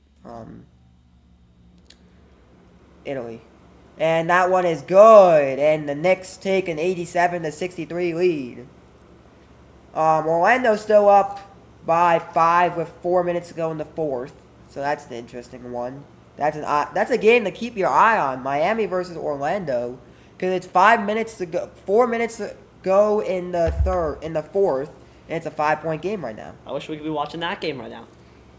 Italy, and that one is good. And the Knicks take an 87-63 lead. Orlando's still up by 5 with 4 minutes to go in the fourth, so that's the interesting one. That's a game to keep your eye on. Miami versus Orlando, because it's 4 minutes to go in the fourth, and it's a 5-point game right now. I wish we could be watching that game right now.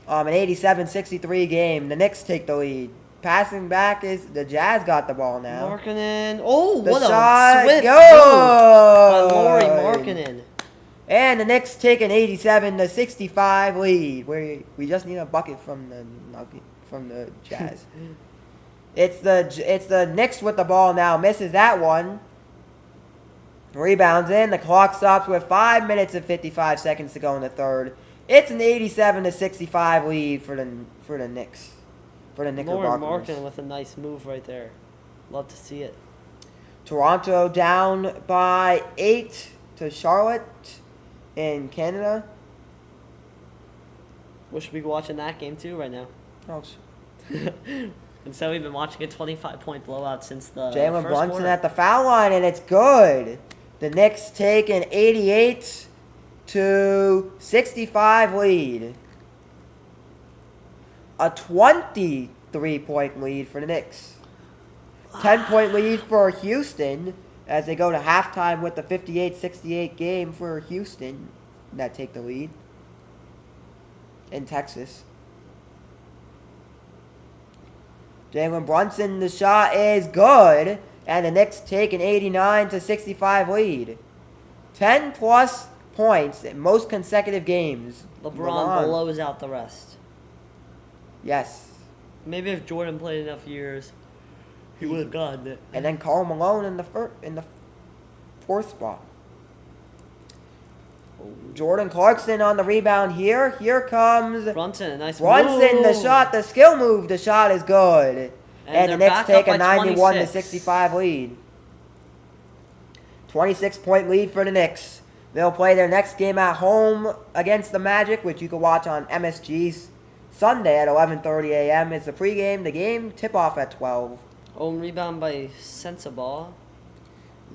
An 87-63 game. The Knicks take the lead. Passing back is the Jazz got the ball now. Markkanen. Oh, The what shot a swift goes. move by Lauri Markkanen. And the Knicks take an 87-65 lead. We just need a bucket from the Jazz. It's the Knicks with the ball now. Misses that one. Rebounds in. The clock stops with 5 minutes and 55 seconds to go in the third. It's an 87-65 lead for the Knicks. For the Lauri Knickerbockers. Markkanen with a nice move right there. Love to see it. Toronto down by 8 to Charlotte in Canada. Wish we could be watching that game too right now. Oh, Instead, we've been watching a 25-point blowout since the Jalen first Brunson quarter. at the foul line, and it's good. The Knicks take an 88-65 lead. A 23-point lead for the Knicks. 10-point lead for Houston as they go to halftime with the 58-68 game for Houston that take the lead in Texas. Jalen Brunson, the shot is good, and the Knicks take an 89-65 lead. 10-plus points in most consecutive games. LeBron blows out the rest. Yes. Maybe if Jordan played enough years, he would have gotten it. And then Karl Malone in the fourth spot. Jordan Clarkson on the rebound here. Here comes Brunson, a nice Brunson, move. the shot, the skill move. The shot is good. And the they're Knicks back take up a by 91 to 26. 65 lead. 26-point lead for the Knicks. They'll play their next game at home against the Magic, which you can watch on MSG's Sunday at 11:30 a.m. It's the pregame. The game tip-off at 12. Own rebound by Sensabaugh.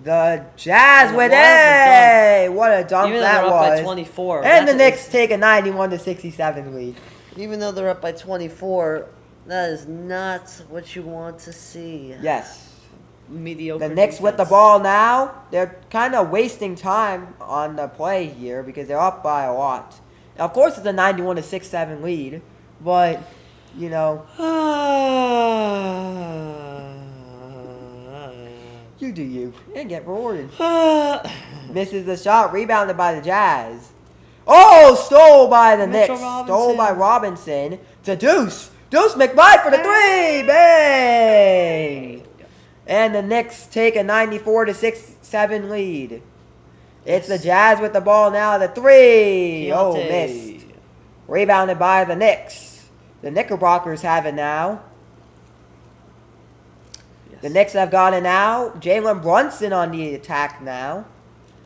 The Jazz And with what a What a dunk Even though that they're up was. by 24. And the that's- Knicks take a 91 to 67 lead. Even though they're up by 24, that is not what you want to see. Yes. Mediocre. The Knicks with the defense. ball now. They're kind of wasting time on the play here because they're up by a lot. Now, of course, it's a 91 to 67 lead, but, you know, you do you and get rewarded. Misses the shot, rebounded by the Jazz. Oh, stole by the Mitchell Knicks. Stole by Robinson. Robinson to Deuce. Deuce McBride for the three. Bang! And the Knicks take a 94 to 67 lead. It's the Jazz with the ball now. The three. Oh, Keontae. missed. Rebounded by the Knicks. The Knickerbockers have it now. Yes. The Knicks have got it now. Jalen Brunson on the attack now.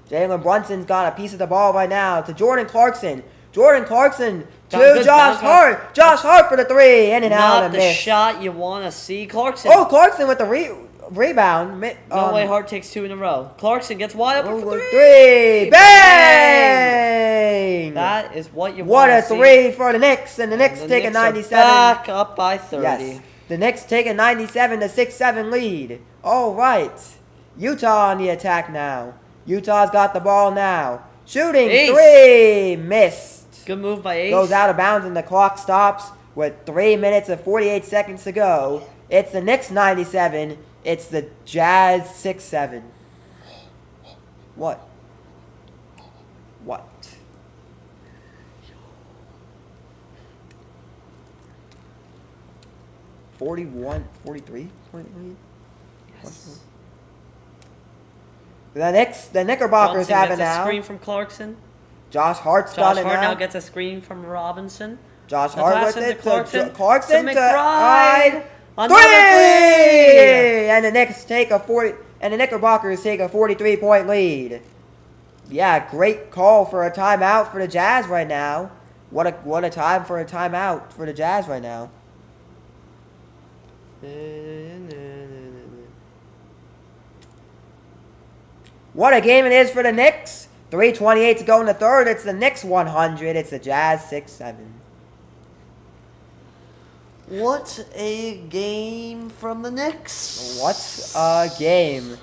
Jalen Brunson's got a piece of the ball right now to Jordan Clarkson. Jordan Clarkson to Good Josh dunk. Hart. Josh Hart for the three. In and out Not and the miss. shot you want to see. Clarkson. Oh, Clarkson with the rebound. No way Hart takes two in a row. Clarkson gets wide open for three. Three. Bang! That is what you What want a to see. three for the Knicks. And the Knicks take a Knicks are 97. back up by 30. Yes. The Knicks take a 97 to 67 lead. All right. Utah on the attack now. Utah's got the ball now. Shooting Ace. three. Missed. Good move by Ace. Goes out of bounds and the clock stops with 3 minutes and 48 seconds to go. It's the Knicks 97. It's the Jazz 6-7. What? What? $41, $43 point lead? Yes. The Knickerbockers Brunson have it gets a now. screen from Clarkson. Josh Hart's Josh got it Hart now. now gets a screen from Robinson. Josh The Hart pass with into it Clarkson. to Clarkson To to McBride. Hyde. Another Three! And the Knicks take a 40. And the Knickerbockers take a 43-point lead. Yeah, great call for a timeout for the Jazz right now. What a time for a timeout for the Jazz right now. What a game it is for the Knicks. 3:28 to go in the third. It's the Knicks 100. It's the Jazz 6-7. What a game from the Knicks. What a game.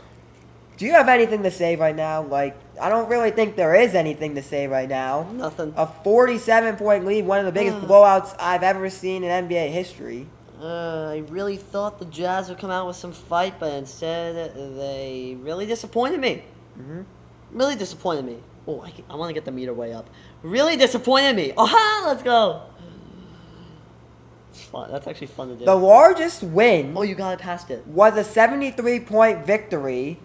Do you have anything to say right now? Like, I don't really think there is anything to say right now. Nothing. A 47-point lead, one of the biggest blowouts I've ever seen in NBA history. I really thought the Jazz would come out with some fight, but instead they really disappointed me. Really disappointed me. Oh, I want to get the meter way up. Really disappointed me. Oh, let's go. It's fun. That's actually fun to do. The largest win Oh, you got it past it. was a 73-point victory.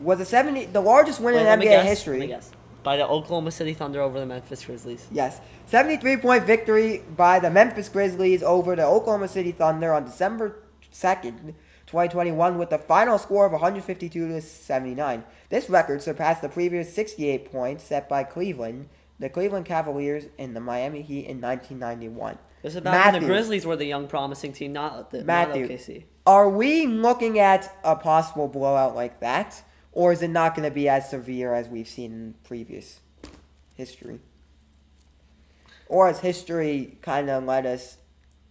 The largest win Wait, in let me NBA guess, history. Let me guess. By the Oklahoma City Thunder over the Memphis Grizzlies. Yes. 73-point victory by the Memphis Grizzlies over the Oklahoma City Thunder on December 2nd, 2021 with the final score of 152 to 79. This record surpassed the previous 68 points set by Cleveland, the Cleveland Cavaliers, and the Miami Heat in 1991. This is back when the Grizzlies were the young promising team, not OKC. Are we looking at a possible blowout like that? Or is it not going to be as severe as we've seen in previous history? Or has history kind of led us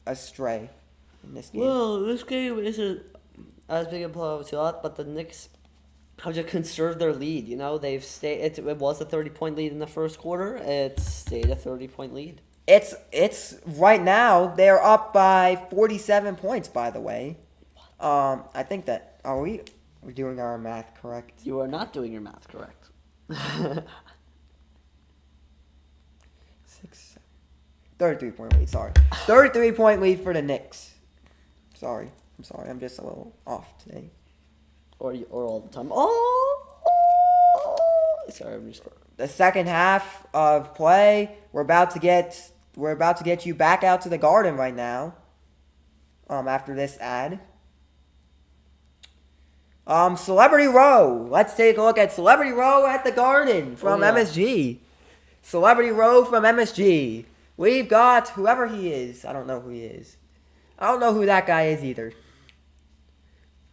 astray in this game? Well, this game isn't as big a blowout as you thought, but the Knicks have just conserved their lead. You know, they've stayed. It was a 30-point lead in the first quarter. It stayed a 30-point lead. It's right now they're up by 47 points. By the way, I think that we're doing our math correct? You are not doing your math correct. 33-point lead. Sorry, 33-point lead for the Knicks. Sorry, I'm sorry. I'm just a little off today. or all the time. Oh! Sorry, I'm just the second half of play. We're about to get you back out to the Garden right now. After this ad. Celebrity Row. Let's take a look at Celebrity Row at the Garden from MSG. Celebrity Row from MSG. We've got whoever he is. I don't know who he is. I don't know who that guy is either.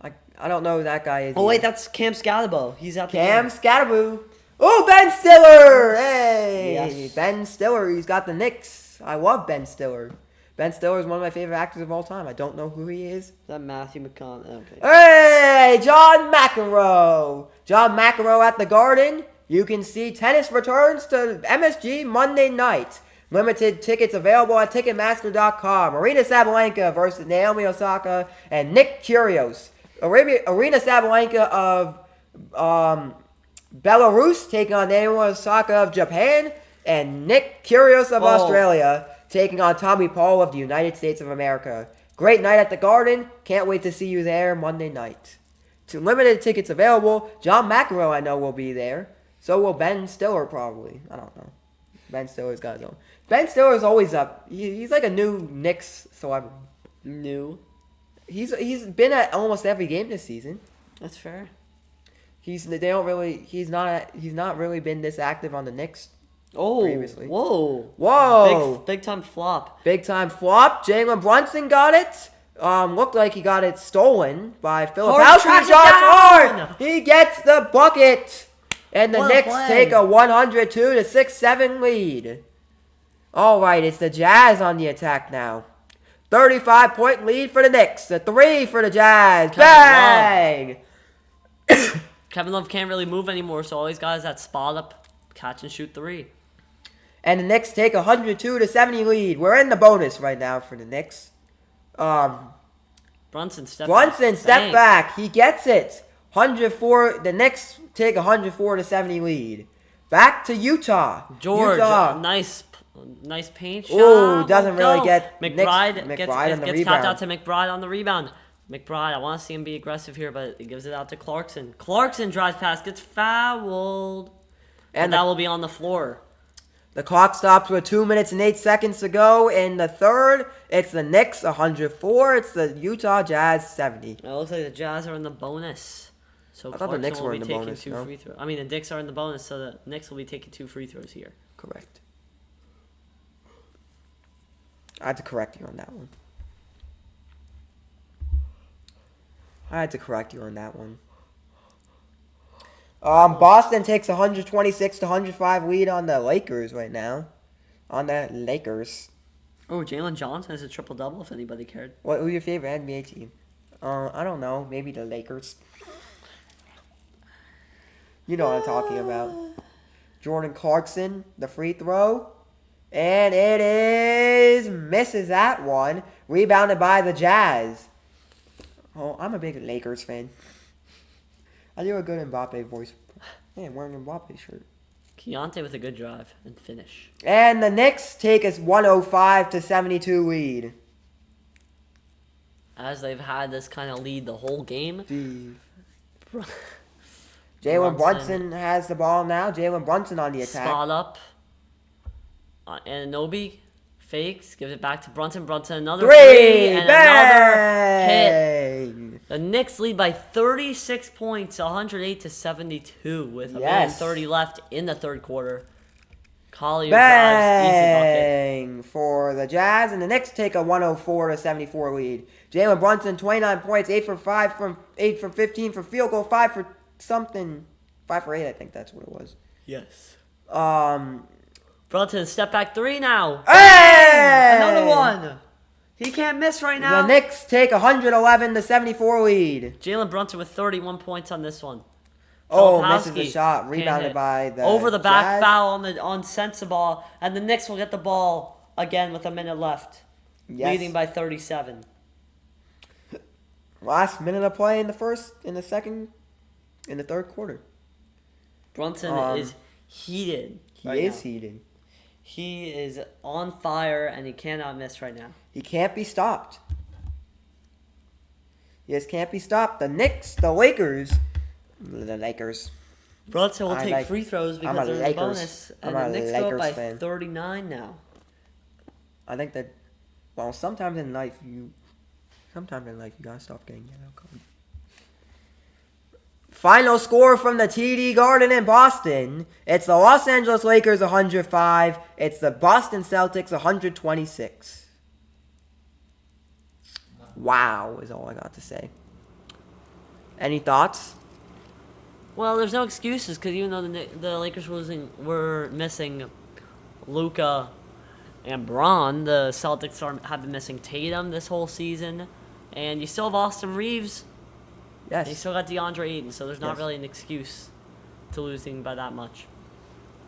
I don't know who that guy is. Oh, wait, that's Cam Scatterbo. He's out there. Cam Scatterbo. Oh, Ben Stiller. Hey. Yes. Ben Stiller. He's got the Knicks. I love Ben Stiller. Ben Stiller is one of my favorite actors of all time. I don't know who he is. Is that Matthew McConaughey? Okay. Hey, John McEnroe. John McEnroe at the Garden. You can see tennis returns to MSG Monday night. Limited tickets available at Ticketmaster.com. Arena Sabalenka versus Naomi Osaka and Nick Kyrgios. Arena Sabalenka of Belarus taking on Naomi Osaka of Japan. And Nick Kyrgios of Australia taking on Tommy Paul of the United States of America. Great night at the Garden. Can't wait to see you there Monday night. Two limited tickets available. John McEnroe I know will be there. So will Ben Stiller probably. I don't know. Ben Stiller's got his own. Ben Stiller's always up. He's like a new Knicks celebrity. New. He's been at almost every game this season. That's fair. He's not really been this active on the Knicks. Oh, Previously. Whoa. Big time flop. Big time flop. Jalen Brunson got it. Looked like he got it stolen by Filipowski. He gets the bucket. And the Knicks take a 102-6-7 lead. All right, it's the Jazz on the attack now. 35-point lead for the Knicks. A 3 for the Jazz. Bang! Kevin Love can't really move anymore, so all he's got is that spot up, catch and shoot 3. And the Knicks take a 102-70 lead. We're in the bonus right now for the Knicks. Brunson step back. He gets it. 104. The Knicks take a 104-70 lead. Back to Utah. Utah. Nice paint shot. Ooh, doesn't really get McBride gets on the gets rebound. tapped out to McBride on the rebound. McBride, I want to see him be aggressive here, but he gives it out to Clarkson. Clarkson drives past, gets fouled, and that will be on the floor. The clock stops with 2 minutes and 8 seconds to go in the third. It's the Knicks 104. It's the Utah Jazz 70. It looks like the Jazz are in the bonus. So I thought the Knicks were in the taking bonus. two free throws. I mean, the Knicks are in the bonus, so the Knicks will be taking 2 free throws here. Correct. I had to correct you on that one. Boston takes 126-105 lead on the Lakers right now. On the Lakers. Oh, Jalen Johnson has a triple-double if anybody cared. Who's your favorite NBA team? I don't know. Maybe the Lakers. You know what I'm talking about. Jordan Clarkson, the free throw. And it is... misses that one. Rebounded by the Jazz. Oh, I'm a big Lakers fan. I do a good Mbappe voice. Hey, I'm wearing an Mbappe shirt. Keontae with a good drive and finish. And the Knicks take a 105-72 lead. As they've had this kind of lead the whole game. Jalen Brunson has the ball now. Jalen Brunson on the attack. Spot up. Anunoby fakes, gives it back to Brunson. Brunson another 3 and another hit. The Knicks lead by 36 points, 108-72 with a minute 30 left in the third quarter. Collier drives, easy bucket. For the Jazz, and the Knicks take a 104-74 lead. Jalen Brunson, 29 points, 8 for 15 for field goal, 5 for something, 5 for 8, I think that's what it was. Yes. Brunson, step back 3 now. Hey! Another one. He can't miss right now. The Knicks take a 111-74 lead. Jalen Brunson with 31 points on this one. Misses the shot. Rebounded by the over the back Jazz. foul on Sensabaugh, and the Knicks will get the ball again with a minute left, leading by 37. Last minute of play in the third quarter. Brunson is heated. He is heated. He is on fire, and he cannot miss right now. He can't be stopped. The Knicks, the Lakers. Brunson will I take like- free throws I'm because a they're in the Lakers- bonus. And I'm the a Knicks go up Lakers by fan. 39 now. I think that, well, sometimes in life you gotta stop getting yellow cards. Final score from the TD Garden in Boston. It's the Los Angeles Lakers 105. It's the Boston Celtics 126. Wow is all I got to say. Any thoughts? Well, there's no excuses because even though the Lakers were missing Luka and Braun, the Celtics have been missing Tatum this whole season, and you still have Austin Reeves. Yes. And you still got DeAndre Ayton, so there's not Yes. really an excuse to losing by that much.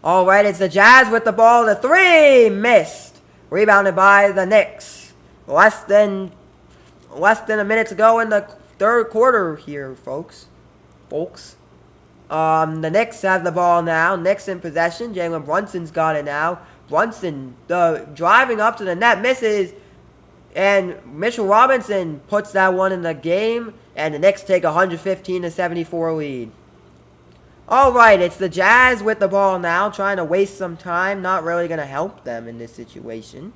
All right, it's the Jazz with the ball. The three missed. Rebounded by the Knicks. Less than a minute to go in the third quarter here, folks. The Knicks have the ball now. Knicks in possession. Jalen Brunson's got it now. Brunson, driving up to the net, misses. And Mitchell Robinson puts that one in the game. And the Knicks take a 115-74 lead. All right, it's the Jazz with the ball now, trying to waste some time. Not really going to help them in this situation.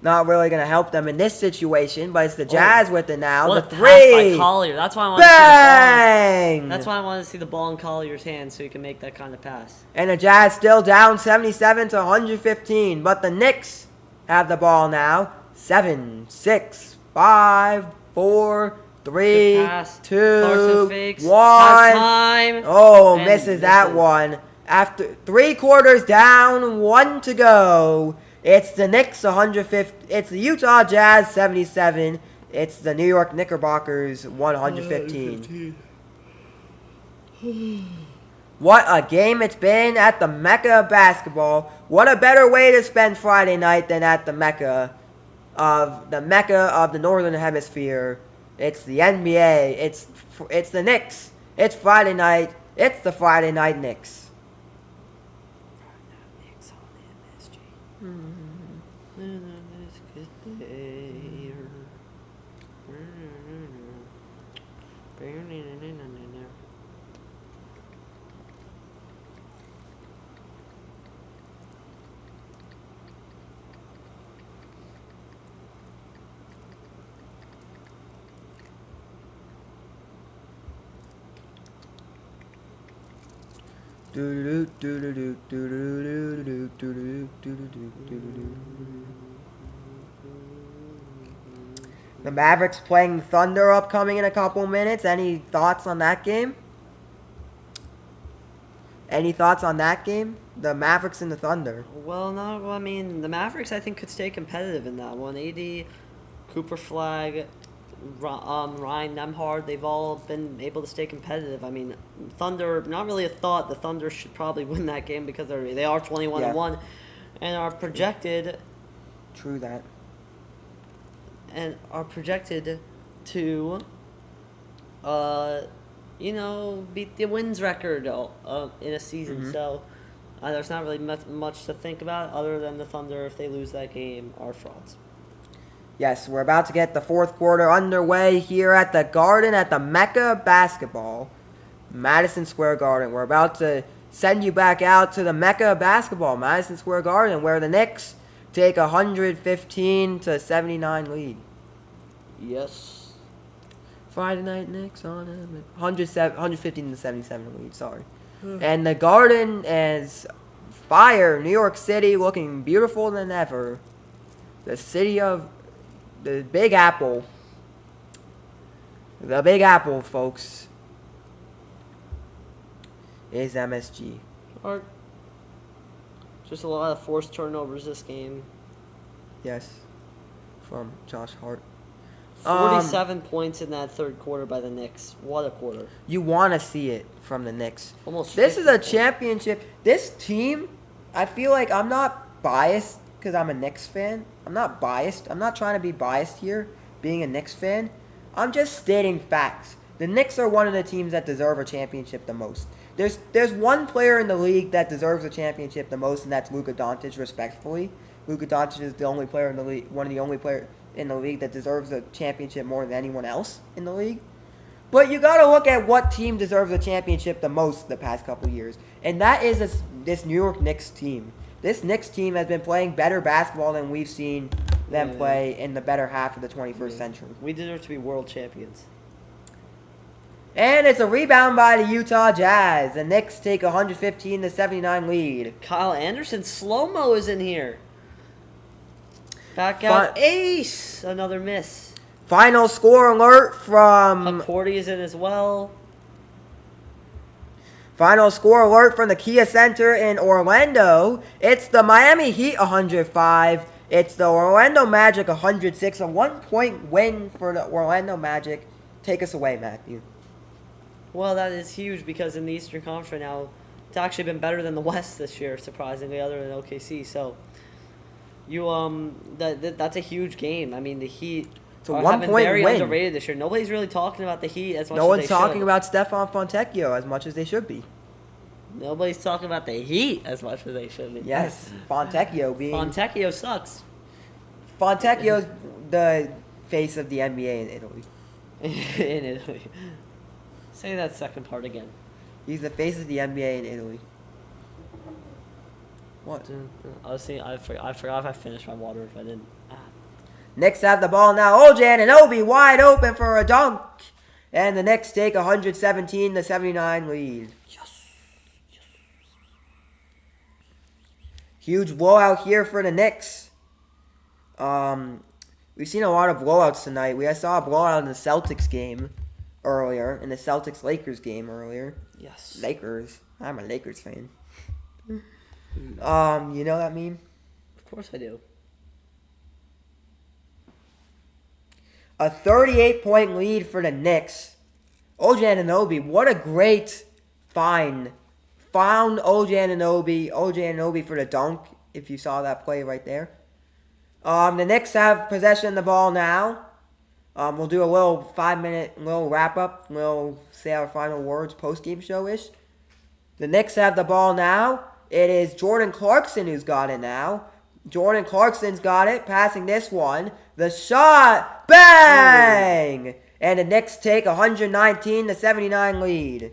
Not really going to help them in this situation, but it's the Jazz with it now. What The a pass by three. Collier. That's why I wanted to see the ball. Bang! That's why I wanted to see the ball in Collier's hands so he can make that kind of pass. And the Jazz still down 77 to 115, but the Knicks have the ball now. 7, 6, 5, 4, 3, Good pass. 2, Clarkson fakes. 1. Has time. Oh, And misses that misses. one. After 3 quarters down, 1 to go. It's the Knicks 150. It's the Utah Jazz 77. It's the New York Knickerbockers 115. What a game it's been at the Mecca of basketball. What a better way to spend Friday night than at the Mecca of the Northern Hemisphere. It's the NBA. It's the Knicks. It's Friday night. It's the Friday Night Knicks. The Mavericks playing Thunder upcoming in a couple minutes. Any thoughts on that game? Any thoughts on that game? The Mavericks and the Thunder. Well, no, I mean, the Mavericks, I think, could stay competitive in that one. AD, Cooper Flag, Ryan Nembhard, they've all been able to stay competitive. I mean, Thunder, not really a thought. The Thunder should probably win that game because they are 21-1 and are projected. True that. And are projected to, beat the wins record in a season. Mm-hmm. So there's not really much to think about other than the Thunder, if they lose that game, are frauds. Yes, we're about to get the fourth quarter underway here at the Garden at the Mecca of basketball, Madison Square Garden. We're about to send you back out to the Mecca of basketball, Madison Square Garden, where the Knicks take a 115-79 lead. Yes. Friday Night Knicks on a 115-77 lead. Sorry. And the Garden is fire. New York City looking beautiful than ever. The city of the Big Apple. The Big Apple, folks, is MSG. Just a lot of forced turnovers this game. Yes. From Josh Hart. 47 points in that third quarter by the Knicks. What a quarter. You want to see it from the Knicks. Almost This is 50 a points. championship. This team, I feel like I'm not biased because I'm a Knicks fan. I'm not biased. I'm not trying to be biased here, being a Knicks fan. I'm just stating facts. The Knicks are one of the teams that deserve a championship the most. There's one player in the league that deserves a championship the most, and that's Luka Doncic, respectfully. Luka Doncic is the only player in the league, one of the only players in the league that deserves a championship more than anyone else in the league. But you got to look at what team deserves a championship the most the past couple years. And that is this New York Knicks team. This Knicks team has been playing better basketball than we've seen them play in the better half of the 21st century. We deserve to be world champions. And it's a rebound by the Utah Jazz. The Knicks take 115-79 lead. Kyle Anderson, slow-mo is in here. Back out, ace. Another miss. Final score alert from... McCourty is in as well. Final score alert from the Kia Center in Orlando. It's the Miami Heat 105. It's the Orlando Magic 106. A 1-point win for the Orlando Magic. Take us away, Matthew. Well, that is huge because in the Eastern Conference right now, it's actually been better than the West this year, surprisingly, other than OKC. So, that's a huge game. I mean, the Heat have been very underrated this year. Nobody's really talking about the Heat as much as they should. No one's talking about Stefan Fontecchio as much as they should be. Nobody's talking about the Heat as much as they should be. Yes, Fontecchio sucks. Fontecchio's the face of the NBA in Italy. In Italy. Say that second part again. He's the face of the NBA in Italy. What? I forgot if I finished my water if I didn't. Knicks have the ball now. OJ Anunoby wide open for a dunk. And the Knicks take 117-79 lead. Huge blowout here for the Knicks. We've seen a lot of blowouts tonight. We saw a blowout in the Celtics game earlier. In the Celtics-Lakers game earlier. Yes. Lakers. I'm a Lakers fan. You know that meme? Of course I do. A 38-point lead for the Knicks. OJ Anunoby, what a great find. Found OJ Anunoby for the dunk, if you saw that play right there. The Knicks have possession of the ball now. We'll do a little 5-minute wrap-up. We'll say our final words post-game show-ish. The Knicks have the ball now. It is Jordan Clarkson who's got it now. Jordan Clarkson's got it, passing this one. The shot, bang! And the Knicks take 119-79 lead.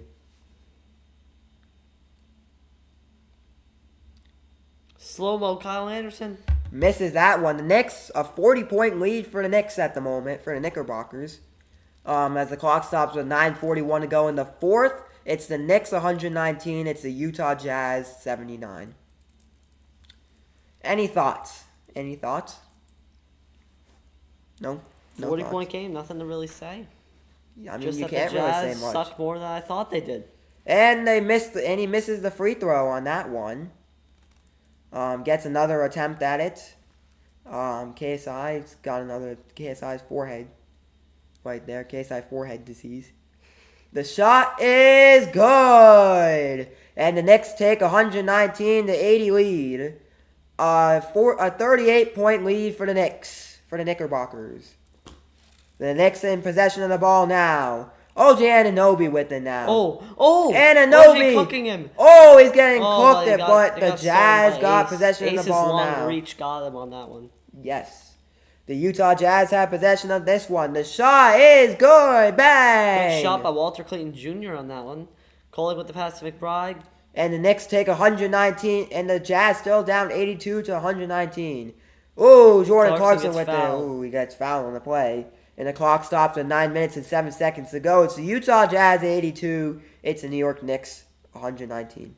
Slow-mo Kyle Anderson. Misses that one. The Knicks, a 40-point lead for the Knicks at the moment, for the Knickerbockers. As the clock stops with 9:41 to go in the fourth. It's the Knicks 119. It's the Utah Jazz 79. Any thoughts? No? No 40-point game, nothing to really say. I mean, Just you that can't the really Jazz say much. sucked more than I thought they did. And he misses the free throw on that one. Gets another attempt at it. KSI's got another KSI's forehead right there. KSI forehead disease. The shot is good, and the Knicks take 119-80 lead. A 38-point lead for the Knicks, for the Knickerbockers. The Knicks in possession of the ball now. OJ Anunoby with it now. Anunoby cooking him. Oh, he's getting cooked, but the Jazz got possession of the ball long now. Reach got him on that one. Yes. The Utah Jazz have possession of this one. The shot is good. Bang! Good shot by Walter Clayton Jr. on that one. Coley with the pass to McBride. And the Knicks take 119, and the Jazz still down 82-119. Ooh, Jordan Clarkson with it. Ooh, he gets fouled on the play. And the clock stops with 9 minutes and 7 seconds to go. It's the Utah Jazz 82. It's the New York Knicks 119.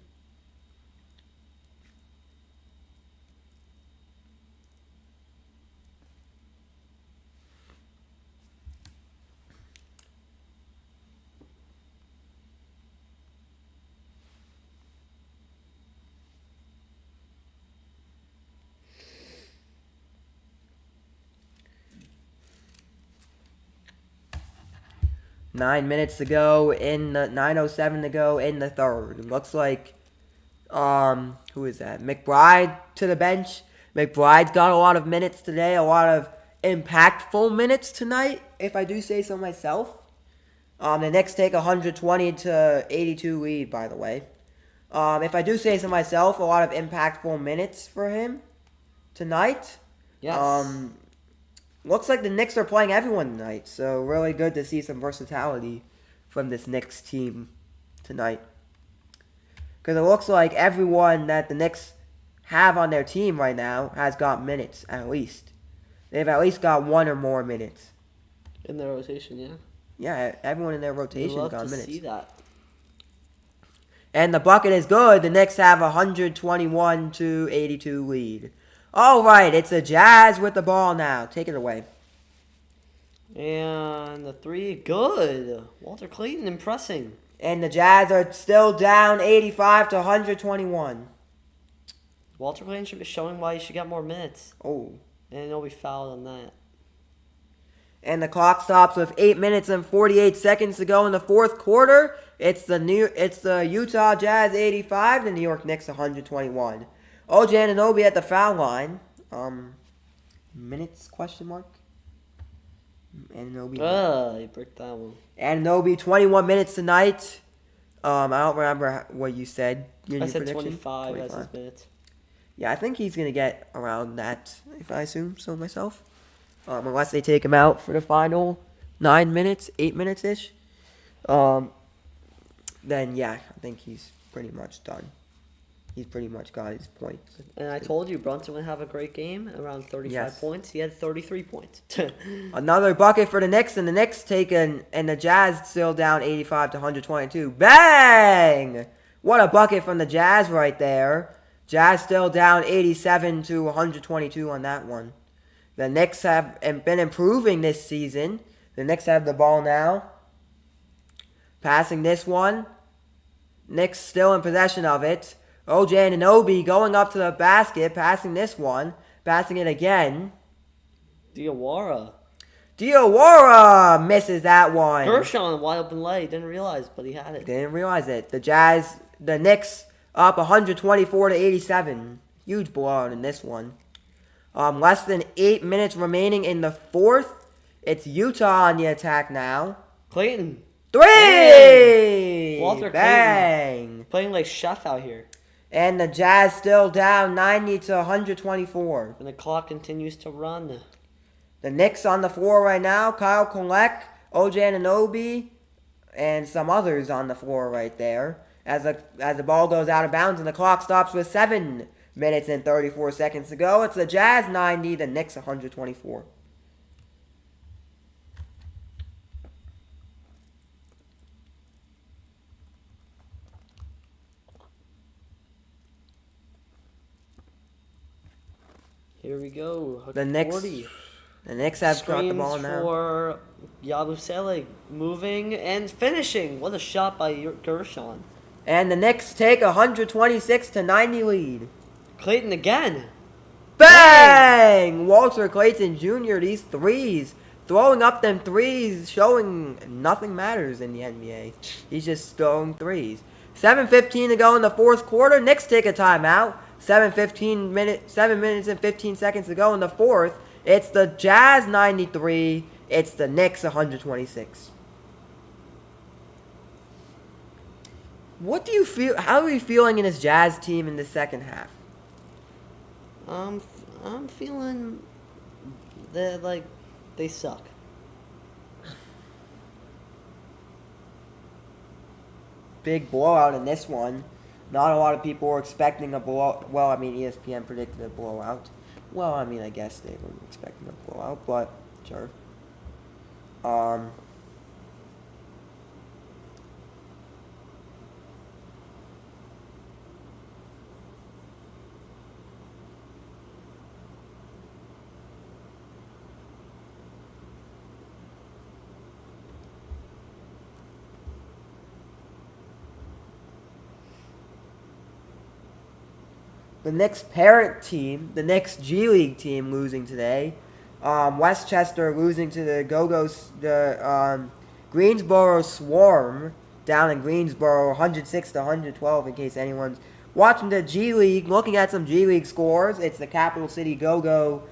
Nine minutes to go in the 9:07 to go in the third. It looks like who is that? McBride to the bench. McBride's got a lot of minutes today, a lot of impactful minutes tonight, if I do say so myself. The Knicks take 120-82 lead, by the way. If I do say so myself, a lot of impactful minutes for him tonight. Yes. Looks like the Knicks are playing everyone tonight, so really good to see some versatility from this Knicks team tonight. Because it looks like everyone that the Knicks have on their team right now has got minutes, at least. They've at least got 1 or more minutes. In their rotation, yeah. Yeah, everyone in their rotation got minutes. See that. And the bucket is good. The Knicks have a 121-82 lead. All right, it's the Jazz with the ball now. Take it away. And the three, good. Walter Clayton impressing. And the Jazz are still down 85-121. Walter Clayton should be showing why he should get more minutes. Oh. And he'll be fouled on that. And the clock stops with 8 minutes and 48 seconds to go in the fourth quarter. It's the Utah Jazz 85, the New York Knicks 121. OJ Anunoby at the foul line. Minutes question mark? Anunoby. You bricked that one. Anunoby 21 minutes tonight. I don't remember what you said. I said 25 as his minutes. Yeah, I think he's gonna get around that, if I assume so myself. Unless they take him out for the final 9 minutes, 8 minutes ish. Then yeah, I think he's pretty much done. He's pretty much got his points. And I told you Brunson would have a great game, around 35 points. He had 33 points. Another bucket for the Knicks, and the Knicks and the Jazz still down 85-122. Bang! What a bucket from the Jazz right there. Jazz still down 87-122 on that one. The Knicks have been improving this season. The Knicks have the ball now. Passing this one. Knicks still in possession of it. OJ Anunoby going up to the basket, passing this one. Passing it again. Diawara misses that one. Gershon, wide open lay. Didn't realize, but he had it. Didn't realize it. The Knicks up 124-87. Huge blowout in this one. Less than 8 minutes remaining in the fourth. It's Utah on the attack now. Clayton. 3! Walter Bang! Clayton. Playing like chef out here. And the Jazz still down 90-124. And the clock continues to run. The Knicks on the floor right now. Kyle Kolek, OJ Anunoby, and some others on the floor right there. As the ball goes out of bounds and the clock stops with 7 minutes and 34 seconds to go. It's the Jazz 90, the Knicks 124. Here we go. The Knicks have got the ball now. For Yabusele moving and finishing. What a shot by Gershon. And the Knicks take a 126-90 lead. Clayton again. Bang! Walter Clayton Jr. These threes. Throwing up them threes, showing nothing matters in the NBA. He's just throwing threes. 7:15 to go in the fourth quarter. Knicks take a timeout. 7 minutes and 15 seconds to go in the fourth. It's the Jazz 93. It's the Knicks 126. What do you feel? How are you feeling in this Jazz team in the second half? I'm feeling that they suck. Big blowout in this one. Not a lot of people were expecting a blowout. Well, I mean, ESPN predicted a blowout. Well, I mean, I guess they were expecting a blowout, but sure. The Knicks parent team, the Knicks G League team, losing today. Westchester losing to the Greensboro Swarm down in Greensboro, 106-112. In case anyone's watching the G League, looking at some G League scores, it's the Capital City Go-Go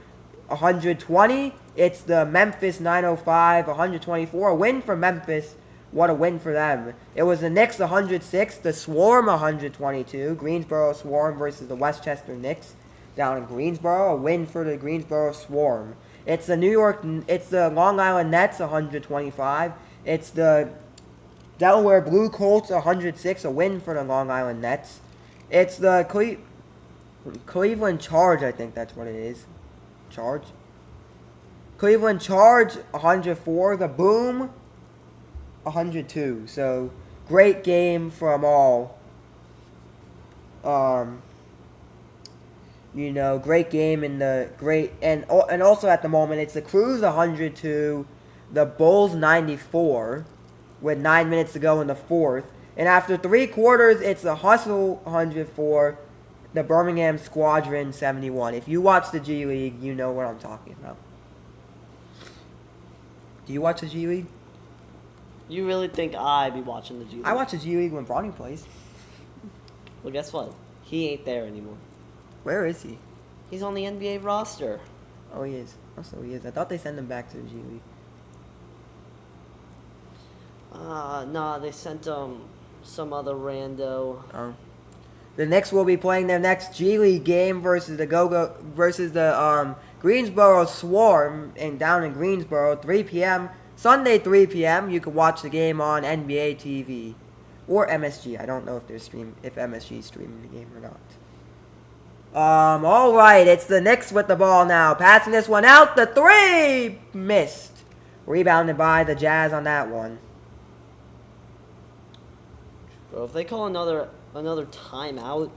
120. It's the Memphis 905 124. A win for Memphis. What a win for them. It was the Knicks 106, the Swarm 122. Greensboro Swarm versus the Westchester Knicks down in Greensboro. A win for the Greensboro Swarm. It's the Long Island Nets 125. It's the Delaware Blue Colts 106, a win for the Long Island Nets. It's the Cleveland Charge, I think that's what it is. Charge. Cleveland Charge 104, the Boom 102. So great game from all. Great game in the great and also at the moment it's the Crews 102, the Bulls 94, with 9 minutes to go in the fourth, and after 3 quarters it's the Hustle 104, the Birmingham Squadron 71. If you watch the G League, you know what I'm talking about. Do you watch the G League? You really think I be watching the G League? I watch the G League when Bronny plays. Well, guess what? He ain't there anymore. Where is he? He's on the NBA roster. Oh, he is. Also, he is. I thought they sent him back to the G League. Nah, they sent some other rando. Oh. The Knicks will be playing their next G League game versus the Greensboro Swarm down in Greensboro, 3 p.m. Sunday, 3 p.m. You can watch the game on NBA TV or MSG. I don't know if MSG is streaming the game or not. All right, it's the Knicks with the ball now, passing this one out. The 3 missed, rebounded by the Jazz on that one. Bro, if they call another timeout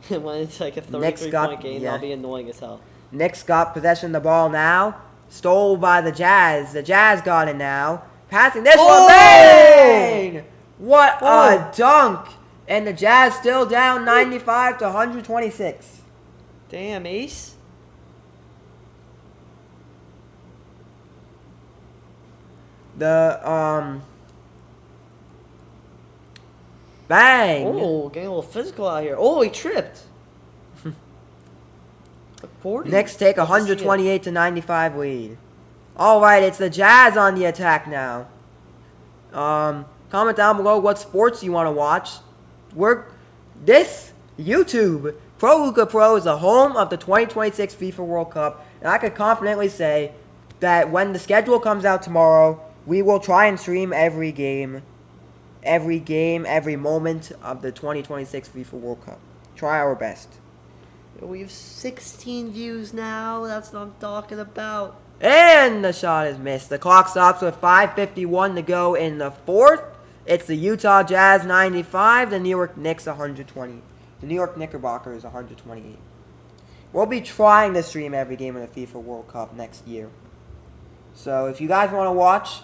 when it's like a 33-point game, that'll be annoying as hell. Knicks got possession of the ball now. Stole by the Jazz. The Jazz got it now. Passing this one. Bang! What a dunk! And the Jazz still down 95 to 126. Damn, Ace. The bang! Oh, getting a little physical out here. Oh, he tripped. Knicks take 128 to 95 lead. All right, it's the Jazz on the attack now. Comment down below what sports you want to watch. This YouTube Pro Luka Pro is the home of the 2026 FIFA World Cup, and I can confidently say that when the schedule comes out tomorrow, we will try and stream every moment of the 2026 FIFA World Cup. Try our best. We have 16 views now. That's what I'm talking about. And the shot is missed. The clock stops with 5:51 to go in the fourth. It's the Utah Jazz 95, the New York Knicks 120. The New York Knickerbockers 128. We'll be trying to stream every game of the FIFA World Cup next year. So if you guys want to watch,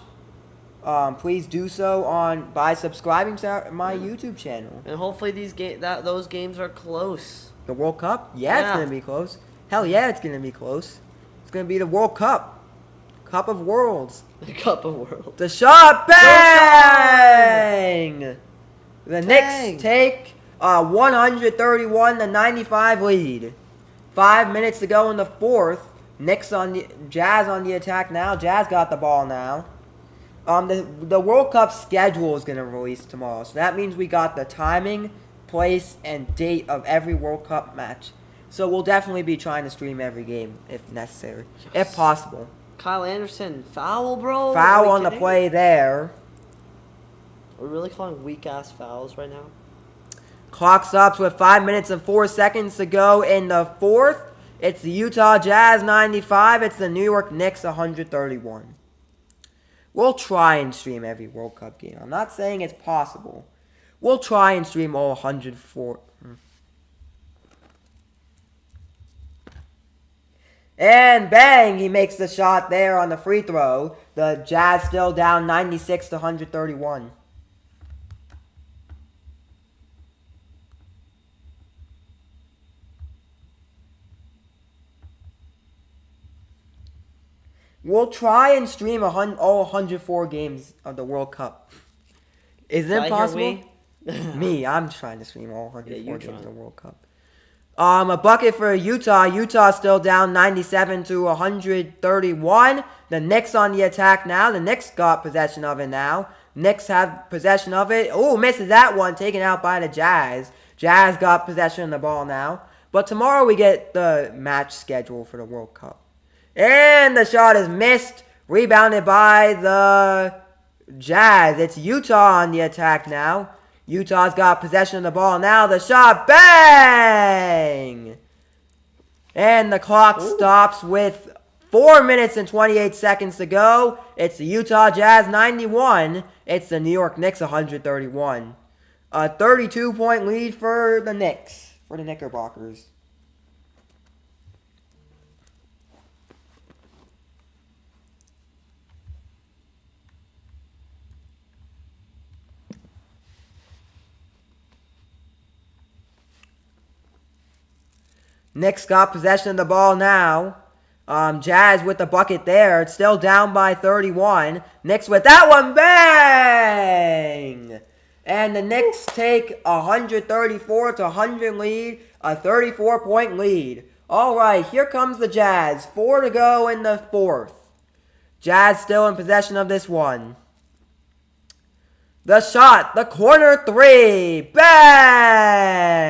please do so by subscribing to my YouTube channel. And hopefully those games are close. The World Cup? Yeah, it's going to be close. Hell yeah, it's going to be close. It's going to be the World Cup. Cup of Worlds. The Cup of Worlds. The shot, bang! The Knicks take a 131 to 95 lead. 5 minutes to go in the fourth. Jazz on the attack now. Jazz got the ball now. The World Cup schedule is going to release tomorrow. So that means we got the timing, place, and date of every World Cup match. So we'll definitely be trying to stream every game if necessary. Yes. If possible. Kyle Anderson, foul, bro. Foul on the play there. Are we really calling weak-ass fouls right now? Clock stops with 5 minutes and 4 seconds to go in the fourth. It's the Utah Jazz 95. It's the New York Knicks 131. We'll try and stream every World Cup game. I'm not saying it's possible. We'll try and stream all 104. And bang, he makes the shot there on the free throw. The Jazz still down 96 to 131. We'll try and stream all 104 games of the World Cup. Is it possible? Me, I'm trying to stream all 104 games of the World Cup. A bucket for Utah. Utah still down 97 to 131. The Knicks on the attack now. The Knicks got possession of it now. Knicks have possession of it. Oh, misses that one. Taken out by the Jazz. Jazz got possession of the ball now. But tomorrow we get the match schedule for the World Cup. And the shot is missed. Rebounded by the Jazz. It's Utah on the attack now. Utah's got possession of the ball now. The shot, bang! And the clock stops with 4 minutes and 28 seconds to go. It's the Utah Jazz 91. It's the New York Knicks 131. A 32-point lead for the Knicks, for the Knickerbockers. Knicks got possession of the ball now. Jazz with the bucket there. It's still down by 31. Knicks with that one. Bang! And the Knicks take 134 to 100 lead. A 34-point lead. All right, here comes the Jazz. 4 to go in the fourth. Jazz still in possession of this one. The shot. The corner three. Bang!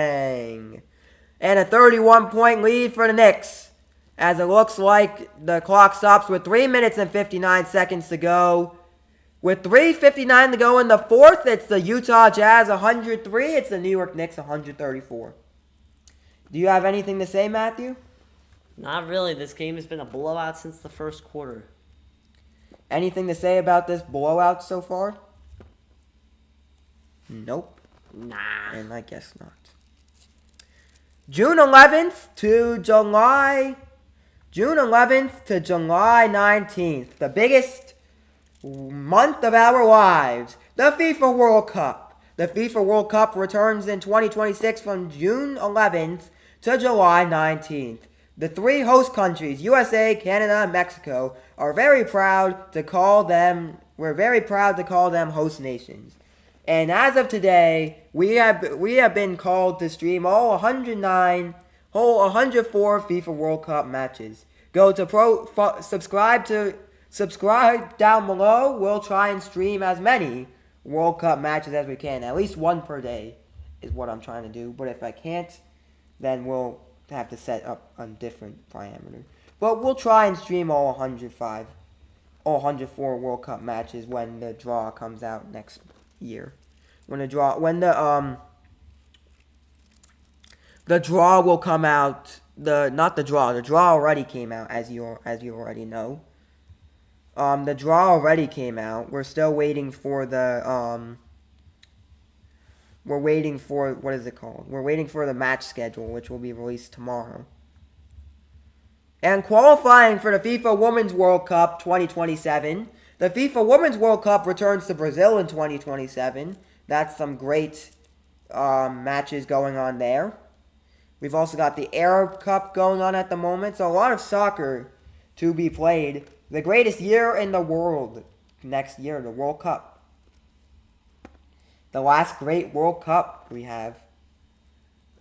And a 31-point lead for the Knicks. As it looks like the clock stops with 3 minutes and 59 seconds to go. With 3:59 to go in the fourth, it's the Utah Jazz 103. It's the New York Knicks 134. Do you have anything to say, Matthew? Not really. This game has been a blowout since the first quarter. Anything to say about this blowout so far? Nope. Nah. And I guess not. June 11th to July 19th. The biggest month of our lives. The FIFA World Cup. The FIFA World Cup returns in 2026 from June 11th to July 19th. The three host countries, USA, Canada, and Mexico, are very proud to call them host nations. And as of today, we have been called to stream all 104 FIFA World Cup matches. Go to subscribe down below. We'll try and stream as many World Cup matches as we can. At least one per day is what I'm trying to do. But if I can't, then we'll have to set up a different parameter. But we'll try and stream all 104 World Cup matches when the draw comes out next year. The draw will come out. The draw already came out, as you already know. The draw already came out. We're still waiting for the we're waiting for, what is it called? We're waiting for the match schedule, which will be released tomorrow. And qualifying for the FIFA Women's World Cup 2027. The FIFA Women's World Cup returns to Brazil in 2027. That's some great matches going on there. We've also got the Arab Cup going on at the moment. So a lot of soccer to be played. The greatest year in the world next year, the World Cup. The last great World Cup we have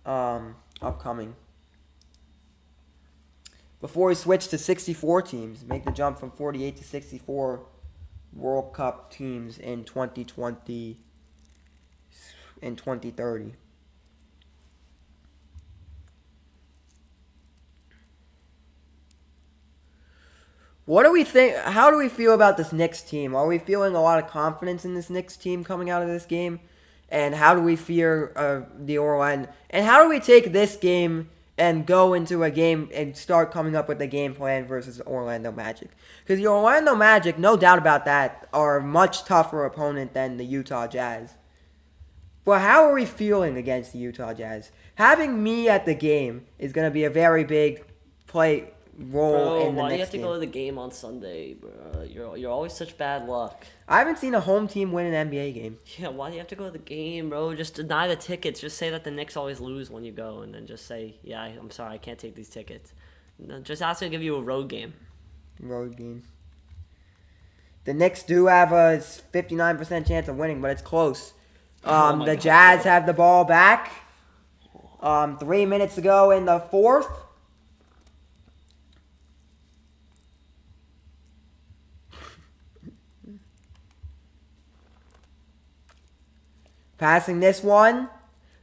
upcoming. Before we switch to 64 teams, make the jump from 48 to 64 World Cup teams in 2020 and 2030. What do we think? How do we feel about this Knicks team? Are we feeling a lot of confidence in this Knicks team coming out of this game? And how do we fear the Orlando? And how do we take this game and go into a game and start coming up with a game plan versus Orlando Magic? Because the Orlando Magic, no doubt about that, are a much tougher opponent than the Utah Jazz. But how are we feeling against the Utah Jazz? Having me at the game is going to be a very big role in the next game. Why do you have to go to the game on Sunday, bro? You're always such bad luck. I haven't seen a home team win an NBA game. Yeah, why do you have to go to the game, bro? Just deny the tickets. Just say that the Knicks always lose when you go, and then just say, yeah, I'm sorry, I can't take these tickets. No, just ask them to give you a road game. Road game. The Knicks do have a 59% chance of winning, but it's close. The Jazz have the ball back. 3 minutes to go in the fourth. Passing this one.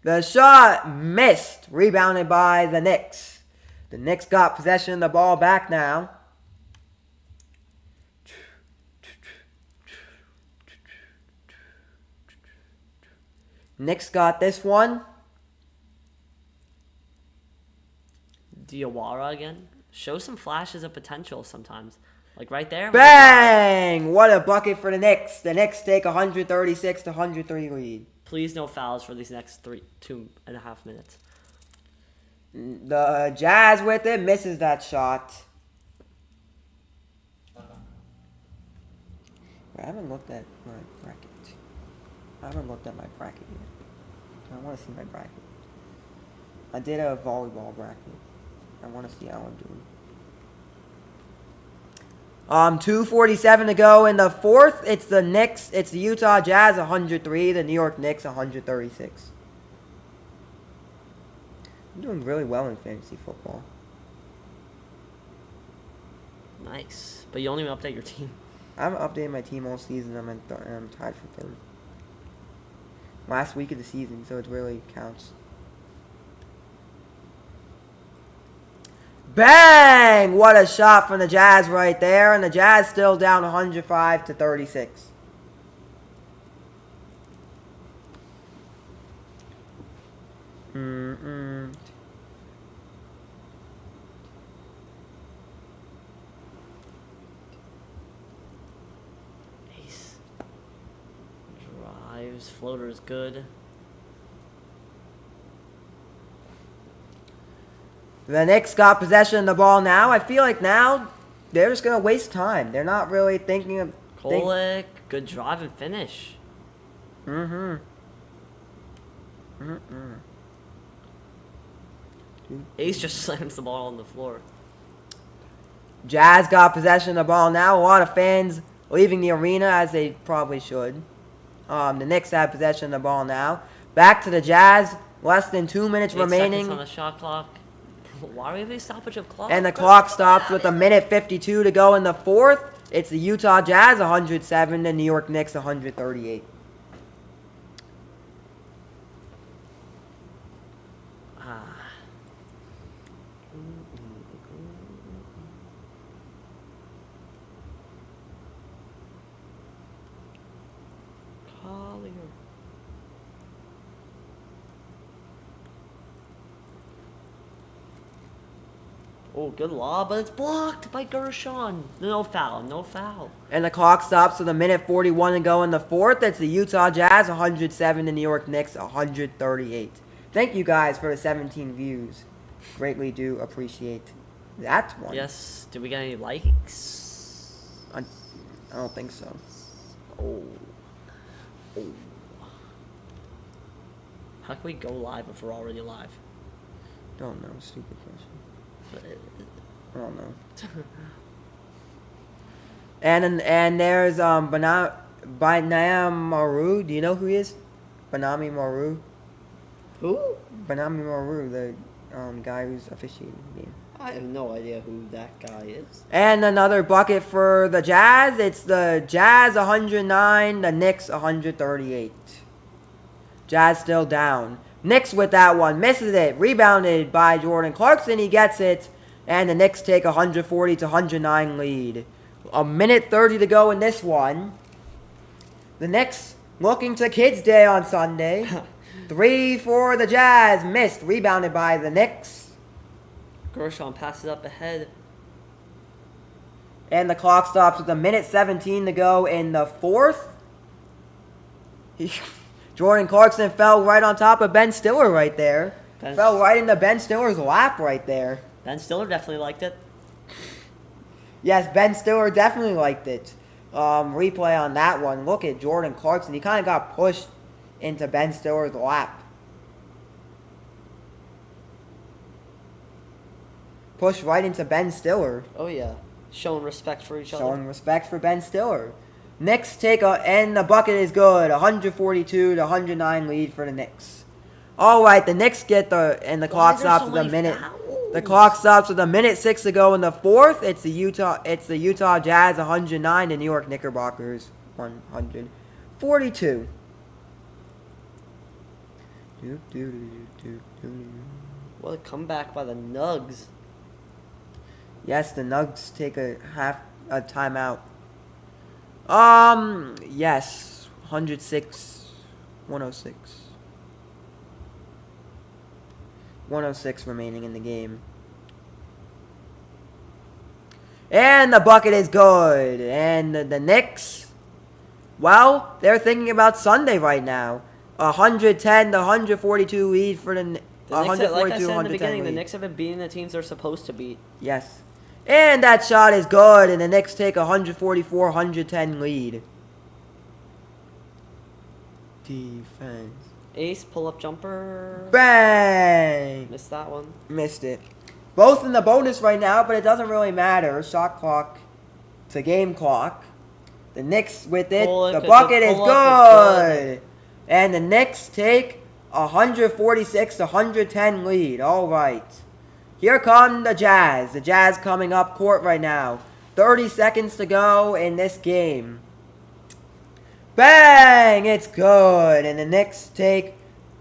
The shot missed. Rebounded by the Knicks. The Knicks got possession of the ball back now. Knicks got this one. Diawara again. Show some flashes of potential sometimes. Like right there. Bang! What a bucket for the Knicks. The Knicks take 136 to 103 lead. Please no fouls for these next 2.5 minutes. The Jazz with it misses that shot. I haven't looked at my bracket. I haven't looked at my bracket yet. I want to see my bracket. I did a volleyball bracket. I want to see how I'm doing. 2:47 to go in the fourth. It's the Knicks. It's the Utah Jazz 103. The New York Knicks 136. I'm doing really well in fantasy football. Nice. But you don't even update your team. I haven't updated my team all season. I'm tied for third. Last week of the season, so it really counts. Bang! What a shot from the Jazz right there. And the Jazz still down 105 to 36. Ace. Drives. Floater is good. The Knicks got possession of the ball now. I feel like now they're just going to waste time. They're not really thinking of... Kolek. Good drive and finish. Ace just slams the ball on the floor. Jazz got possession of the ball now. A lot of fans leaving the arena, as they probably should. The Knicks have possession of the ball now. Back to the Jazz. Less than 2 minutes 8 remaining. seconds on the shot clock. Why are we having a stoppage of clock? And the clock stops with 1:52 to go in the fourth. It's the Utah Jazz 107, the New York Knicks 138. Oh, good lob, but it's blocked by Gershon. No foul, no foul. And the clock stops with 1:41 to go in the fourth. It's the Utah Jazz 107, the New York Knicks 138. Thank you guys for the 17 views. Greatly do appreciate that one. Yes. Did we get any likes? I don't think so. Oh. How can we go live if we're already live? Don't know. Stupid question. I don't know. and there's Banami Maru. Do you know who he is? Banami Maru. Who? Banami Maru, the guy who's officiating the game. I have no idea who that guy is. And another bucket for the Jazz. It's the Jazz 109, the Knicks 138. Jazz still down. Knicks with that one. Misses it. Rebounded by Jordan Clarkson. He gets it. And the Knicks take 140 to 109 lead. 1:30 to go in this one. The Knicks looking to Kids Day on Sunday. 3 for the Jazz. Missed. Rebounded by the Knicks. Gershon passes up ahead. And the clock stops with 1:17 to go in the fourth. Jordan Clarkson fell right on top of Ben Stiller right there. Fell right into Ben Stiller's lap right there. Ben Stiller definitely liked it. Yes, Ben Stiller definitely liked it. Replay on that one. Look at Jordan Clarkson. He kind of got pushed into Ben Stiller's lap. Pushed right into Ben Stiller. Oh, yeah. Showing respect for each other. Showing respect for Ben Stiller. Knicks take and the bucket is good. 142 to 109 lead for the Knicks. All right, the Knicks get the clock stops with a minute. The clock stops with 1:06 to go in the fourth. It's the Utah Jazz 109, and New York Knickerbockers 142. What a comeback by the Nugs. Yes, the Nugs take a timeout. Yes, 106, 106. 106 remaining in the game. And the bucket is good. And the Knicks, well, they're thinking about Sunday right now. 110 to 142 lead for the Knicks, 142 like I said in the 110 beginning, the lead. Knicks have been beating the teams they're supposed to beat. Yes. And that shot is good, and the Knicks take 144-110 lead. Defense. Ace, pull-up jumper. Bang! Missed that one. Missed it. Both in the bonus right now, but it doesn't really matter. Shot clock to game clock. The Knicks with it. Pull it, The 'cause bucket the is pull-up is good. And the Knicks take 146-110 lead. All right. Here come the Jazz. The Jazz coming up court right now. 30 seconds to go in this game. Bang! It's good. And the Knicks take,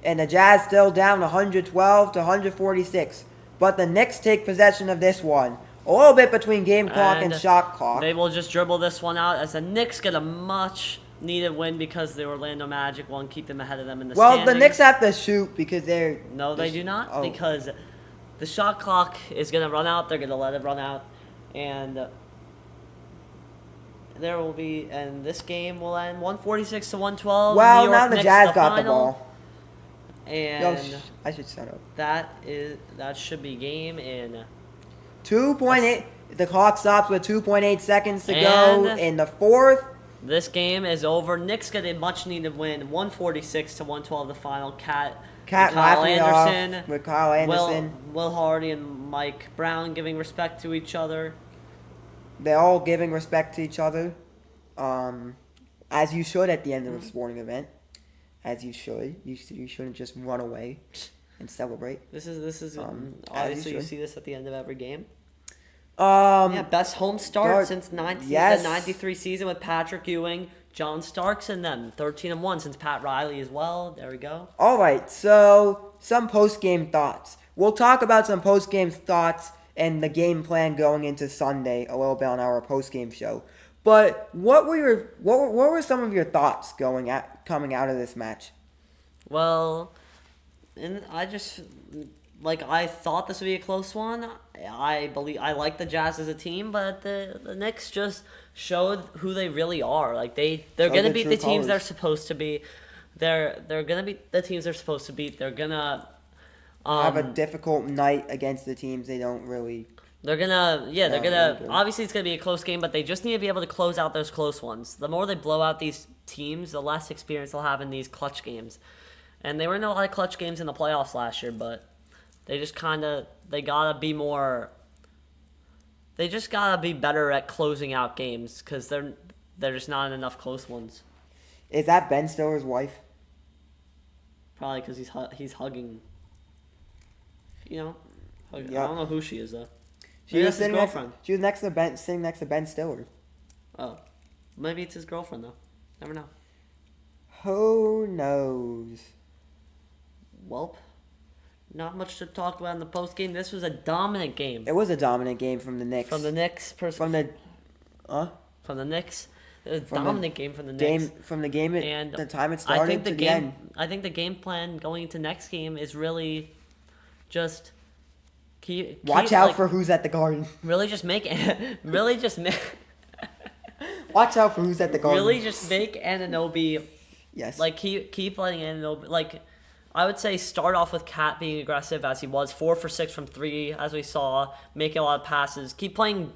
and the Jazz still down 112 to 146. But the Knicks take possession of this one. A little bit between game clock and shot clock. They will just dribble this one out as the Knicks get a much needed win because the Orlando Magic won't keep them ahead of them in the standings. The Knicks have to shoot because they're... No, they do not, oh. because the shot clock is going to run out. They're going to let it run out. And there will be... And this game will end 146 to 112. Well, New York now the Knicks Jazz the got the final. ball. And I should shut up. that should be game in... 2.8... The clock stops with 2.8 seconds to go And in the fourth. This game is over. Knicks get a much-needed win, 146 to 112. The final. Cat Cat Kyle laughing Anderson, off with Kyle Anderson. Will Hardy and Mike Brown giving respect to each other. They're all giving respect to each other, as you should at the end of a sporting event. As you should. You shouldn't just run away and celebrate. This is as obviously you you should. see this at the end of every game. Um, Yeah, best home start since the 93 season with Patrick Ewing, John Starks, and them. 13-1 since Pat Riley as well. There we go. All right, so some post-game thoughts. We'll talk about some post-game thoughts and the game plan going into Sunday a little bit on our post-game show. But what were some of your thoughts coming out of this match? Well, and I thought this would be a close one. I like the Jazz as a team, but the Knicks just showed who they really are. Like they're gonna beat the teams they're supposed to be. They're gonna beat the teams they're supposed to beat. They're gonna Have a difficult night against the teams they don't really. Obviously it's gonna be a close game, but they just need to be able to close out those close ones. The more they blow out these teams, the less experience they'll have in these clutch games. And they were in a lot of clutch games in the playoffs last year, but they just they gotta be more. They just gotta be better at closing out games because they're just not enough close ones. Is that Ben Stiller's wife? Probably because he's hugging. I Yep. don't know who she is though. She Maybe was that's his girlfriend. She was sitting next to Ben Stiller. Oh, maybe it's his girlfriend though. Never know. Who knows? Welp. Not much to talk about in the post game. This was a dominant game. It was a dominant game from the Knicks. From the Knicks. From the Knicks. It was a dominant game from the Knicks. From the game And the time it started to the end. I think the game plan going into next game is really just Watch out for who's at the Garden. Really just make Watch out for who's at the Garden. really just make Anunoby. Yes. Like keep letting Anunoby, like I would say start off with Cat being aggressive as he was, 4 for 6 from 3 as we saw, making a lot of passes. Keep playing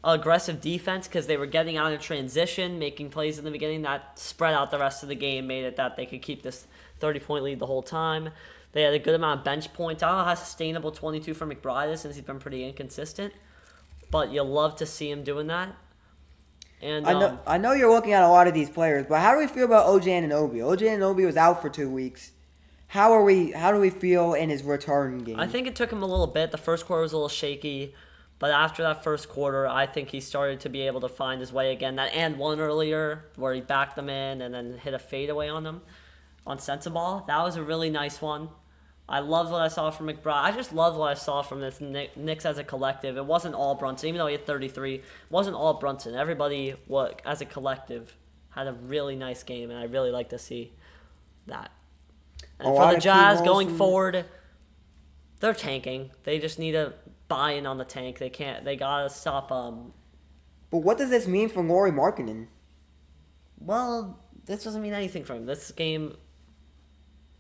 aggressive defense because they were getting out in transition, making plays in the beginning that spread out the rest of the game, made it that they could keep this 30-point lead the whole time. They had a good amount of bench points. I don't know how sustainable 22 for McBride is since he's been pretty inconsistent, but you'll love to see him doing that. And I know you're looking at a lot of these players, but how do we feel about OJ Anunoby? OJ Anunoby was out for 2 weeks. How do we feel in his return game? I think it took him a little bit. The first quarter was a little shaky, but after that first quarter, I think he started to be able to find his way again. That and one earlier where he backed them in and then hit a fadeaway on them on Sensabaugh. That was a really nice one. I loved what I saw from McBride. I just loved what I saw from this Knicks as a collective. It wasn't all Brunson, even though he had 33. It wasn't all Brunson. Everybody, as a collective, had a really nice game, and I really like to see that. And for the Jazz going forward, They're tanking. They just need to buy in on the tank. They can't. They gotta stop. But what does this mean for Lauri Markkinen? Well, this doesn't mean anything for him. This game,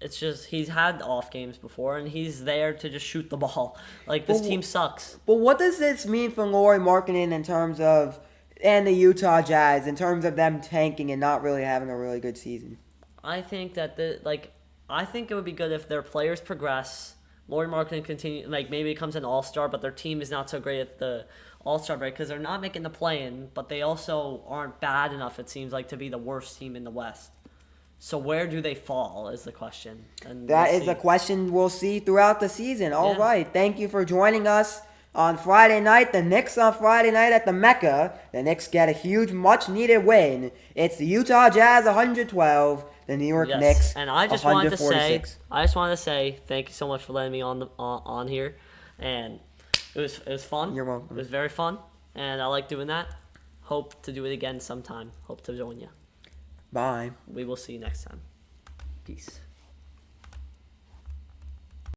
it's just he's had off games before, and he's there to just shoot the ball. Like, this team sucks. But what does this mean for Lauri Markkinen in terms of, and the Utah Jazz, in terms of them tanking and not really having a really good season? I think that I think it would be good if their players progress. Lauri Markkinen continue, like, maybe becomes an all-star, but their team is not so great at the all-star break because they're not making the play-in, but they also aren't bad enough, it seems like, to be the worst team in the West. So where do they fall is the question. And That we'll is see. a question we'll see throughout the season. All Yeah. right. Thank you for joining us on Friday night. The Knicks on Friday night at the MECCA. The Knicks get a huge, much-needed win. It's the Utah Jazz 112. The New York Yes. Knicks And I just wanted to say, 146. thank you so much for letting me on here, and it was fun. You're welcome. It was very fun, and I like doing that. Hope to do it again sometime. Hope to join you. Bye. We will see you next time. Peace.